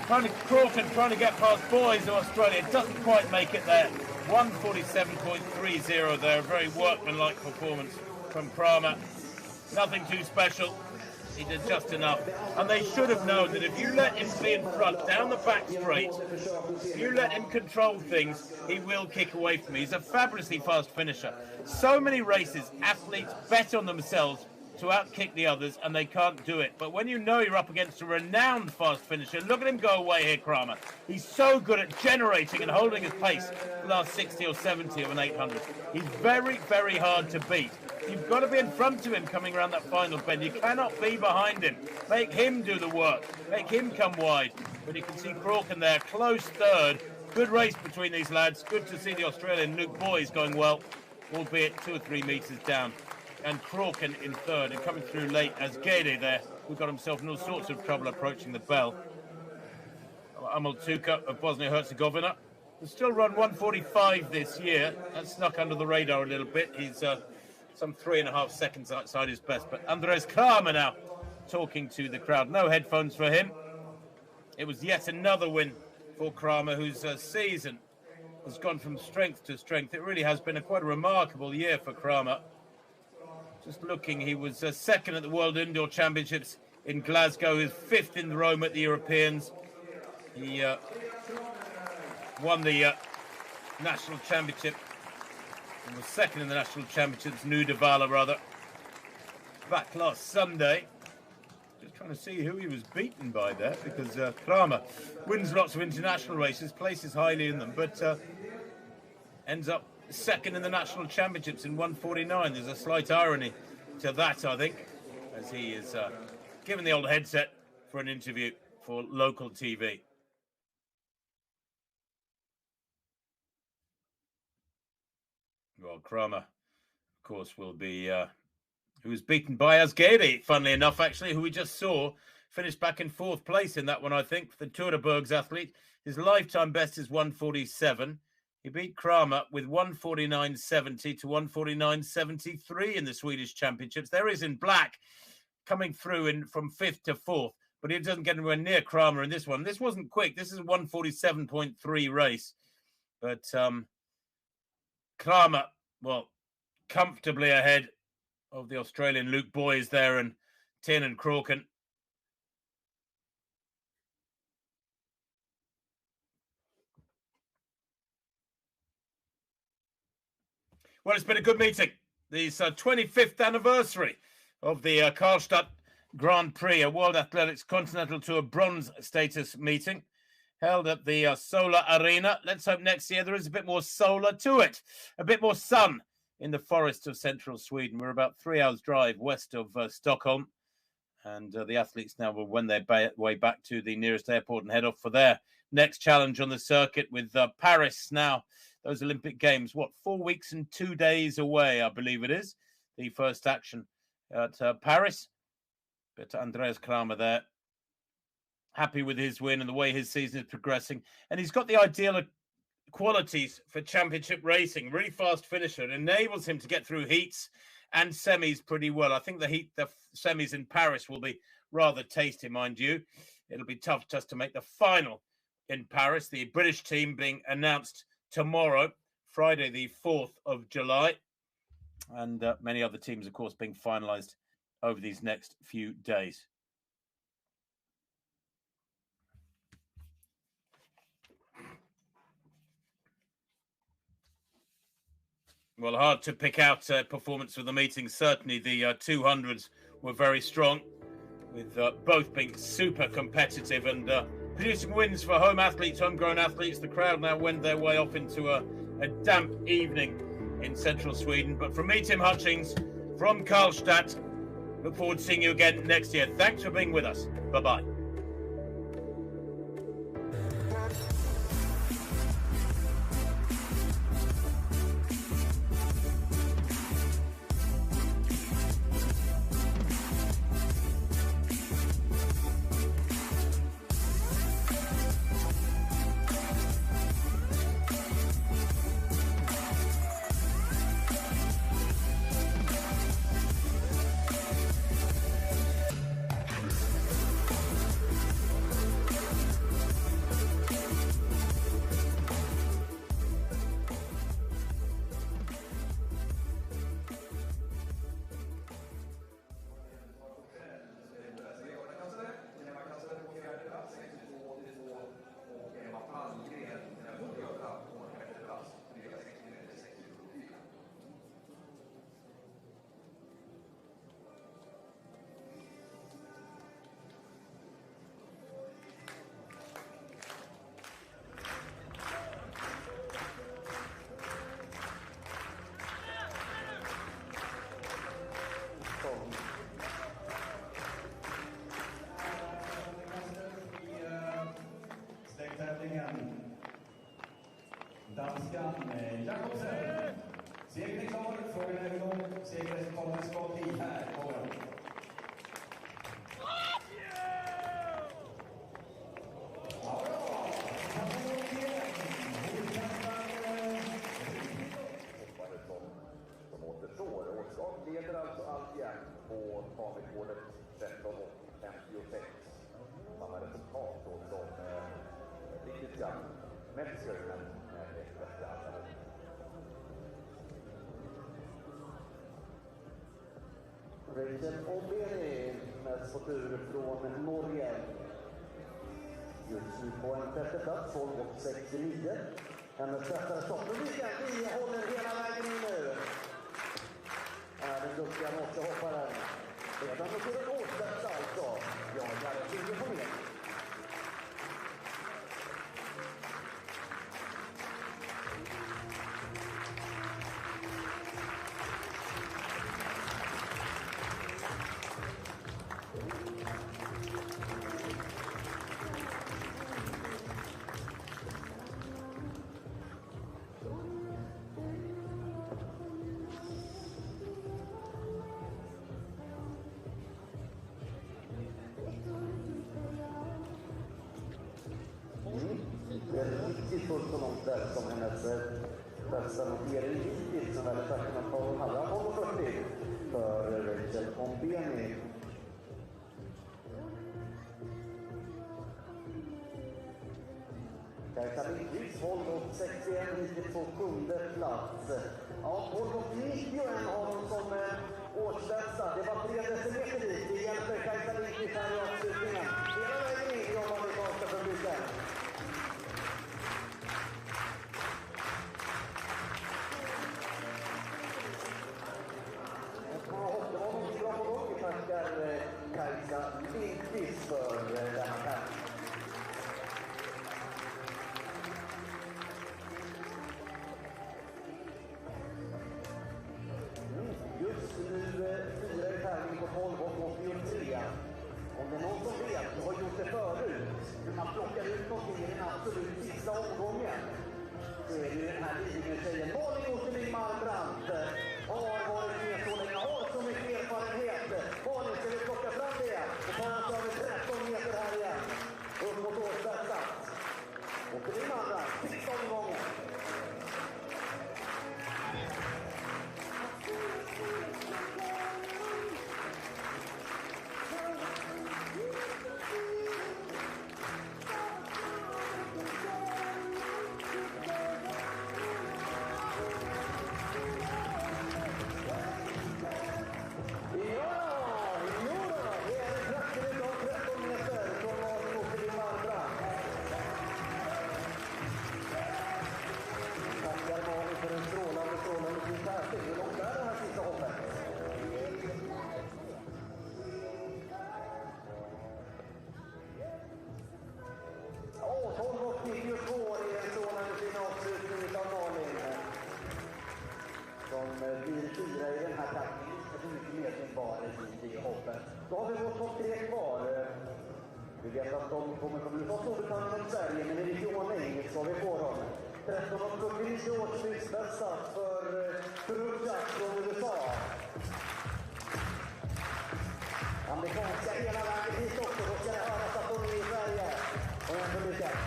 Krauken trying to get past Boys of Australia, doesn't quite make it there. 147.30 there, a very workmanlike performance from Kramer. Nothing too special. He did just enough. And they should have known that if you let him be in front, down the back straight, if you let him control things, he will kick away from you. He's a fabulously fast finisher. So many races, athletes bet on themselves to outkick the others, and they can't do it. But when you know you're up against a renowned fast finisher, look at him go away here, Kramer. He's so good at generating and holding his pace the last 60 or 70 of an 800. He's very, very hard to beat. You've got to be in front of him coming around that final bend. You cannot be behind him. Make him do the work. Make him come wide. But you can see Krauken there, close third. Good race between these lads. Good to see the Australian Luke Boys going well, albeit 2 or 3 metres down. And Krauken in third, and coming through late as Gede there, who got himself in all sorts of trouble approaching the bell. Amel Tuka of Bosnia-Herzegovina has still run 145 this year. That snuck under the radar a little bit. He's some 3.5 seconds outside his best. But Andres Kramer now talking to the crowd. No headphones for him. It was yet another win for Kramer, whose season has gone from strength to strength. It really has been quite a remarkable year for Kramer. Just looking, he was second at the World Indoor Championships in Glasgow. He was 5th in Rome at the Europeans. He won the national championship. He was second in the national championships, Nudevala rather. Back last Sunday. Just trying to see who he was beaten by there, because Kramer wins lots of international races, places highly in them, but ends up second in the national championships in 149. There's a slight irony to that, I think, as he is given the old headset for an interview for local TV. Well, Kramer course, will be who was beaten by Asgheri, funnily enough, actually, who we just saw finished back in 4th place in that one, I think, the Tour de Berg's athlete. His lifetime best is 1:47. He beat Kramer with 1:49.70 to 1:49.73 in the Swedish Championships. There is in black coming through from 5th to 4th, but he doesn't get anywhere near Kramer in this one. This wasn't quick. This is a 1:47.3 race. But Kramer, well, comfortably ahead of the Australian Luke Boys there and Tin and Crauken. Well, it's been a good meeting. This 25th anniversary of the Karlstad Grand Prix, a World Athletics Continental Tour bronze status meeting held at the Solar Arena. Let's hope next year there is a bit more solar to it, a bit more sun in the forests of central Sweden. We're about 3 hours drive west of Stockholm, and the athletes now will wend their way back to the nearest airport and head off for their next challenge on the circuit with Paris now. Those Olympic Games, 4 weeks and 2 days away, I believe it is. The first action at Paris. But Andreas Kramer there, happy with his win and the way his season is progressing. And he's got the ideal qualities for championship racing. Really fast finisher. It enables him to get through heats and semis pretty well. I think the semis in Paris will be rather tasty, mind you. It'll be tough just to make the final in Paris. The British team being announced tomorrow, Friday, the 4th of July. And many other teams, of course, being finalised over these next few days. Well, hard to pick out performance for the meeting. Certainly the 200s were very strong, with both being super competitive and producing wins for home athletes, homegrown athletes. The crowd now wend their way off into a damp evening in central Sweden. But from me, Tim Hutchings, from Karlstad, look forward to seeing you again next year. Thanks for being with us. Bye-bye. Danskan Jakobsen. Segern är klar. Frågan är hur långt segerresultatet ska bli här. Som återstår. Och leder alltså alltjämt på banrekordet 13:56. Samma resultat då som brittiska Metzgermen med ett bättre antal. Rachel O'Leary med på tur från Norge. Just nu på en sjätte plats, 12:69. Hennes bästa stopppubliken håller hela vägen in nu. Den duktiga norska hopparen. Redan på den årsbästa alltså. Jagar 20 poäng. bästa notering hittills som väl Continental hade 12,40 för Rachel Ombeni. Karlstad Lindqvist, Volvo 61 hittills på 7:e plats. Ja, Volvo 91 har hon som årsbästa. Det var 3 decimeter dit. Det hjälper Karlstad Lindqvist här i avslutningen. Hela vägen in jobbar vi Karlstad publiken. Det var nog bra på gång. Vi tackar Karlstad Lindqvist för den här. Just nu 4 i tävling på 12 och 83. Om det är någon som vet, du har gjort det förut, hur man plockar ut någonting i den absolut sista omgången, så är det ju den här Lidingö-tjejen Malin Återling Marbrant. Har varit med så länge, har så mycket erfarenhet. Malin, ska vi plocka fram det och ta oss över 13 meter här igen. Upp mot årsbästa. Återling Marbrant, sista omgången. Då har vi vårt topp 3 kvar. Vi vet att de kommer att bli från Storbritannien och Sverige, men i vilken ordning ska vi få dem? 13 och 49 års livsbästa för Prus från USA. Amerikanska hela vägen hit också, då ska det höras att de är i Sverige. Och en publiken.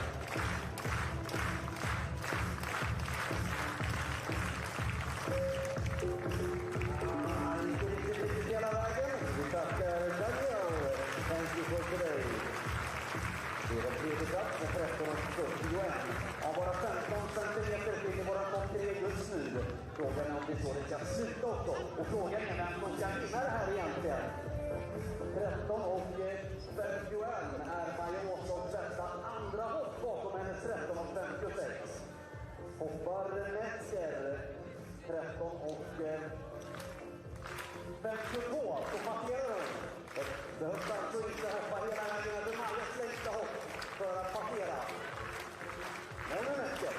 Det är den tredje plats med 13,41. Ja, bara 15 centimeter till i våra topp 3 just nu. Frågan är om det är så det ska sluta också. Och frågan är vem som ska vinna det här egentligen. 13 och 51 är Maja Åslunds bästa andra hopp bakom hennes 13 och 56. Hoppar Metzger 13 och 52, så passerar hon. Det behövs alltså inte hoppa hela vägen över Majas längsta hopp för att passera. Men Metzger.